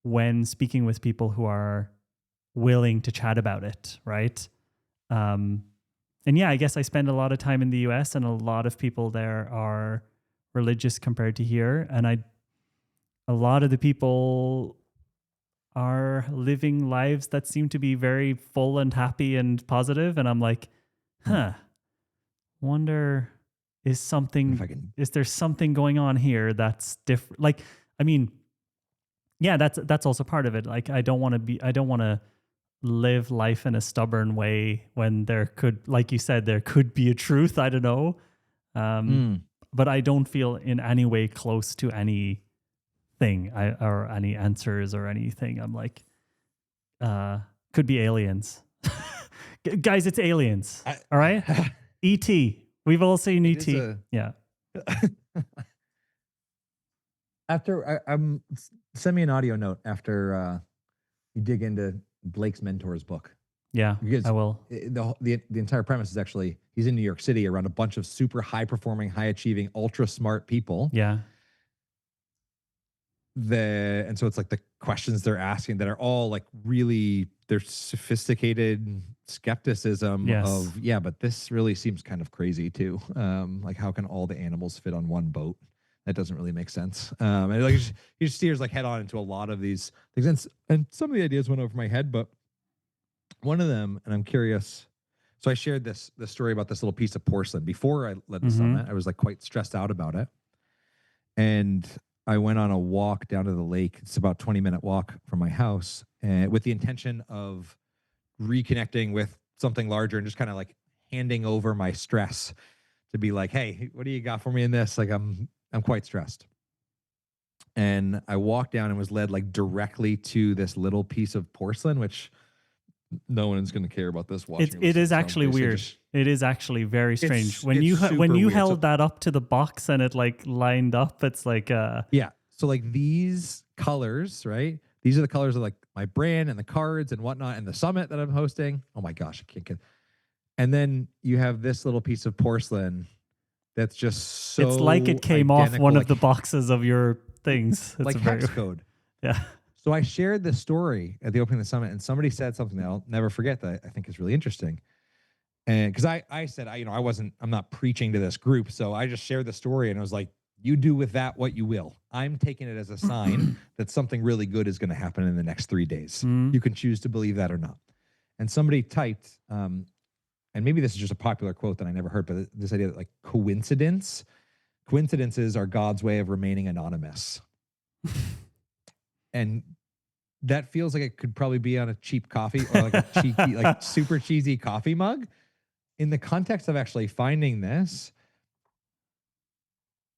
when speaking with people who are willing to chat about it, right? And yeah, I guess I spend a lot of time in the US, and a lot of people there are religious compared to here, and a lot of the people are living lives that seem to be very full and happy and positive, and I'm like, wonder is there something going on here that's different? Like, I mean, yeah, that's also part of it. Like, I don't want to live life in a stubborn way when there could, like you said, there could be a truth. I don't know. but I don't feel in any way close to anything or any answers or anything. I'm like, could be aliens. Guys, it's aliens. All right? E.T. We've all seen E.T. Yeah. After send me an audio note after you dig into Blake's mentor's book. Yeah, Because I will. The entire premise is actually he's in New York City around a bunch of super high performing, high achieving, ultra smart people. Yeah. And so it's like the questions they're asking that are all like really, they're sophisticated skepticism Yes. of, yeah, but this really seems kind of crazy too. Like how can all the animals fit on one boat? That doesn't really make sense. And like he just steers like head on into a lot of these things. And some of the ideas went over my head, but one of them, and I'm curious. So I shared this story about this little piece of porcelain before I led the summit. I was like quite stressed out about it. And I went on a walk down to the lake. It's about a 20-minute walk from my house, and with the intention of reconnecting with something larger and just kind of like handing over my stress to be like, hey, what do you got for me in this? Like I'm quite stressed. And I walked down and was led like directly to this little piece of porcelain, which no one's going to care about this watching. It is actually weird. It is actually very strange. When you held that up to the box and it like lined up, it's like yeah. So like these colors, right? These are the colors of like my brand and the cards and whatnot and the summit that I'm hosting. Oh my gosh, I can't get. And then you have this little piece of porcelain that's just so. It's like it came off one of the boxes of your things. It's like hex code. Yeah. So I shared this story at the opening of the summit, and somebody said something that I'll never forget that I think is really interesting. And because I said, I'm not preaching to this group. So I just shared the story and I was like, you do with that what you will. I'm taking it as a sign that something really good is going to happen in the next 3 days. You can choose to believe that or not. And somebody typed, and maybe this is just a popular quote that I never heard, but this idea that like coincidences are God's way of remaining anonymous. And that feels like it could probably be on a cheap coffee or like a cheeky, like super cheesy coffee mug. In the context of actually finding this,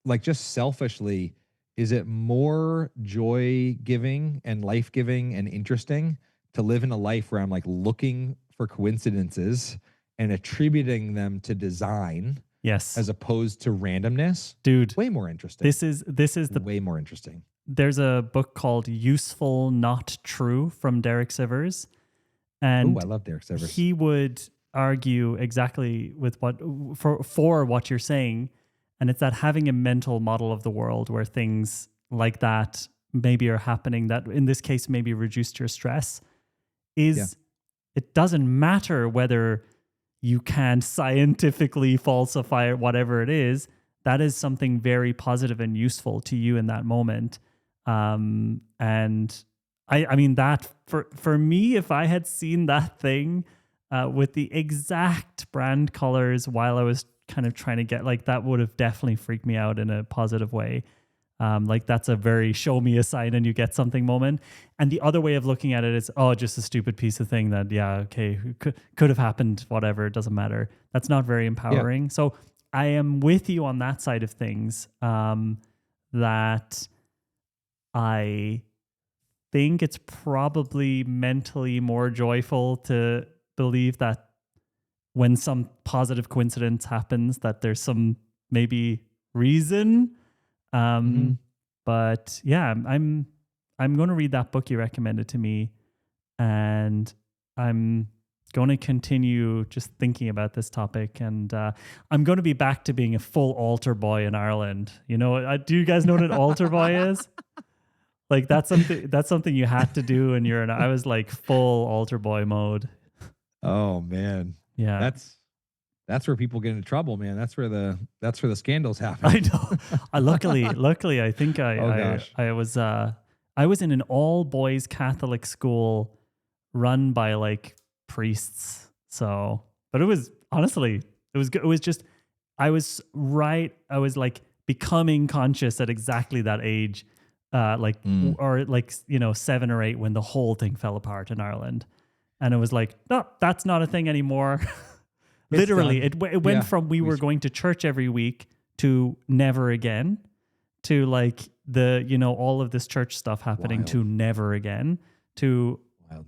like just selfishly, is it more joy giving and life giving and interesting to live in a life where I'm like looking for coincidences and attributing them to design? Yes. As opposed to randomness? Dude. Way more interesting. This is the way more interesting. There's a book called Useful Not True from Derek Sivers. And I love Derek Sivers. He would argue exactly with what you're saying. And it's that having a mental model of the world where things like that maybe are happening, that in this case maybe reduced your stress, it doesn't matter whether you can scientifically falsify it, whatever it is. That is something very positive and useful to you in that moment. And I mean that for me, if I had seen that thing with the exact brand colors while I was kind of trying to get, like, that would have definitely freaked me out in a positive way. Like that's a very show me a sign and you get something moment. And the other way of looking at it is, just a stupid piece of thing that, could have happened, whatever, it doesn't matter. That's not very empowering. Yeah. So I am with you on that side of things, that I think it's probably mentally more joyful to believe that when some positive coincidence happens, that there's some maybe reason. But yeah, I'm going to read that book you recommended to me, and I'm going to continue just thinking about this topic, and I'm going to be back to being a full altar boy in Ireland. You know, do you guys know what an altar boy is? Like that's something you had to do, and I was like full altar boy mode. Oh man, yeah, that's where people get into trouble, man. That's where the scandals happen. I know. Luckily, I think I was in an all boys Catholic school run by like priests. So, but it was honestly, it was good. It was just, I was like becoming conscious at exactly that age, or like, 7 or 8 when the whole thing fell apart in Ireland. And it was like, no, that's not a thing anymore. Literally, it went from we were going to church every week to never again, to like the, you know, all of this church stuff happening to never again, to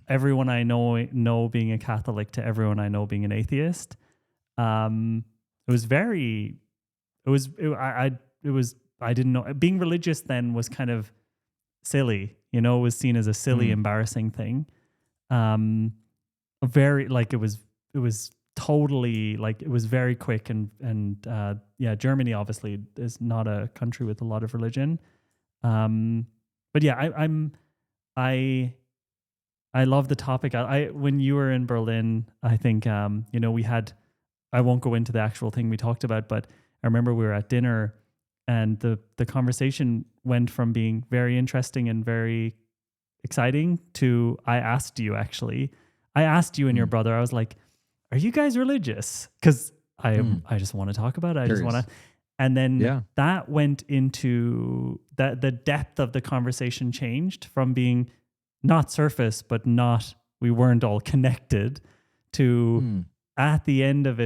everyone I know being a Catholic, to everyone I know being an atheist. It was very, I didn't know. Being religious then was kind of silly, you know, it was seen as a silly, embarrassing thing. Very, like, it was totally, like, it was very quick and yeah, Germany obviously is not a country with a lot of religion. But yeah, I love the topic. When you were in Berlin, I think, you know, I won't go into the actual thing we talked about, but I remember we were at dinner and the conversation went from being very interesting and very exciting to, I asked you and your brother, I was like, are you guys religious? Because I just want to talk about it. I just want to. And then that went into that, the depth of the conversation changed from being not surface, but we weren't all connected to at the end of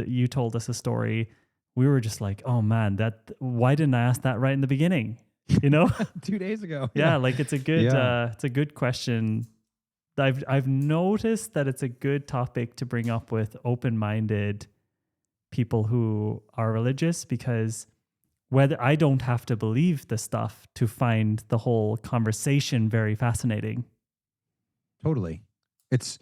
you told us a story. We were just like, oh man, why didn't I ask that right in the beginning? You know, 2 days ago. Yeah. Like it's a good question. I've noticed that it's a good topic to bring up with open-minded people who are religious, because whether I don't have to believe the stuff to find the whole conversation very fascinating. Totally. It's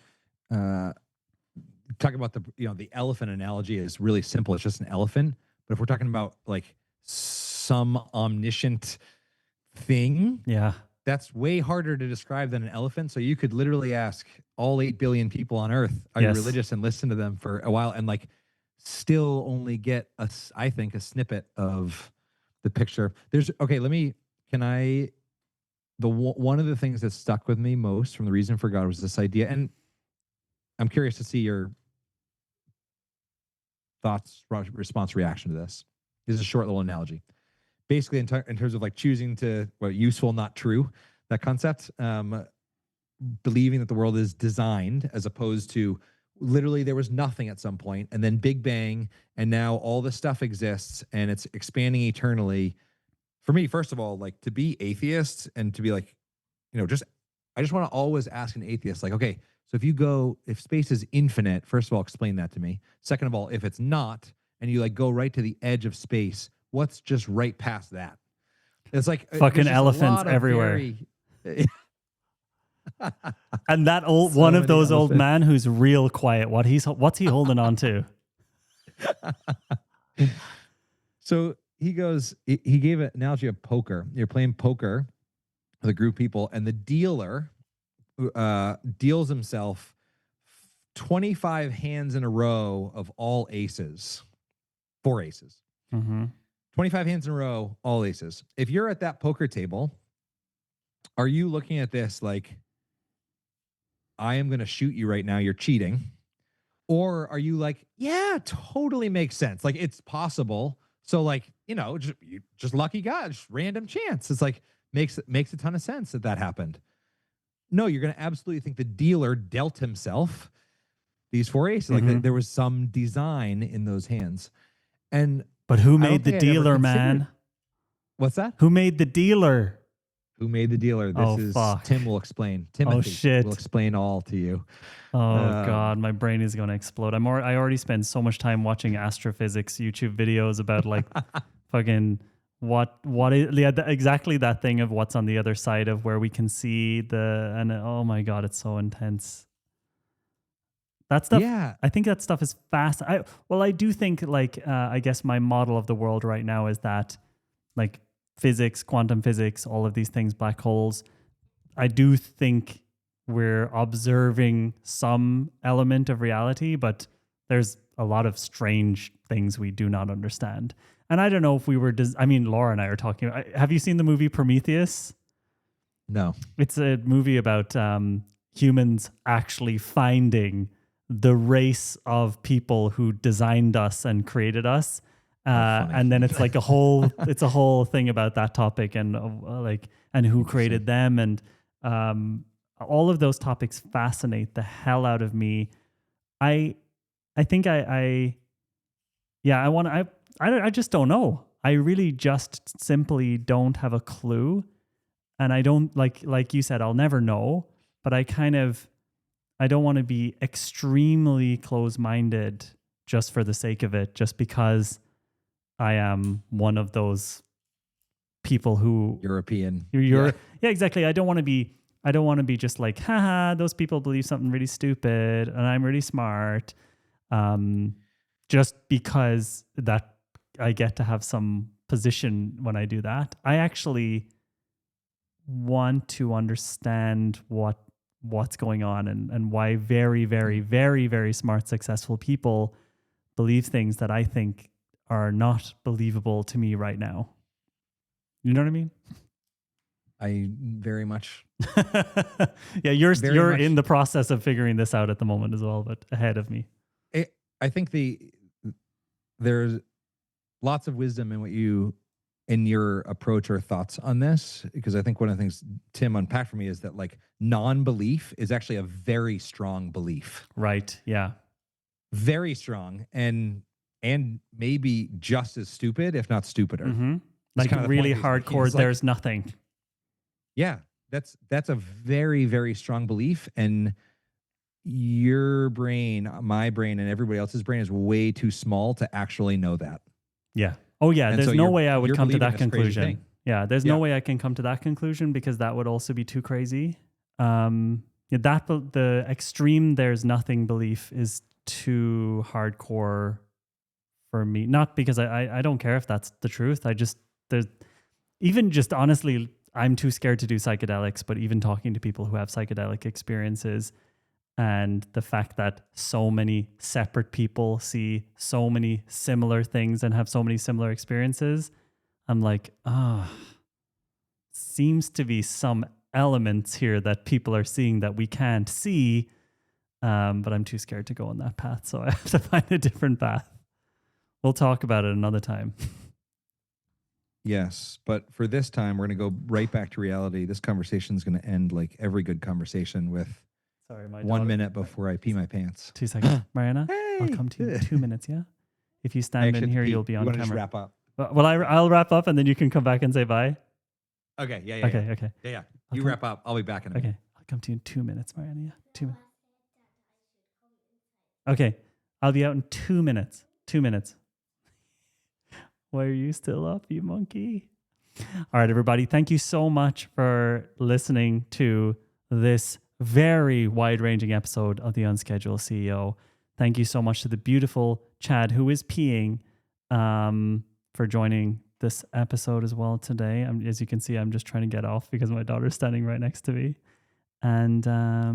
talking about the elephant analogy is really simple. It's just an elephant. But if we're talking about like some omniscient thing, that's way harder to describe than an elephant. So you could literally ask all 8 billion people on Earth, are you religious, and listen to them for a while and like still only get I think a snippet of the picture. One of the things that stuck with me most from The Reason for God was this idea, and I'm curious to see your thoughts, response, reaction to this. This is a short little analogy. Basically, in terms of like choosing to, useful, not true, that concept, believing that the world is designed as opposed to literally there was nothing at some point and then Big Bang and now all this stuff exists and it's expanding eternally. For me, first of all, like to be atheist and to be like, I just want to always ask an atheist, like, okay, so if space is infinite, first of all, explain that to me. Second of all, if it's not, and you like go right to the edge of space, what's just right past that? It's like fucking elephants everywhere. And that old one of those old man who's real quiet. What's he holding on to? So he gave an analogy of poker. You're playing poker with a group of people, and the dealer deals himself 25 hands in a row of all aces, 4 aces. 25 hands in a row, all aces. If you're at that poker table, are you looking at this like, I am going to shoot you right now, you're cheating? Or are you like, yeah, totally makes sense. Like it's possible. So like, just lucky guy, just random chance. It's like, makes a ton of sense that happened. No, you're going to absolutely think the dealer dealt himself these 4 aces. Like there was some design in those hands. But who made the dealer, man? What's that? Who made the dealer? Who made the dealer? Tim will explain. Timothy will explain all to you. Oh God, my brain is going to explode. I already spend so much time watching astrophysics YouTube videos about like fucking what is exactly that thing of what's on the other side of where we can see and oh my God, it's so intense. That stuff, I think that stuff is fast. I do think like, I guess my model of the world right now is that like physics, quantum physics, all of these things, black holes, I do think we're observing some element of reality, but there's a lot of strange things we do not understand. And I don't know if we were, Laura and I are talking, have you seen the movie Prometheus? No. It's a movie about humans actually finding the race of people who designed us and created us. And then it's like a whole thing about that topic and and who created them. And all of those topics fascinate the hell out of me. I think I just don't know. I really just simply don't have a clue. And I don't like you said, I'll never know, but I don't want to be extremely close-minded just for the sake of it, just because I am one of those people who European. yeah, exactly. I don't want to be just like, haha, those people believe something really stupid and I'm really smart. Just because that I get to have some position when I do that. I actually want to understand what's going on and why very, very, very, very smart, successful people believe things that I think are not believable to me right now. You know what I mean? I very much. Yeah, you're Very much. in the process of figuring this out at the moment as well, but ahead of me. I think there's lots of wisdom in your approach or thoughts on this, because I think one of the things Tim unpacked for me is that like non-belief is actually a very strong belief. Right. Yeah. Very strong and maybe just as stupid, if not stupider. Mm-hmm. That's Like kind of the really point he's making. hardcore. It's like, There's nothing. yeah, that's a very, very strong belief. And your brain, my brain, and everybody else's brain is way too small to actually know that. Yeah. Oh yeah. And There's so no way I would you're come to believing that this crazy conclusion. thing. Yeah. There's Yeah. no way I can come to that conclusion because that would also be too crazy. The extreme there's nothing belief is too hardcore for me. Not because I don't care if that's the truth. Honestly, I'm too scared to do psychedelics, but even talking to people who have psychedelic experiences and the fact that so many separate people see so many similar things and have so many similar experiences, I'm like, seems to be some elements here that people are seeing that we can't see. But I'm too scared to go on that path. So I have to find a different path. We'll talk about it another time. Yes, but for this time, we're going to go right back to reality. This conversation is going to end like every good conversation with Sorry, my 1 daughter- minute before I pee my pants. 2 seconds. Mariana, I'll Hey! come to you in 2 minutes, yeah? If you I stand actually in have to here, pee. you'll be You on want to just camera. wrap up? Well, I'll wrap up and then you can come back and say bye. Okay, yeah. Okay. Yeah. I'll You come- wrap up. I'll be back in a minute. Okay, I'll come to you in 2 minutes, Mariana. Yeah, 2 minutes. Okay, I'll be out in 2 minutes. 2 minutes. Why are you still up, you monkey? All right, everybody. Thank you so much for listening to this very wide-ranging episode of The Unscheduled CEO. Thank you so much to the beautiful Chad, who is peeing, for joining this episode as well today. As you can see, I'm just trying to get off because my daughter's standing right next to me. And how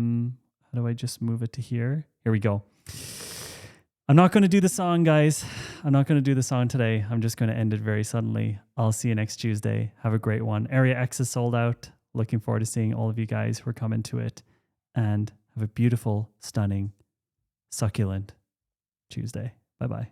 do I just move it to here? Here we go. I'm not going to do the song, guys. I'm not going to do the song today. I'm just going to end it very suddenly. I'll see you next Tuesday. Have a great one. Area X is sold out. Looking forward to seeing all of you guys who are coming to it. And have a beautiful, stunning, succulent Tuesday. Bye-bye.